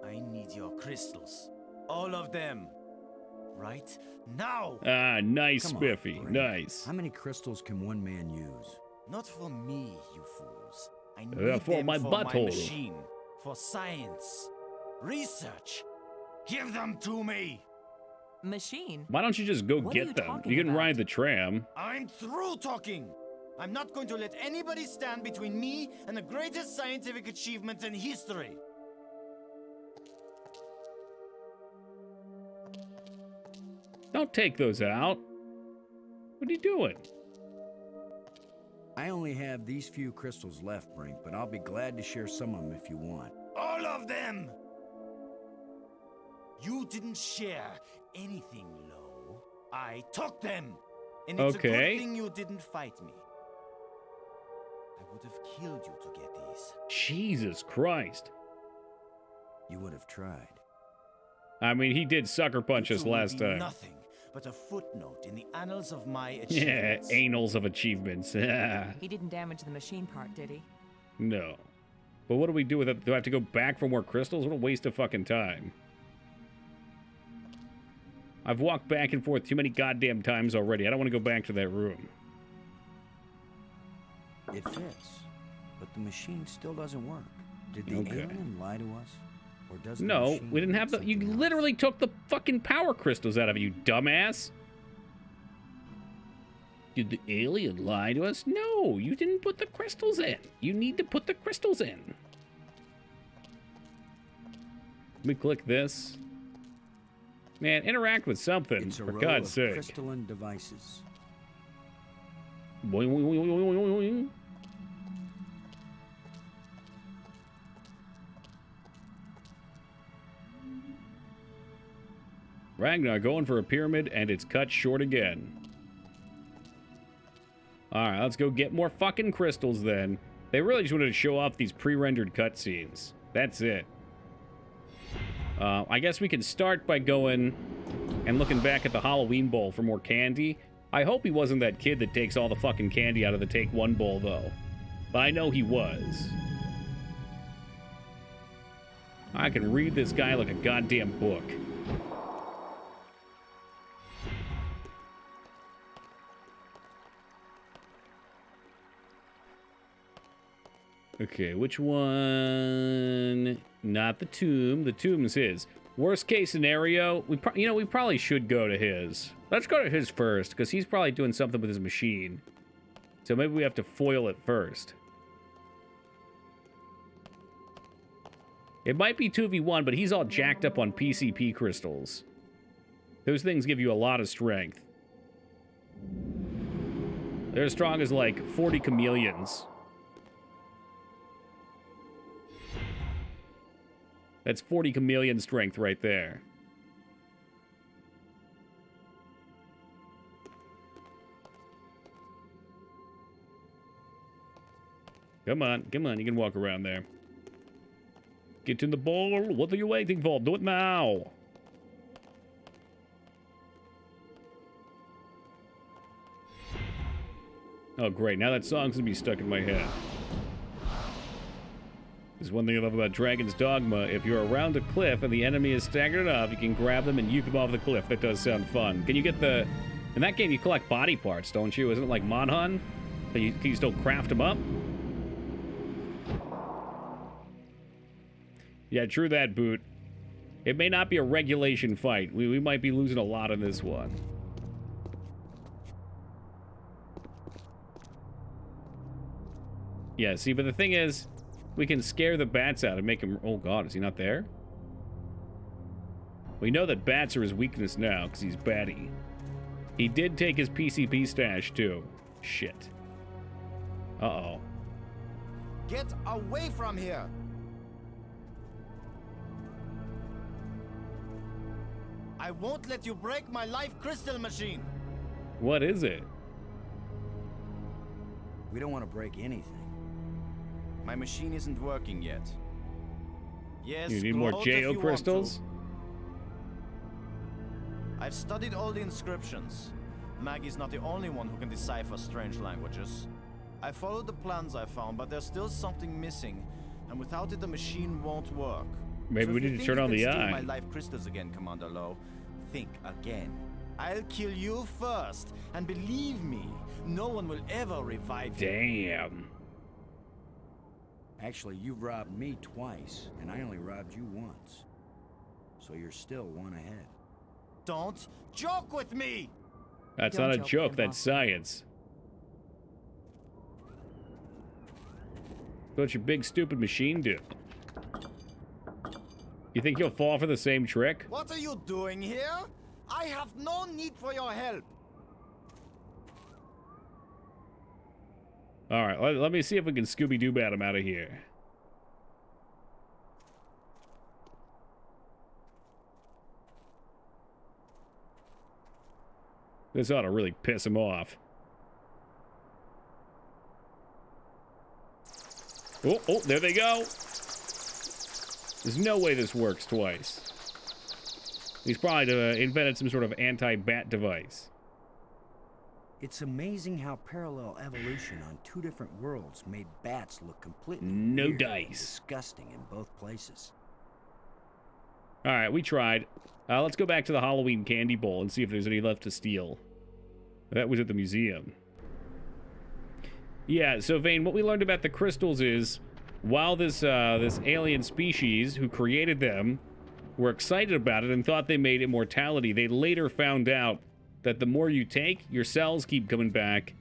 I need your crystals. All of them. Right now. Ah, nice, Come on, Spiffy. Brink. Nice. How many crystals can one man use? Not for me, you fools. I need for them my for butthole. my machine. For science. Research. Give them to me. Machine? Why don't you just go What are you get them? talking You can about? ride the tram. I'm through talking. I'm not going to let anybody stand between me and the greatest scientific achievement in history. Don't take those out. What are you doing? I only have these few crystals left, Brink, but I'll be glad to share some of them if you want. All of them! You didn't share anything, Lo. I took them! And it's a Okay. good thing you didn't fight me. I would have killed you to get these. Jesus Christ. You would have tried. I mean, he did sucker punch us It will last be time. Nothing but a footnote in the annals of my Yeah, achievements. annals of achievements. He didn't damage the machine part, did he? No. But what do we do with it? Do I have to go back for more crystals? What a waste of fucking time. I've walked back and forth too many goddamn times already. I don't want to go back to that room. It fits, but the machine still doesn't work. Did the Okay. alien lie to us? Or does the No, machine we didn't need have the... You something else? literally took the fucking power crystals out of it, you dumbass. Did the alien lie to us? No, you didn't put the crystals in. You need to put the crystals in. Let me click this. Man, interact with something, It's a for row God's of sake. crystalline devices. Boing, boing, boing, boing, boing, boing. Ragnar going for a pyramid, and it's cut short again. Alright, let's go get more fucking crystals then. They really just wanted to show off these pre-rendered cutscenes. That's it. I guess we can start by going and looking back at the Halloween bowl for more candy. I hope he wasn't that kid that takes all the fucking candy out of the Take One bowl, though. But I know he was. I can read this guy like a goddamn book. Okay, which one? Not the tomb. The tomb's his. Worst case scenario, we probably should go to his. Let's go to his first, because he's probably doing something with his machine. So maybe we have to foil it first. It might be 2v1, but he's all jacked up on PCP crystals. Those things give you a lot of strength. They're as strong as like 40 chameleons. That's 40 chameleon strength right there. Come on, come on, you can walk around there. Get in the bowl. What are you waiting for? Do it now. Oh, great. Now that song's gonna be stuck in my head. There's one thing I love about Dragon's Dogma. If you're around a cliff and the enemy is staggered enough, you can grab them and yuke them off the cliff. That does sound fun. Can you get the... In that game, you collect body parts, don't you? Isn't it like Monhun? Can you still craft them up? Yeah, true that, Boot. It may not be a regulation fight. We might be losing a lot in this one. Yeah, see, but the thing is, we can scare the bats out and make him... Oh, God, is he not there? We know that bats are his weakness now, because he's batty. He did take his PCP stash, too. Shit. Uh-oh. Get away from here! I won't let you break my life crystal machine! What is it? We don't want to break anything. My machine isn't working yet. Yes, You need more gloat if you JO want crystals? to. I've studied all the inscriptions. Maggie's not the only one who can decipher strange languages. I followed the plans I found, but there's still something missing, and without it the machine won't work. Maybe So we if you need to think turn you on can the steal eye. my life crystals again, Commander Lowe, think again. I'll kill you first, and believe me, no one will ever revive you. Damn. Actually, you've robbed me twice, and I only robbed you once. So you're still one ahead. Don't joke with me! That's Don't not a joke, joke, Grandma. that's science. What's your big stupid machine do? You think you'll fall for the same trick? What are you doing here? I have no need for your help. Alright, let me see if we can Scooby-Doo bat him out of here. This ought to really piss him off. Oh, there they go. There's no way this works twice. He's probably invented some sort of anti-bat device. It's amazing how parallel evolution on two different worlds made bats look completely No weird and dice. disgusting in both places. All right, we tried. Let's go back to the Halloween candy bowl and see if there's any left to steal. That was at the museum. Yeah, so Vane, what we learned about the crystals is, while this alien species who created them were excited about it and thought they made immortality, they later found out that the more you take, your cells keep coming back,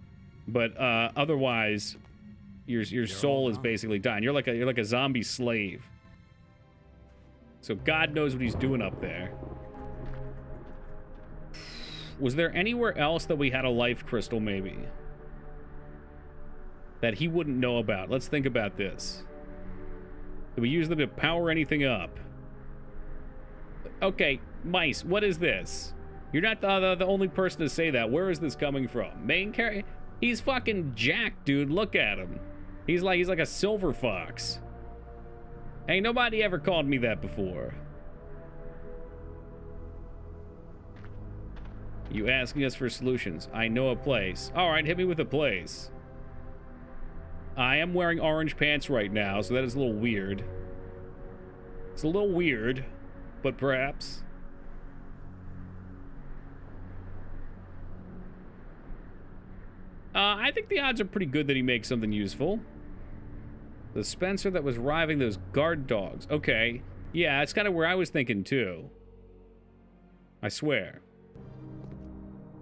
but otherwise, your soul is basically dying. You're like a zombie slave. So God knows what he's doing up there. Was there anywhere else that we had a life crystal, maybe? That he wouldn't know about? Let's think about this. Did we use them to power anything up? Okay, Mice, what is this? You're not the only person to say that. Where is this coming from? Main character? He's fucking jacked, dude. Look at him. He's like a silver fox. Ain't nobody ever called me that before. You asking us for solutions. I know a place. All right, hit me with a place. I am wearing orange pants right now, so that is a little weird. It's a little weird, but perhaps. I think the odds are pretty good that he makes something useful. The Spencer that was riving those guard dogs. Okay. Yeah, that's kind of where I was thinking, too. I swear.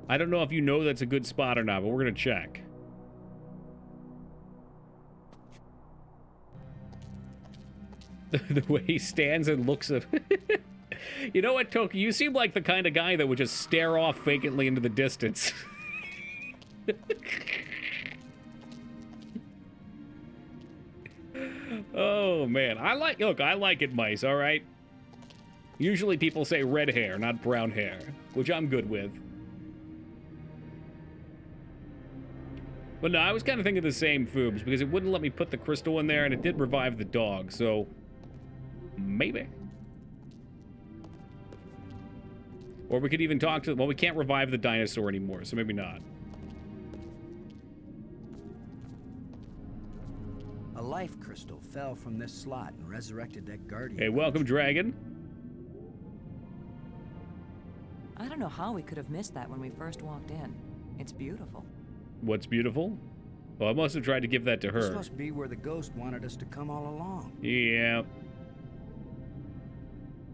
I don't know if you know that's a good spot or not, but we're going to check. The way he stands and looks at... You know what, Toki? You seem like the kind of guy that would just stare off vacantly into the distance. Oh, man. I like it, Mice, all right? Usually people say red hair, not brown hair, which I'm good with. But no, I was kind of thinking the same, Foobs, because it wouldn't let me put the crystal in there, and it did revive the dog, so maybe. Or we could even talk to... Well, we can't revive the dinosaur anymore, so maybe not. A life crystal fell from this slot and resurrected that guardian. Hey, welcome, Dragon. I don't know how we could have missed that when we first walked in. It's beautiful. What's beautiful? Well, I must have tried to give that to her. This must be where the ghost wanted us to come all along. Yeah.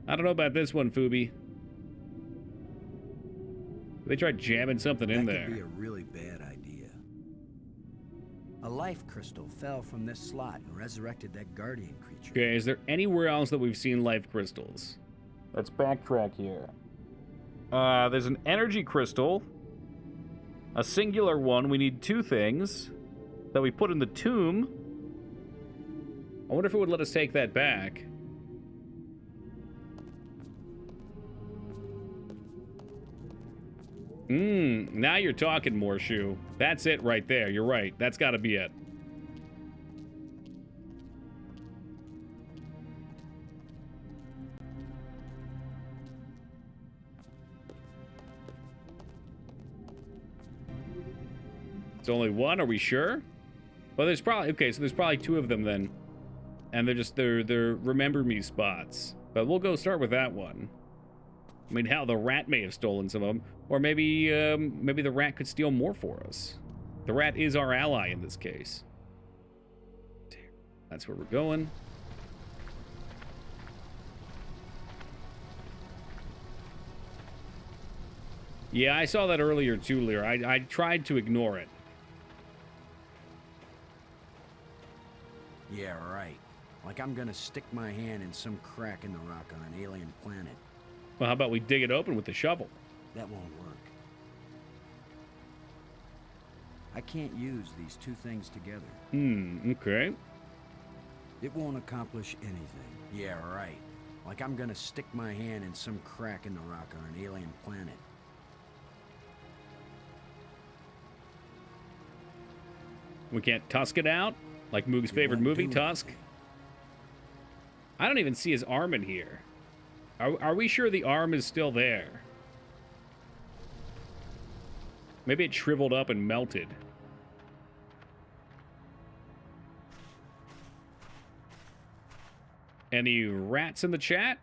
I don't know about this one, Fubi. They tried jamming something in there. That could be a really bad idea. A life crystal fell from this slot and resurrected that guardian creature. Okay, is there anywhere else that we've seen life crystals? Let's backtrack here. There's an energy crystal. A singular one. We need two things that we put in the tomb. I wonder if it would let us take that back. Now you're talking, Morshu. That's it right there. You're right. That's got to be it. It's only one, are we sure? Well, there's probably... Okay, so there's probably two of them then. And they're remember me spots. But we'll go start with that one. I mean, hell, the rat may have stolen some of them. Or maybe the rat could steal more for us. The rat is our ally in this case. That's where we're going. Yeah, I saw that earlier too, Lear. I tried to ignore it. Yeah, right. Like I'm gonna stick my hand in some crack in the rock on an alien planet. Well, how about we dig it open with the shovel? That won't work. I can't use these two things together. Okay. It won't accomplish anything. Yeah, right. Like I'm gonna stick my hand in some crack in the rock on an alien planet. We can't tusk it out? Like Moog's It favorite won't movie, do Tusk? anything. I don't even see his arm in here. Are we sure the arm is still there? Maybe it shriveled up and melted. Any rats in the chat?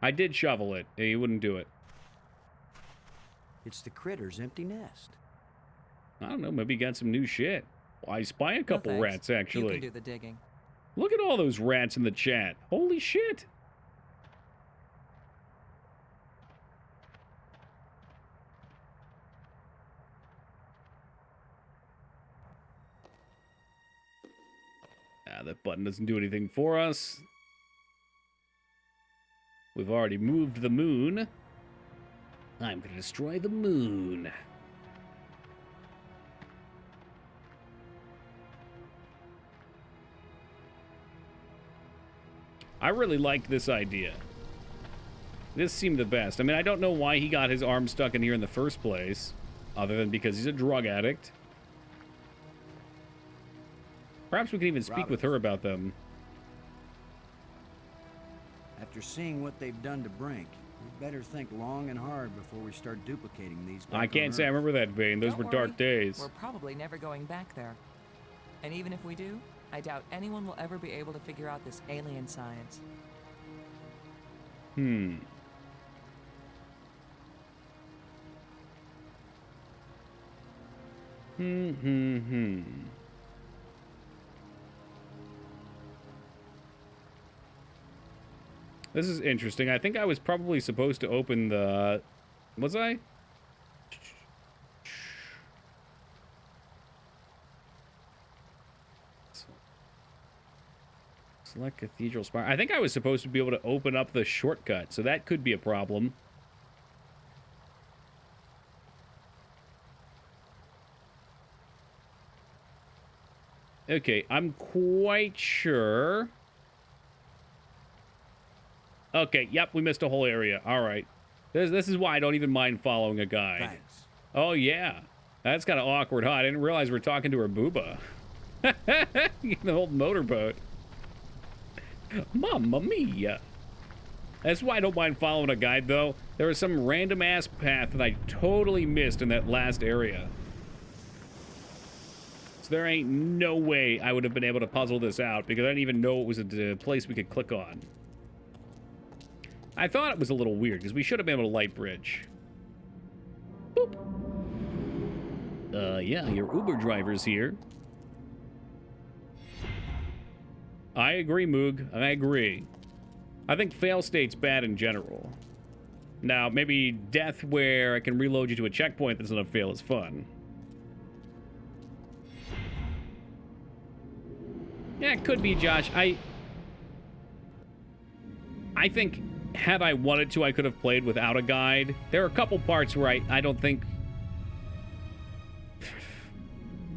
I did shovel it. He wouldn't do it. It's the critter's empty nest. I don't know. Maybe he got some new shit. Well, I spy a couple No, thanks. rats, You actually. can do the digging. Look at all those rats in the chat. Holy shit. Ah, that button doesn't do anything for us. We've already moved the moon. I'm going to destroy the moon. I really liked this idea. This seemed the best. I mean, I don't know why he got his arm stuck in here in the first place, other than because he's a drug addict. Perhaps we can even speak with her about them. After seeing what they've done to Brink, we better think long and hard before we start duplicating these. back I on can't say I Earth. remember that, Vane. Those Don't were dark worry. days. We're probably never going back there. And even if we do, I doubt anyone will ever be able to figure out this alien science. Hmm. Hmm. This is interesting. I think I was probably supposed to open the... Was I? Select Cathedral Spire. I think I was supposed to be able to open up the shortcut, so that could be a problem. Okay, I'm quite sure. Okay, yep, we missed a whole area. All right. This is why I don't even mind following a guide. Thanks. Oh, yeah. That's kind of awkward, huh? I didn't realize we were talking to her booba. The old motorboat. Mamma mia. That's why I don't mind following a guide, though. There was some random-ass path that I totally missed in that last area. So there ain't no way I would have been able to puzzle this out, because I didn't even know it was a place we could click on. I thought it was a little weird, because we should have been able to light bridge. Boop. Yeah, your Uber driver's here. I agree, Moog. I agree. I think fail state's bad in general. Now, maybe death where I can reload you to a checkpoint that's not a fail is fun. Yeah, it could be, Josh. I think had I wanted to, I could have played without a guide. There are a couple parts where I don't think...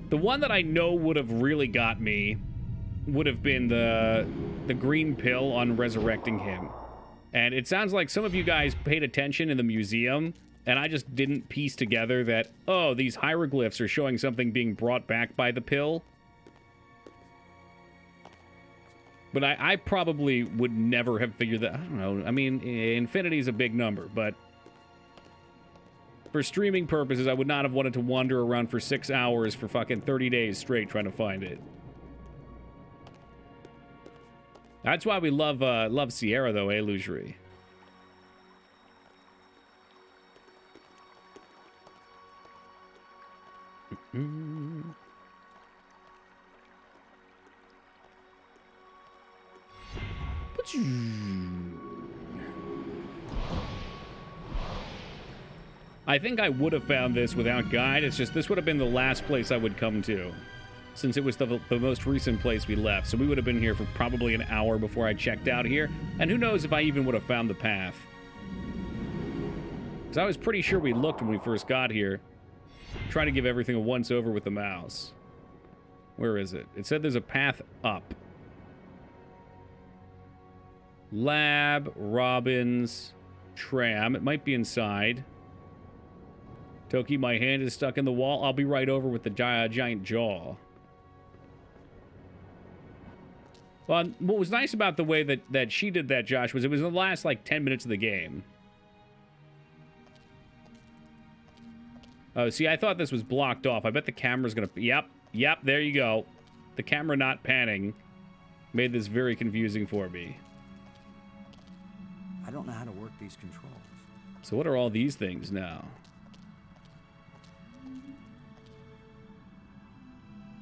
The one that I know would have really got me would have been the green pill on resurrecting him. And it sounds like some of you guys paid attention in the museum, and I just didn't piece together that, oh, these hieroglyphs are showing something being brought back by the pill. But I probably would never have figured that. I don't know. I mean, infinity's a big number, but for streaming purposes, I would not have wanted to wander around for 6 hours for fucking 30 days straight trying to find it. That's why we love Sierra, though, eh, Lugerie? I think I would have found this without guide. It's just this would have been the last place I would come to, since it was the most recent place we left. So we would have been here for probably an hour before I checked out here. And who knows if I even would have found the path. Because I was pretty sure we looked when we first got here. Trying to give everything a once-over with the mouse. Where is it? It said there's a path up. Lab, Robbins, tram. It might be inside. Toki, my hand is stuck in the wall. I'll be right over with the giant jaw. Well, what was nice about the way that she did that, Josh, was it was the last, like, 10 minutes of the game. Oh, see, I thought this was blocked off. I bet the camera's gonna... Yep, there you go. The camera not panning made this very confusing for me. I don't know how to work these controls. So what are all these things now?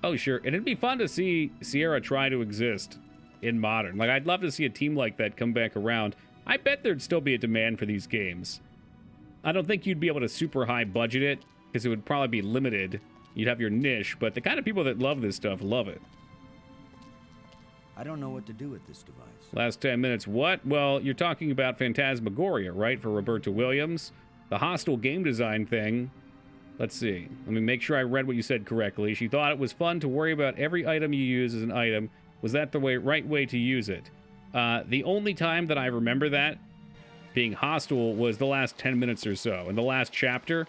Oh, sure. And it'd be fun to see Sierra try to exist in Modern. Like, I'd love to see a team like that come back around. I bet there'd still be a demand for these games. I don't think you'd be able to super high budget it, because it would probably be limited. You'd have your niche, but the kind of people that love this stuff love it. I don't know what to do with this device. Last 10 minutes, what? Well, you're talking about Phantasmagoria, right, for Roberta Williams? The hostile game design thing. Let's see. Let me make sure I read what you said correctly. She thought it was fun to worry about every item you use as an item. Was that the right way to use it? The only time that I remember that being hostile was the last 10 minutes or so. In the last chapter,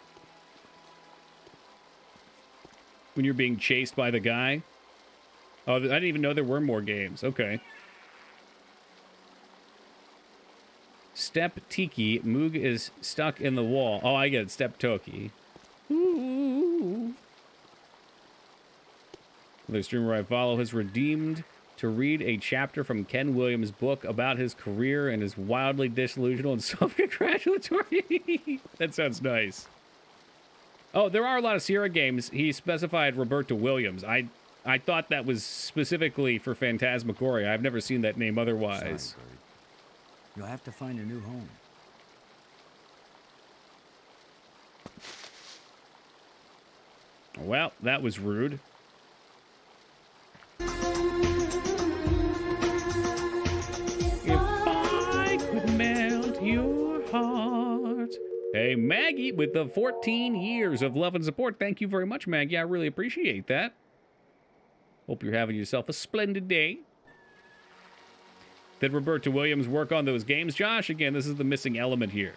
when you're being chased by the guy. Oh, I didn't even know there were more games. Okay. Step Tiki. Moog is stuck in the wall. Oh, I get it. Step Toki. Ooh. The streamer I follow has redeemed to read a chapter from Ken Williams' book about his career and his wildly disillusional and self-congratulatory. That sounds nice. Oh, there are a lot of Sierra games. He specified Roberta Williams. I thought that was specifically for Phantasmagoria. I've never seen that name otherwise. Sorry, Bird. You'll have to find a new home. Well, that was rude. If I could melt your heart. Hey, Maggie, with the 14 years of love and support. Thank you very much, Maggie. I really appreciate that. Hope you're having yourself a splendid day. Did Roberta Williams work on those games, Josh? Again, this is the missing element here.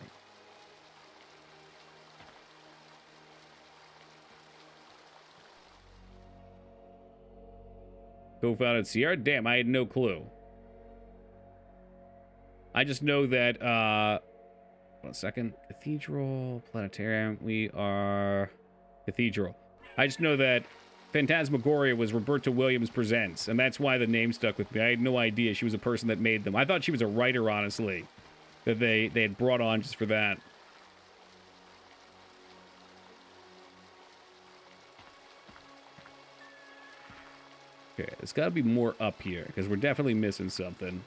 Co-founded Sierra? Damn, I had no clue. I just know that, 1 second. Cathedral, Planetarium, we are... Cathedral. I just know that Phantasmagoria was Roberta Williams Presents, and that's why the name stuck with me. I had no idea she was a person that made them. I thought she was a writer, honestly, that they had brought on just for that. Okay, there's got to be more up here, because we're definitely missing something.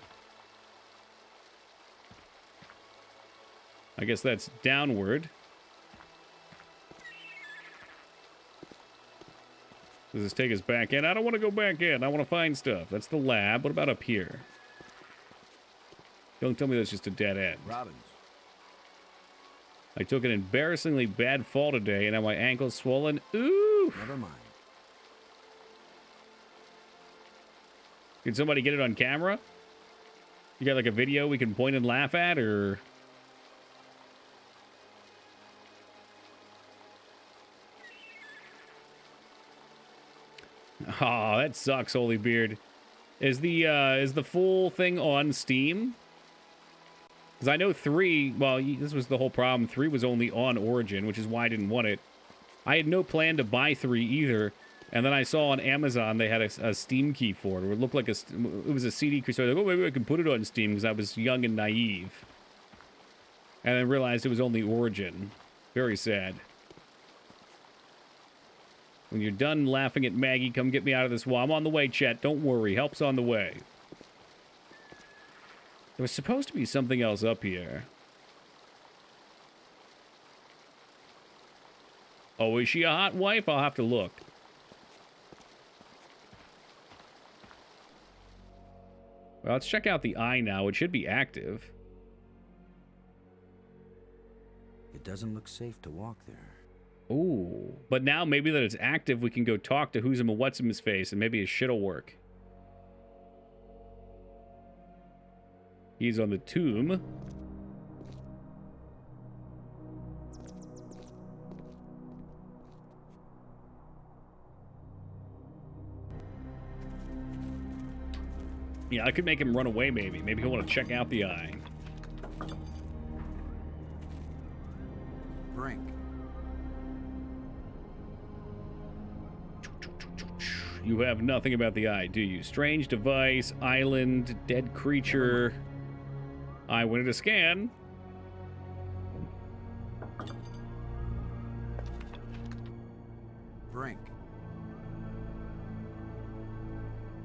I guess that's downward. Does this take us back in? I don't want to go back in. I want to find stuff. That's the lab. What about up here? Don't tell me that's just a dead end. Robbins. I took an embarrassingly bad fall today, and now my ankle's swollen. Ooh! Never mind. Can somebody get it on camera? You got like a video we can point and laugh at, or... Oh, that sucks, Holy Beard. Is the full thing on Steam? Because I know 3, well, this was the whole problem. 3 was only on Origin, which is why I didn't want it. I had no plan to buy 3 either. And then I saw on Amazon they had a Steam key for it. It looked like it was a CD key. So I was like, oh, maybe I can put it on Steam because I was young and naive. And then realized it was only Origin. Very sad. When you're done laughing at Maggie, come get me out of this wall. I'm on the way, Chet. Don't worry. Help's on the way. There was supposed to be something else up here. Oh, is she a hot wife? I'll have to look. Well, let's check out the eye now. It should be active. It doesn't look safe to walk there. Ooh. But now maybe that it's active, we can go talk to who's him and what's him his face, and maybe his shit'll work. He's on the tomb. Yeah, I could make him run away, maybe. Maybe he'll want to check out the eye. Brink. You have nothing about the eye, do you? Strange device, island, dead creature. I wanted to scan. Brink.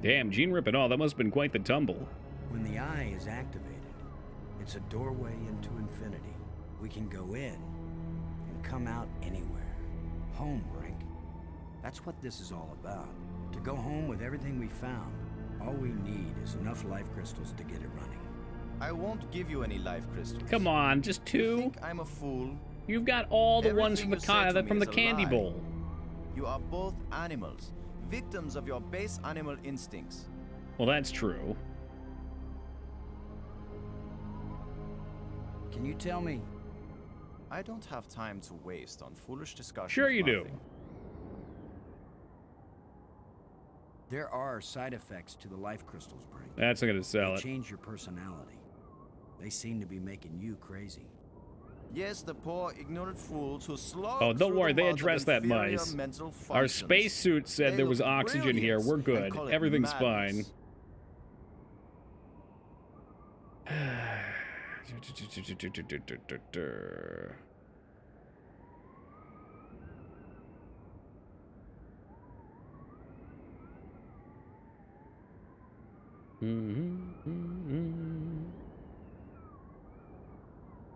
Damn, Gene Rip and all, that must have been quite the tumble. When the eye is activated, it's a doorway into infinity. We can go in and come out anywhere. Home, Brink. That's what this is all about. To go home with everything we found. All we need is enough life crystals to get it running. I won't give you any life crystals. Come on, just You two? think I'm a fool? You've got all the ones Everything from you say to me the is a candy lie. bowl. You are both animals, victims of your base animal instincts. Well, that's true. Can you tell me? I don't have time to waste on foolish discussion. Sure of you do. nothing. There are side effects to the life crystals, Brink. That's not gonna sell They it. change your personality. They seem to be making you crazy. Yes, the poor, ignorant fools who slog Oh, don't through worry, the they world of addressed that, inferior mice. mental Our functions. spacesuit said They there was look oxygen here. We're brilliant good. and call it Everything's madness. fine.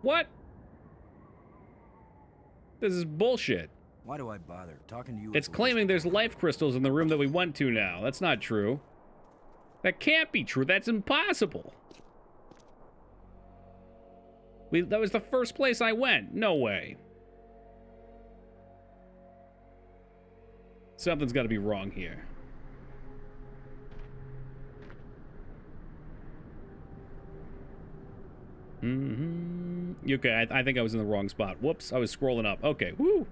What? This is bullshit. Why do I bother talking to you? It's as a claiming there's waste of life crystals in the room that we went to now. That's not true. That can't be true. That's impossible. That was the first place I went. No way. Something's got to be wrong here. Okay, I think I was in the wrong spot. Whoops, I was scrolling up. Okay, woo.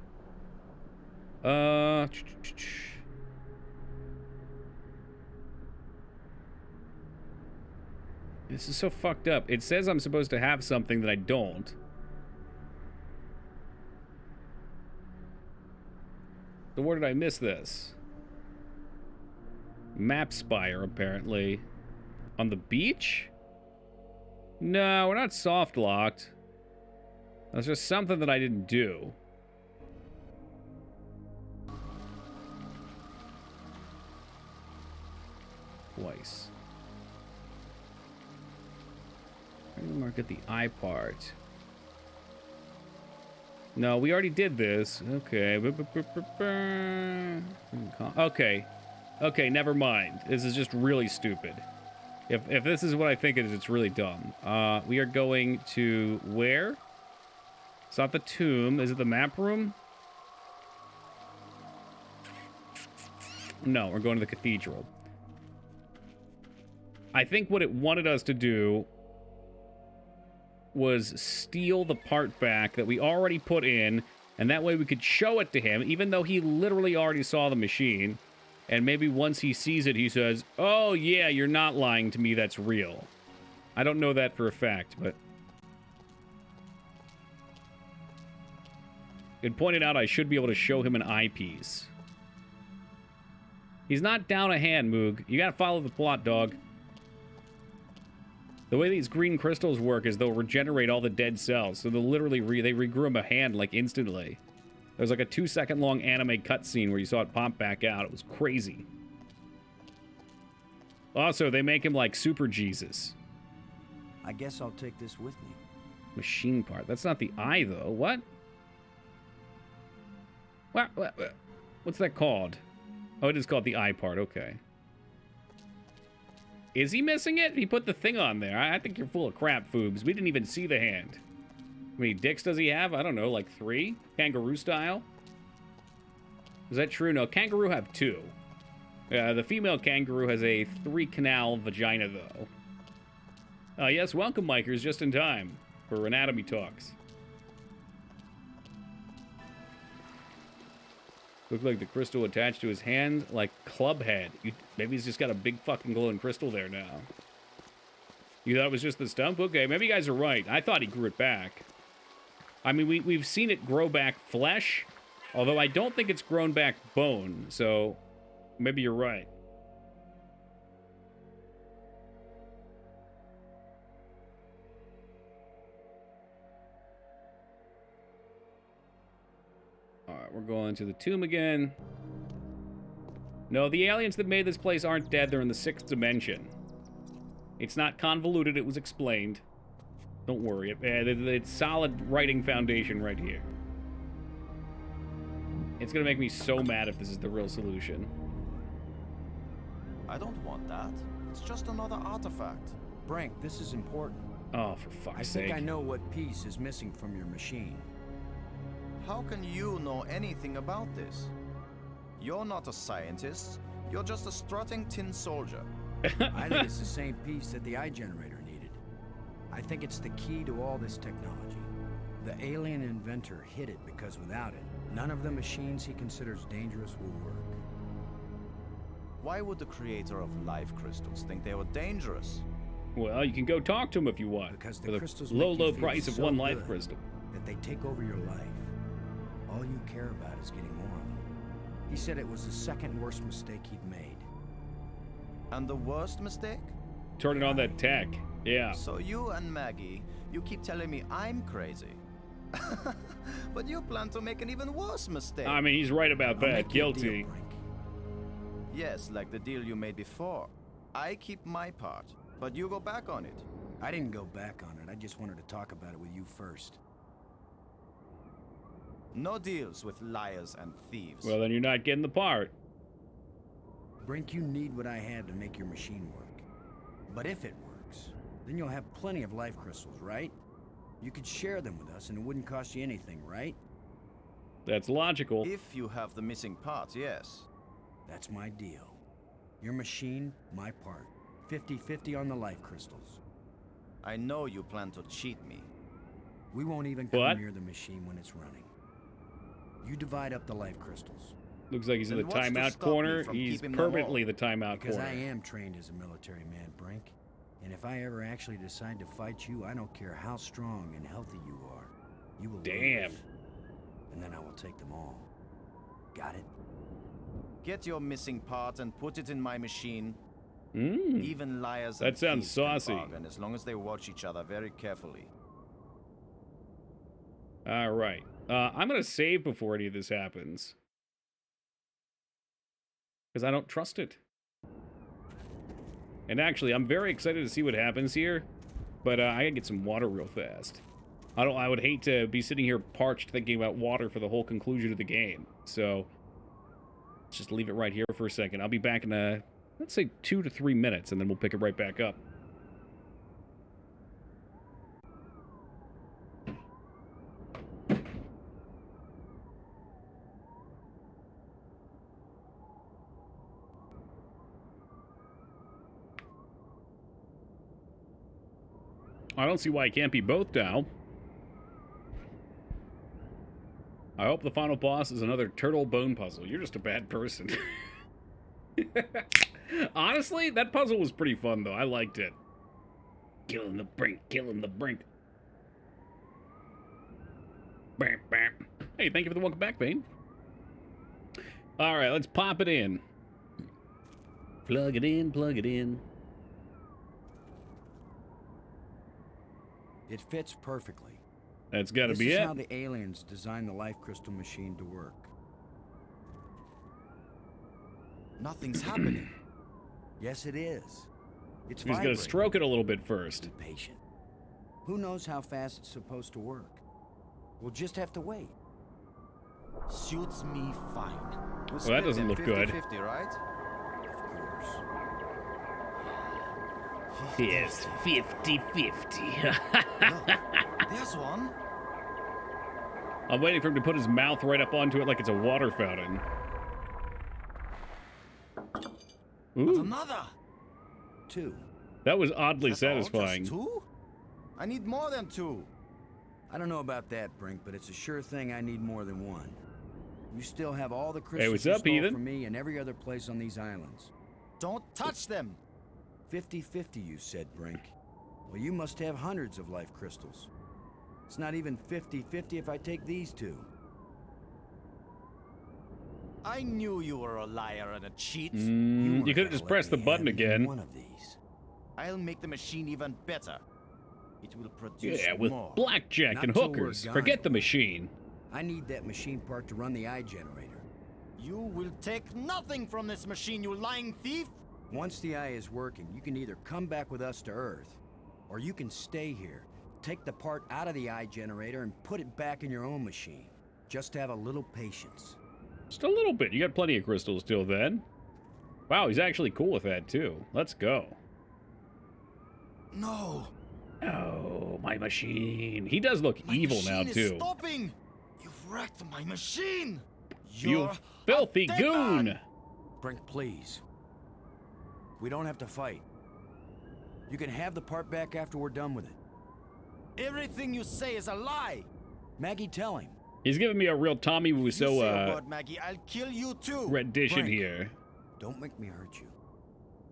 This is so fucked up. It says I'm supposed to have something that I don't. So where did I miss this? Map Spire, apparently. On the beach? No, we're not soft locked. That's just something that I didn't do. Twice. I'm gonna mark at the eye part. No, we already did this. Okay. Okay. Okay, never mind. This is just really stupid. If this is what I think it is, it's really dumb. We are going to where? It's not the tomb. Is it the map room? No, we're going to the cathedral. I think what it wanted us to do was steal the part back that we already put in, and that way we could show it to him, even though he literally already saw the machine. And maybe once he sees it, he says, "Oh yeah, you're not lying to me, that's real." I don't know that for a fact, but it pointed out I should be able to show him an eyepiece. He's not down a hand, Moog. You gotta follow the plot, dog. The way these green crystals work is they'll regenerate all the dead cells. So they'll literally they regrew him a hand like instantly. There was like a 2-second long anime cutscene where you saw it pop back out. It was crazy. Also, they make him like Super Jesus. I guess I'll take this with me. Machine part. That's not the eye, though. What? What's that called? Oh, it is called the eye part. Okay. Is he missing it? He put the thing on there. I think you're full of crap, Foobs. We didn't even see the hand. How many dicks does he have? I don't know, like 3? Kangaroo style? Is that true? No, kangaroo have 2. The female kangaroo has a 3-canal vagina, though. Yes, welcome, Micers, just in time for Anatomy Talks. Looked like the crystal attached to his hand, like Clubhead. Maybe he's just got a big fucking glowing crystal there now. You thought it was just the stump? Okay, maybe you guys are right. I thought he grew it back. I mean, we've seen it grow back flesh, although I don't think it's grown back bone, so maybe you're right. Alright, we're going to the tomb again. No, the aliens that made this place aren't dead. They're in the 6th dimension. It's not convoluted. It was explained. Don't worry. It's solid writing foundation right here. It's going to make me so mad if this is the real solution. I don't want that. It's just another artifact. Brink, this is important. Oh, for fuck's I sake. think I know what piece is missing from your machine. How can you know anything about this? You're not a scientist. You're just a strutting tin soldier. I think it's the same piece that the eye generator needed. I think it's the key to all this technology. The alien inventor hid it because without it, none of the machines he considers dangerous will work. Why would the creator of life crystals think they were dangerous? Well, you can go talk to him if you want. Because for the the crystals low, make you low feel price of so one life good crystal. that they take over your life. All you care about is getting more of them. He said it was the second worst mistake he'd made. And the worst mistake? Turning on that tech. Yeah. So you and Maggie, you keep telling me I'm crazy. But you plan to make an even worse mistake. I mean, he's right about I'll that. make you a deal, Guilty. Brink. Yes, like the deal you made before. I keep my part, but you go back on it. I didn't go back on it. I just wanted to talk about it with you first. No deals with liars and thieves. Well, then you're not getting the part. Brink, you need what I had to make your machine work. But if it works, then you'll have plenty of life crystals, right? You could share them with us and it wouldn't cost you anything, right? That's logical. If you have the missing parts, yes. That's my deal. Your machine, my part. 50-50 on the life crystals. I know you plan to cheat me. We won't even come What? near the machine when it's running. You divide up the life crystals. Looks like he's in the Then what's to timeout stop me corner. from He's keeping them all? permanently the timeout Because corner. I am trained as a military man, Brink. And if I ever actually decide to fight you, I don't care how strong and healthy you are. You will Damn. lose. And then I will take them all. Got it? Get your missing part and put it in my machine. Mm. Even liars That and sounds thieves can saucy. bargain as long as they watch each other very carefully. All right. I'm going to save before any of this happens. Because I don't trust it. And actually, I'm very excited to see what happens here. But I gotta get some water real fast. I would hate to be sitting here parched thinking about water for the whole conclusion of the game. So, let's just leave it right here for a second. I'll be back in, let's say 2 to 3 minutes, and then we'll pick it right back up. I don't see why it can't be both now. I hope the final boss is another turtle bone puzzle. You're just a bad person. Honestly, that puzzle was pretty fun, though. I liked it. Killing the brink, killing the brink. Bam, bam. Hey, thank you for the welcome back, Bane. All right, let's pop it in. Plug it in, plug it in. It fits perfectly. That's got to This be is it. how the aliens designed the life crystal machine to work. Nothing's happening. Yes, it is. It's He's going vibrating. to stroke it a little bit first. Be patient. Who knows how fast it's supposed to work? We'll just have to wait. Suits me fine. We'll Well, that split doesn't it look good. 50-50, right? Of course. Yes, 50-50. Look, there's one. I'm waiting for him to put his mouth right up onto it like it's a water fountain. But Ooh, another. 2. that was oddly That's all? satisfying. Just 2? I need more than 2. I don't know about that, Brink, but it's a sure thing I need more than 1. You still have all the crystals what's you up, stole heathen? from me and every other place on these islands. Don't touch them. 50-50, you said, Brink. Well, you must have hundreds of life crystals. It's not even 50-50 if I take these two. I knew you were a liar and a cheat. You weren't could have gonna just let pressed the me button have even again. one of these. I'll make the machine even better. It will produce Yeah, with more. blackjack Not and till we're hookers. gone, Forget the you'll- machine. I need that machine part to run the eye generator. You will take nothing from this machine, you lying thief! Once the eye is working, you can either come back with us to Earth, or you can stay here, take the part out of the eye generator and put it back in your own machine. Just have a little patience. Just a little bit. You got plenty of crystals till then. Wow, he's actually cool with that too. Let's go. No! Oh, my machine. He does look My evil machine now is too. Stopping! You've wrecked my machine! You You're a filthy dead goon. man! Brink, please. We don't have to fight. You can have the part back after we're done with it. Everything you say is a lie! Maggie, tell him. He's giving me a real Tommy You say a Wiseau word, Maggie, I'll kill you too! rendition Frank. here. Don't make me hurt you.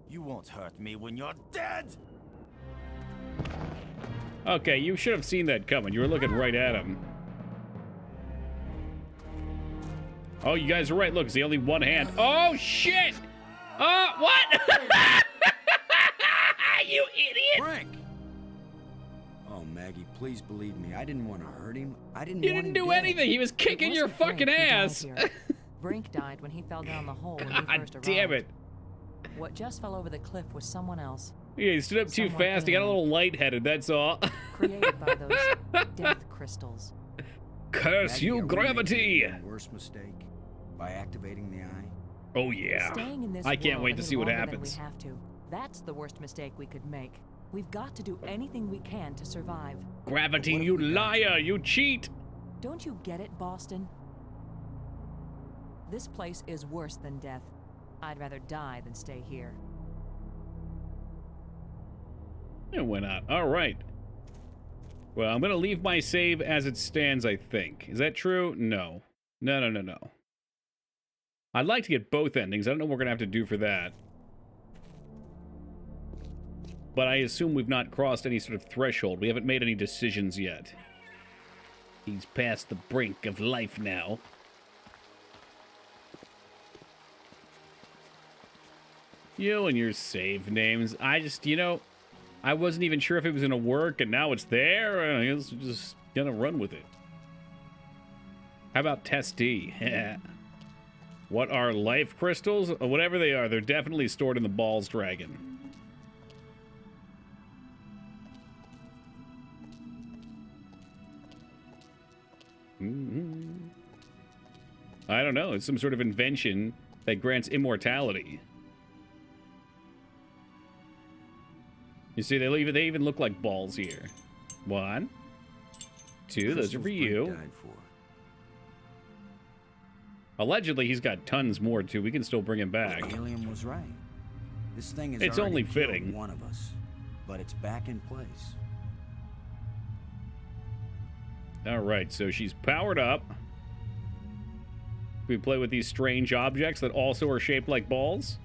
You won't hurt me when you're dead! Okay, you should have seen that coming. You were looking right at him. Oh, you guys are right. Look, it's the only one hand. Oh, shit! What? You idiot! Frank! Oh, Maggie, please believe me. I didn't want to hurt him. I didn't You want didn't him do dead. anything. He was kicking It your wasn't fucking Brink who died ass. here. Brink died when he fell down the hole when we God first arrived. damn it. What just fell over the cliff was someone else, Yeah, he stood up too Someone fast. He got a alien. little lightheaded, that's all. created by those death crystals. Curse Maggie, you, are we gravity! making a worse mistake by activating the eye? Oh, yeah. Staying in this I can't world wait to any see what longer than happens. We have to. That's the worst mistake we could make. We've got to do anything we can to survive. Gravity, But what if you we got liar! You cheat! Don't you get it, Boston? This place is worse than death. I'd rather die than stay here. Yeah, why not? All right. Well, I'm going to leave my save as it stands, I think. Is that true? No. No. I'd like to get both endings. I don't know what we're going to have to do for that. But I assume we've not crossed any sort of threshold. We haven't made any decisions yet. He's past the brink of life now. You and your save names. I just, I wasn't even sure if it was going to work, and now it's there, and I guess we're just going to run with it. How about Test D? What are life crystals? Whatever they are, they're definitely stored in the Balls Dragon. I don't know. It's some sort of invention that grants immortality. You see, they even look like balls here. 1, 2, those are Crystals for Brink you. died for. Allegedly, he's got tons more, too. We can still bring him back. The alien was right. This thing is It's already only killed fitting. one of us, but it's back in place. All right, so she's powered up. We play with these strange objects that also are shaped like balls.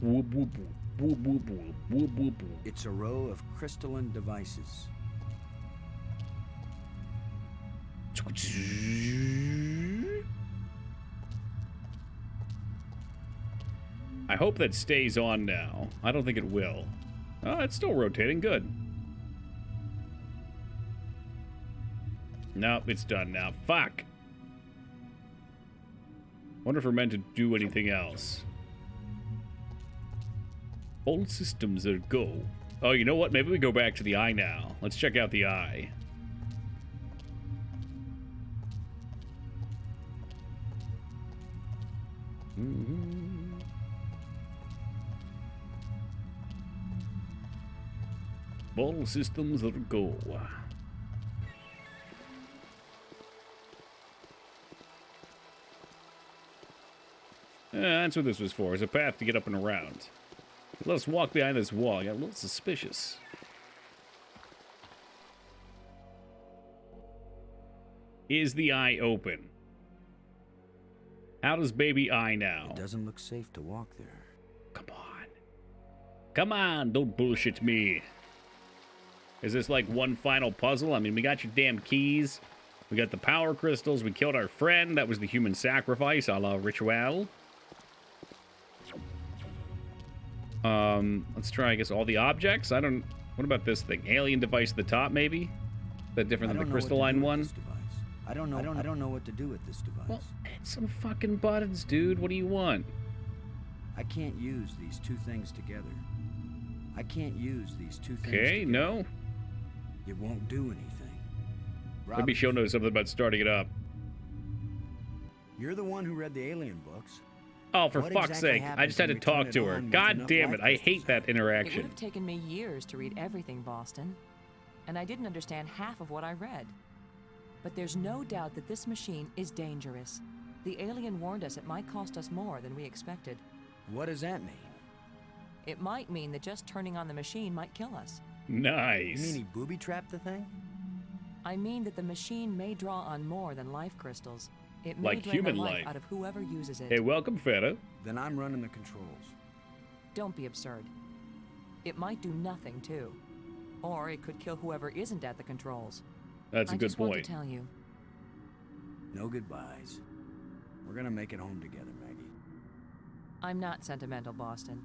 Whoop, whoop, whoop, whoop, whoop, whoop, whoop, whoop. It's a row of crystalline devices. I hope that stays on now. I don't think it will. Oh, it's still rotating. Good. Nope, it's done now. Fuck. Wonder if we're meant to do anything else. All systems are go. Oh, you know what? Maybe we go back to the eye now. Let's check out the eye. All systems are go. That's what this was for. It's a path to get up and around. Let us walk behind this wall. I got a little suspicious. Is the eye open? How does baby eye now? It doesn't look safe to walk there. Come Come on, don't bullshit me. Is this like one final puzzle? I mean, we got your damn keys. We got the power crystals. We killed our friend. That was the human sacrifice a la Ritual. Let's try, I guess, all the objects. I don't... What about this thing? Alien device at the top, maybe? Is that different than the crystalline one? I don't know what to do with this device. Well, hit some fucking buttons, dude. What do you want? I can't use these two things together. I can't use these two things Okay, together. no. It won't do anything. Maybe she'll know something about starting it up. You're the one who read the alien books. Oh, for What fuck's exactly sake. I happens just had to when we turn talk it to her. on with God enough damn it. light I hate crystals that out? It would interaction. have taken me years to read everything, Boston, and I didn't understand half of what I read. But there's no doubt that this machine is dangerous. The alien warned us it might cost us more than we expected. What does that mean? It might mean that just turning on the machine might kill us. You mean Nice. he booby-trapped the thing? I mean that the machine may draw on more than life crystals. It may Like drain human the life life. out of whoever uses it. Hey, welcome, Feta. Then I'm running the controls. Don't be absurd. It might do nothing, too. Or it could kill whoever isn't at the controls. That's a I good just want point. to tell you. No goodbyes. We're gonna make it home together, Maggie. I'm not sentimental, Boston.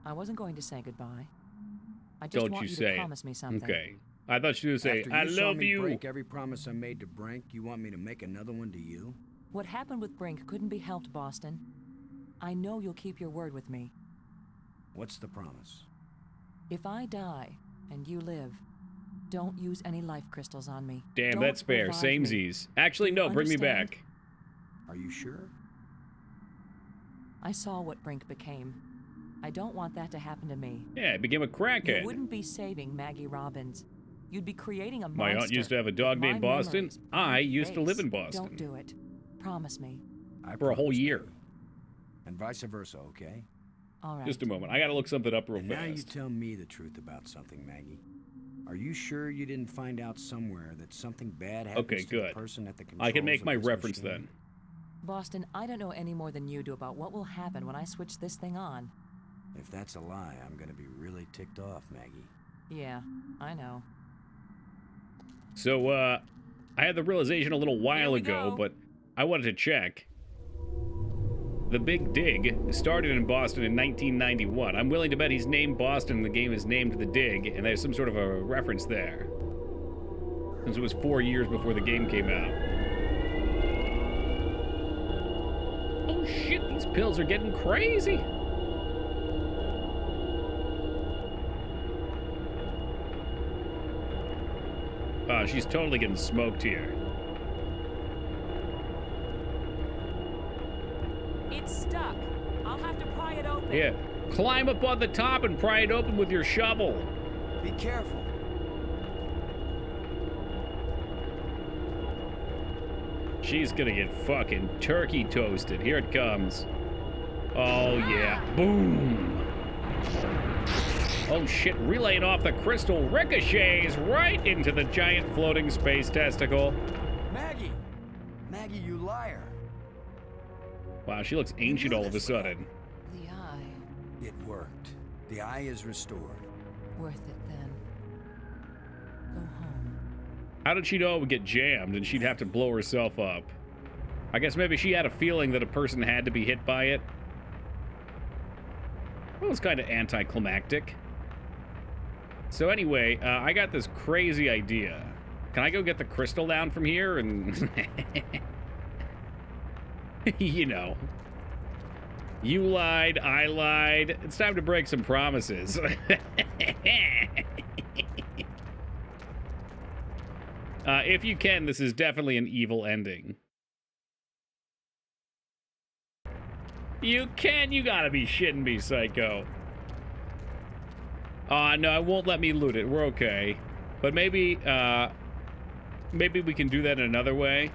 I wasn't going to say goodbye. I just Don't want you you say to it. promise me something. Okay. I thought she was going to say, After I saw love me you. break every promise I made to Brink, you want me to make another one to you? What happened with Brink couldn't be helped, Boston. I know you'll keep your word with me. What's the promise? If I die and you live, don't use any life crystals on me. Damn, Don't that's fair. revive me. Samesies. Actually, Do no, you bring me understand? back. Are you sure? I saw what Brink became. I don't want that to happen to me. Yeah, I became a You crackhead. wouldn't be saving Maggie Robbins. You'd be creating a My monster. aunt used to have a dog My named Boston. memories, I my used to live face. in Boston. Don't do it. Promise me. I For a whole promise, year. Maggie. And vice versa, okay? All right. Just a moment. I got to look something up real And now you fast. tell me the truth about something, Maggie. Are you sure you didn't find out somewhere that something bad happens Okay, to good. the person at the controls I can make of my this reference machine? then. Boston, I don't know any more than you do about what will happen when I switch this thing on. If that's a lie, I'm gonna be really ticked off, Maggie. Yeah, I know. So, I had the realization a little while we ago, go. but I wanted to check. The Big Dig started in Boston in 1991. I'm willing to bet he's named Boston and the game is named The Dig, and there's some sort of a reference there. Since it was 4 years before the game came out. Oh shit, these pills are getting crazy! She's totally getting smoked here. It's stuck. I'll have to pry it open. Yeah, climb up on the top and pry it open with your shovel. Be careful. She's gonna get fucking turkey toasted. Here it comes. Oh yeah, boom. Oh shit, relaying off the crystal ricochets right into the giant floating space testicle. Maggie! Maggie, you liar! Wow, she looks ancient all of a sudden. The eye. It worked. The eye is restored. Worth it then. Go home. How did she know it would get jammed and she'd have to blow herself up? I guess maybe she had a feeling that a person had to be hit by it. It was kind of anticlimactic. So anyway, I got this crazy idea. Can I go get the crystal down from here and... you know. You lied, I lied. It's time to break some promises. If you can, this is definitely an evil ending. You can? You gotta be shitting me, Psycho. No, it won't let me loot it. We're okay. But maybe, maybe we can do that in another way.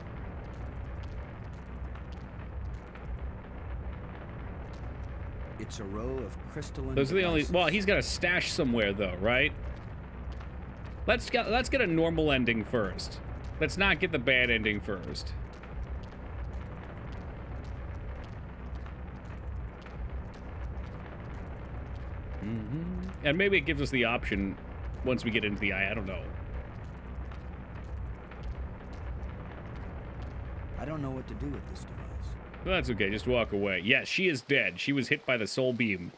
It's a row of crystalline Those are the only... devices. Well, he's got a stash somewhere, though, right? Let's get a normal ending first. Let's not get the bad ending first. And maybe it gives us the option once we get into the eye. I don't know. I don't know what to do with this device. Well, that's okay. Just walk away. Yes, she is dead. She was hit by the soul beam.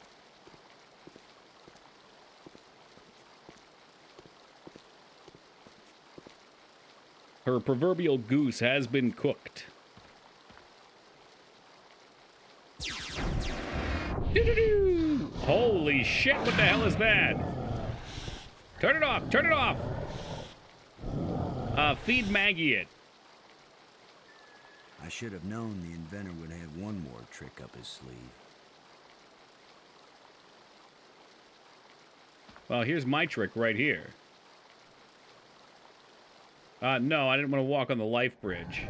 Her proverbial goose has been cooked. Doo-doo-doo! Holy shit, what the hell is that? Turn it off, turn it off! Feed Maggie it. I should have known the inventor would have one more trick up his sleeve. Well, here's my trick right here. No, I didn't want to walk on the life bridge.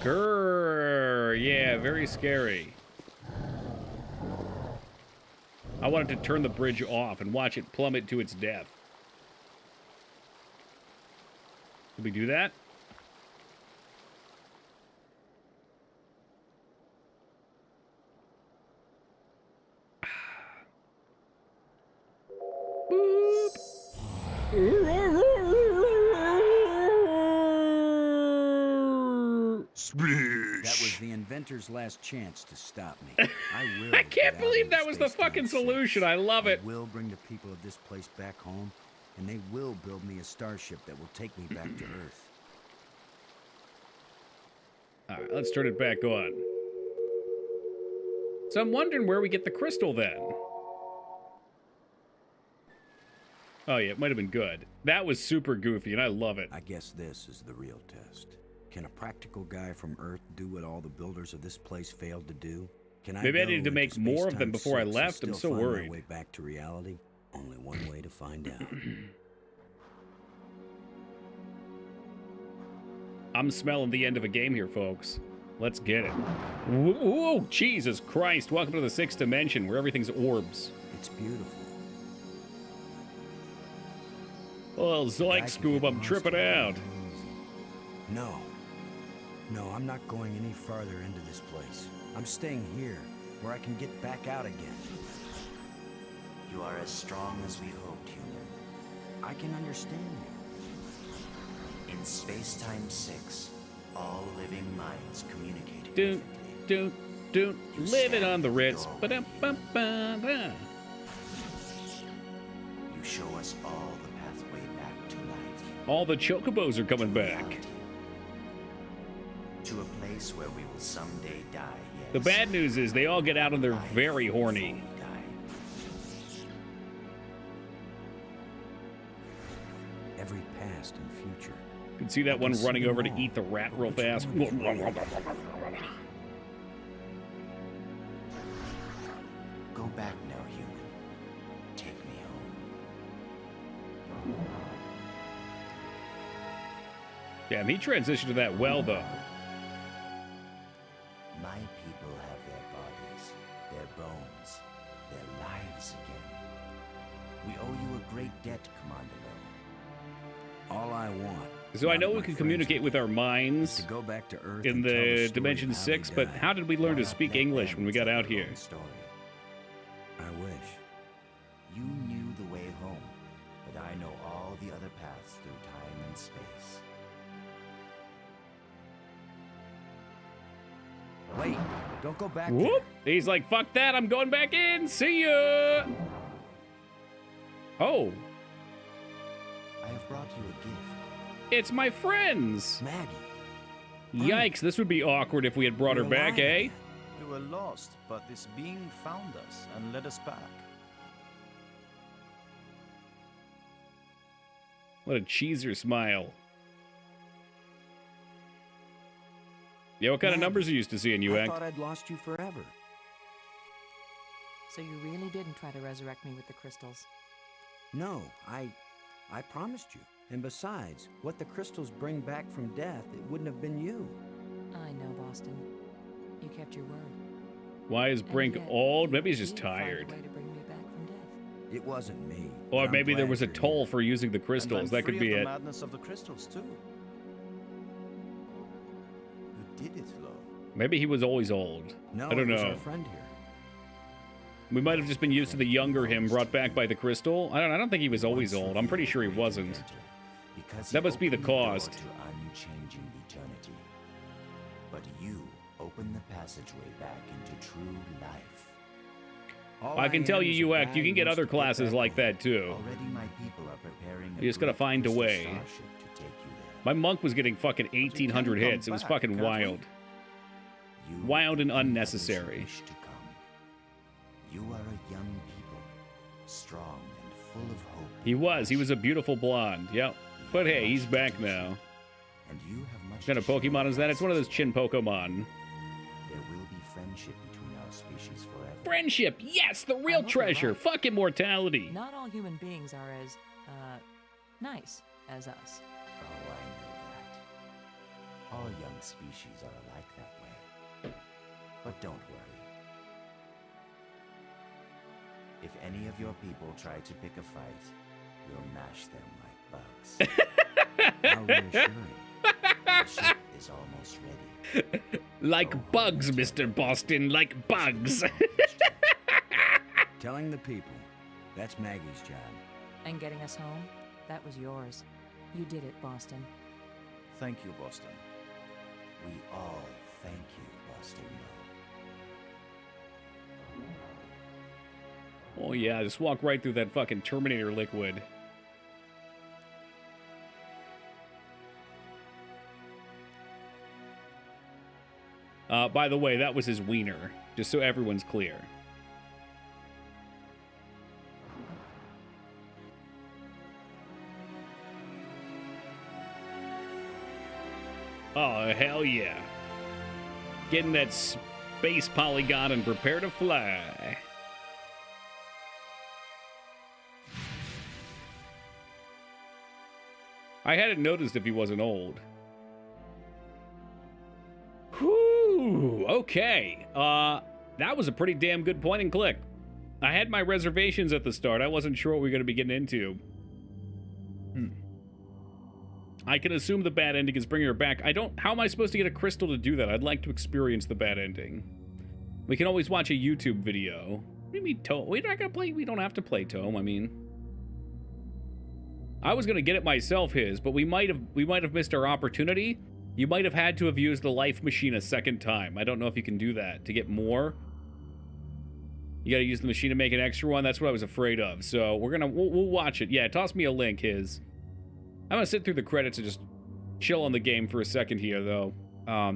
Grrr, yeah, very scary. I wanted to turn the bridge off and watch it plummet to its death. Did we do that? That was the inventor's last chance to stop me. I will. I can't get out believe of that was the space-time fucking six. solution. I love it. I will bring the people of this place back home, and they will build me a starship that will take me back to Earth. All right, let's turn it back on. So I'm wondering where we get the crystal then. Oh yeah, it might have been good. That was super goofy, and I love it. I guess this is the real test. Can a practical guy from Earth do what all the builders of this place failed to do? Can Maybe I go needed to into make more of them space-time before I six and left. I'm still so find my worried. way back to reality? Only one way to find out. I'm smelling the end of a game here, folks. Let's get it. Whoa, Jesus Christ. Welcome to the sixth dimension where everything's orbs. It's beautiful. Well, Zoink Scoob, I'm tripping out. No. No, I'm not going any farther into this place. I'm staying here, where I can get back out again. You are as strong as we hoped, human. I can understand you. In Space-Time 6, all living minds communicate Doot, perfectly. doot, living on the Ritz. Ba-dum-bum-ba-da. You show us all the pathway back to life. All the chocobos are coming back. To a place where we will someday die, yes. The bad news is they all get out and they're very horny. Before we die. Every past and future. You can see that one running over to eat the rat real fast. Go back now, human. Take me home. Damn, he transitioned to that well, though. My people have their bodies, their bones, their lives again. We owe you a great debt, Commander Lowe. All I want. So I now know that we my can friends communicate are with our dead, minds to go back to Earth in and tell the the story Dimension of how 6, they but died. how did we learn to Why not speak let English them when we got tell out their here? own story? I wish. You knew the way home, but I know all the other paths through time and space. Wait, don't go back Whoop! there. He's like, fuck that, I'm going back in. See ya! Oh, I have brought you a gift. it's my friends. Maggie. Yikes, this would be awkward if we had brought her You're back, alive eh? again. We were lost, but this being found us and led us back. What a cheeser smile. Yeah, what kind of Maggie, numbers are you used to seeing, you I act? thought I'd lost you forever. So you really didn't try to resurrect me with the crystals? No, I promised you. And besides, what the crystals bring back from death, it wouldn't have been you. I know, Boston. You kept your word. Why is And Brink yet, old? you Maybe he's just did find a tired. way to bring me back from death. It wasn't me. Or but I'm maybe there glad was a you're toll here. for using the And crystals. I'm That could free be of it. the madness of the crystals too. You did it, Lo. Maybe he was always old. No, I don't it was know. our friend here. We might have just been used to the younger him brought back by the crystal. I don't think he was always old. I'm pretty sure he wasn't. That must be the cost. To unchanging eternity. But you open the passageway back into true life. All I can tell am you, is a UX, guy you can who get wants other to get classes back like home. that too. Already my people are preparing You just gotta great find a crystal way. starship to take you there. My monk was getting fucking 1,800 come hits. It was back, fucking can't we? wild. You Wild and are the others who unnecessary. wish to come. You are a young people, strong and full of hope. He was a beautiful blonde. Yep. But hey, he's back now. And you have much What kind of to share Pokemon is that? It's one of those with chin us. Pokemon. There will be friendship between our species forever. Friendship! Yes, the I real hope you're treasure! right. Fuck immortality! Not all human beings are as, nice as us. Oh, I know that. All young species are alike that way. But don't worry. If any of your people try to pick a fight, we'll mash them like bugs. How reassuring. The ship is almost ready. Like bugs, Mr. Boston, like bugs! Telling the people. That's Maggie's job. And getting us home, that was yours. You did it, Boston. Thank you, Boston. We all thank you, Boston. Oh yeah, just walk right through that fucking Terminator liquid. By the way, that was his wiener, just so everyone's clear. Oh, hell yeah. Getting that space polygon and prepare to fly. I hadn't noticed if he wasn't old. Whew, okay. That was a pretty damn good point and click. I had my reservations at the start. I wasn't sure what we were going to be getting into. I can assume the bad ending is bringing her back. How am I supposed to get a crystal to do that? I'd like to experience the bad ending. We can always watch a YouTube video. What do you mean, Tome? We're not gonna play. We don't have to play Tome. I mean, I was gonna get it myself, but we might have missed our opportunity. You might have had to have used the life machine a second time. I don't know if you can do that to get more. You gotta use the machine to make an extra one. That's what I was afraid of. So we'll watch it. Yeah, toss me a link. I'm gonna sit through the credits and just chill on the game for a second here, though.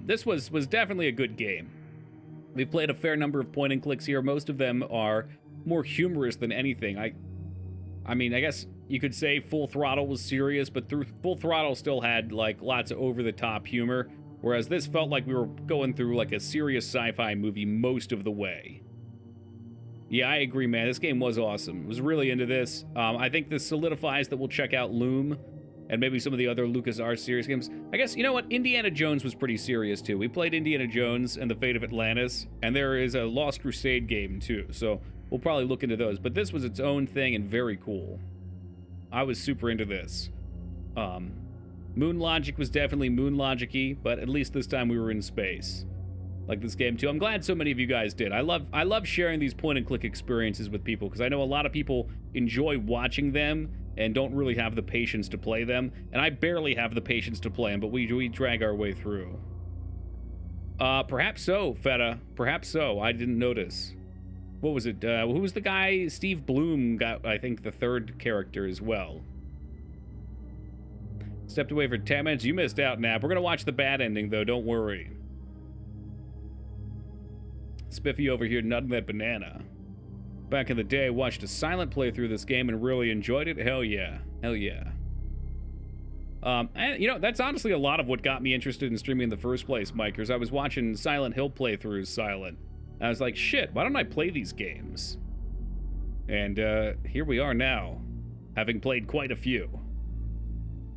This was definitely a good game. We've played a fair number of point and clicks here. Most of them are more humorous than anything. I mean, I guess you could say Full Throttle was serious, but Full Throttle still had like lots of over-the-top humor, whereas this felt like we were going through like a serious sci-fi movie most of the way. Yeah, I agree, man. This game was awesome. I was really into this. I think this solidifies that we'll check out Loom and maybe some of the other LucasArts series games. I guess, you know what? Indiana Jones was pretty serious, too. We played Indiana Jones and the Fate of Atlantis, and there is a Lost Crusade game, too, so we'll probably look into those. But this was its own thing and very cool. I was super into this. Moon Logic was definitely Moon Logic-y, but at least this time we were in space. Like this game, too. I'm glad so many of you guys did. I love sharing these point-and-click experiences with people, because I know a lot of people enjoy watching them and don't really have the patience to play them. And I barely have the patience to play them, but we drag our way through. Perhaps so, Feta. Perhaps so. I didn't notice. What was it? Who was the guy? Steve Bloom got, I think, the third character as well. Stepped away for 10 minutes. You missed out, Nap. We're going to watch the bad ending, though. Don't worry. Spiffy over here nutting that banana. Back in the day, I watched a silent playthrough of this game and really enjoyed it. Hell yeah. Hell yeah. And, you know, that's honestly a lot of what got me interested in streaming in the first place, Mikers. I was watching Silent Hill playthroughs, and I was like, shit, why don't I play these games? And here we are now, having played quite a few.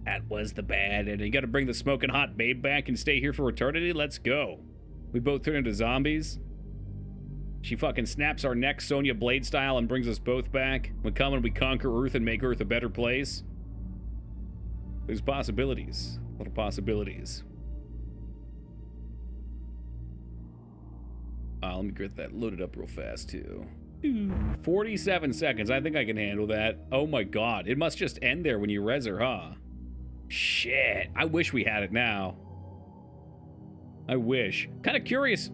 That was the bad ending. You gotta bring the smoking hot babe back and stay here for eternity? Let's go. We both turn into zombies. She fucking snaps our necks Sonya Blade style and brings us both back. We come and we conquer Earth and make Earth a better place. There's possibilities. A lot of possibilities. Let me get that loaded up real fast, too. 47 seconds. I think I can handle that. Oh my god. It must just end there when you res her, huh? Shit. I wish we had it now. I wish. Kind of curious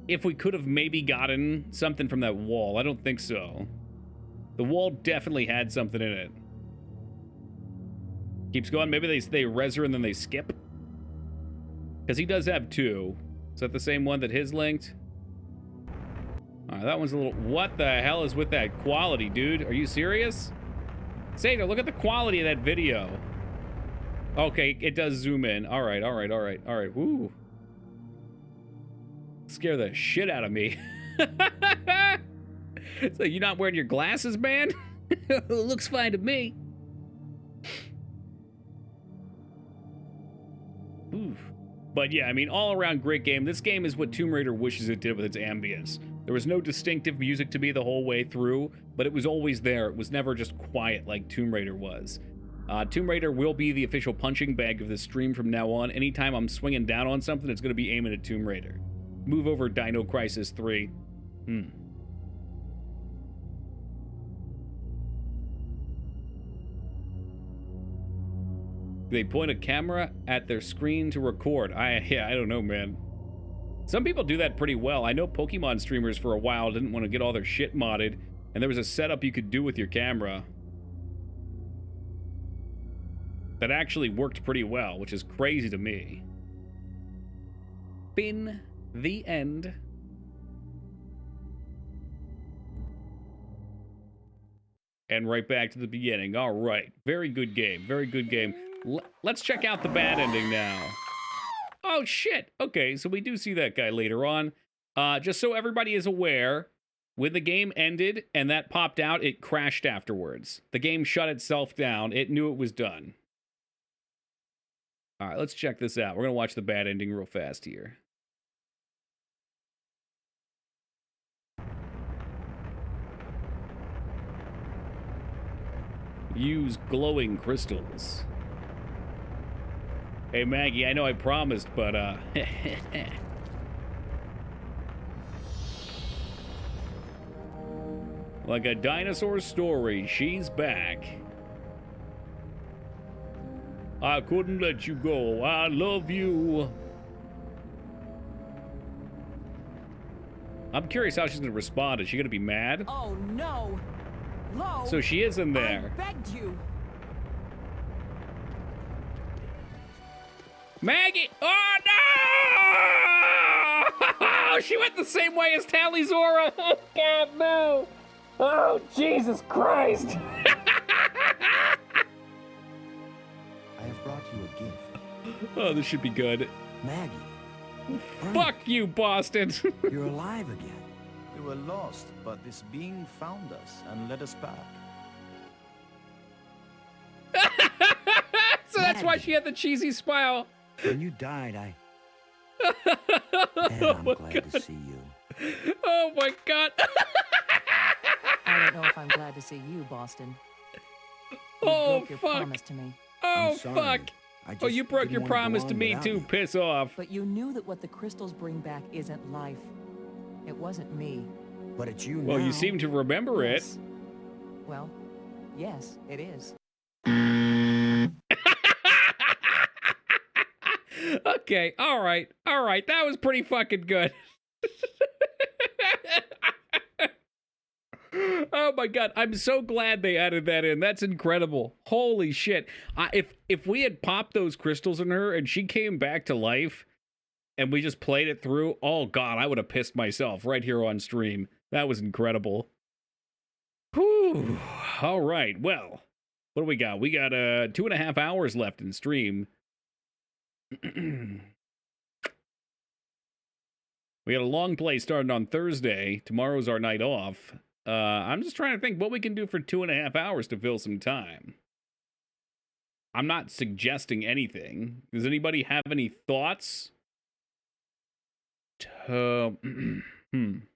if we could have maybe gotten something from that wall. I don't think so. The wall definitely had something in it. Keeps going. Maybe they res her and then they skip. Because he does have 2. Is that the same one that his linked? Alright, that one's a little... What the hell is with that quality, dude? Are you serious? Seder, look at the quality of that video. Okay, it does zoom in. Alright. Woo. Scare the shit out of me. So you not wearing your glasses, man? Looks fine to me. Oof. But yeah, I mean, all around great game. This game is what Tomb Raider wishes it did with its ambience. There was no distinctive music to me the whole way through, but it was always there. It was never just quiet like Tomb Raider was. Tomb Raider will be the official punching bag of this stream from now on. Anytime I'm swinging down on something, it's going to be aiming at Tomb Raider. Move over Dino Crisis 3. They point a camera at their screen to record. I don't know, man. Some people do that pretty well. I know Pokemon streamers for a while didn't want to get all their shit modded, and there was a setup you could do with your camera that actually worked pretty well, which is crazy to me. Been the end. And right back to the beginning. All right. Very good game. Very good game. Let's check out the bad ending now. Oh, shit. Okay, so we do see that guy later on. Just so everybody is aware, when the game ended and that popped out, it crashed afterwards. The game shut itself down. It knew it was done. All right, let's check this out. We're going to watch the bad ending real fast here. Use glowing crystals. Hey, Maggie, I know I promised, but, like a dinosaur story, she's back. I couldn't let you go. I love you. I'm curious how she's going to respond. Is she going to be mad? Oh, no. Lo, So she is in there. I begged you. Maggie! Oh, no! She went the same way as Tali'Zorah. Oh, God, no. Oh, Jesus Christ. I have brought you a gift. Oh, this should be good. Maggie. Fuck you, Boston. You're alive again. We were lost, but this being found us and led us back. So that's why she had the cheesy smile. When you died, Man, I'm glad to see you. Oh my God. I don't know if I'm glad to see you, Boston. You Oh, broke your fuck. promise to me. Oh, I'm sorry. fuck. I Oh, just you broke didn't your wanna go promise on to me without too. you. Piss off. But you knew that what the crystals bring back isn't life. It wasn't me. But it's you Well, now. you seem to remember it. Yes. Well, yes, it is. Okay, all right. That was pretty fucking good. Oh my God, I'm so glad they added that in. That's incredible. Holy shit. If we had popped those crystals in her and she came back to life and we just played it through, oh God, I would have pissed myself right here on stream. That was incredible. Whew. All right, well, what do we got? We got 2.5 hours left in stream. We got a long play starting on Thursday. Tomorrow's our night off. I'm just trying to think what we can do for 2.5 hours to fill some time. I'm not suggesting anything. Does anybody have any thoughts?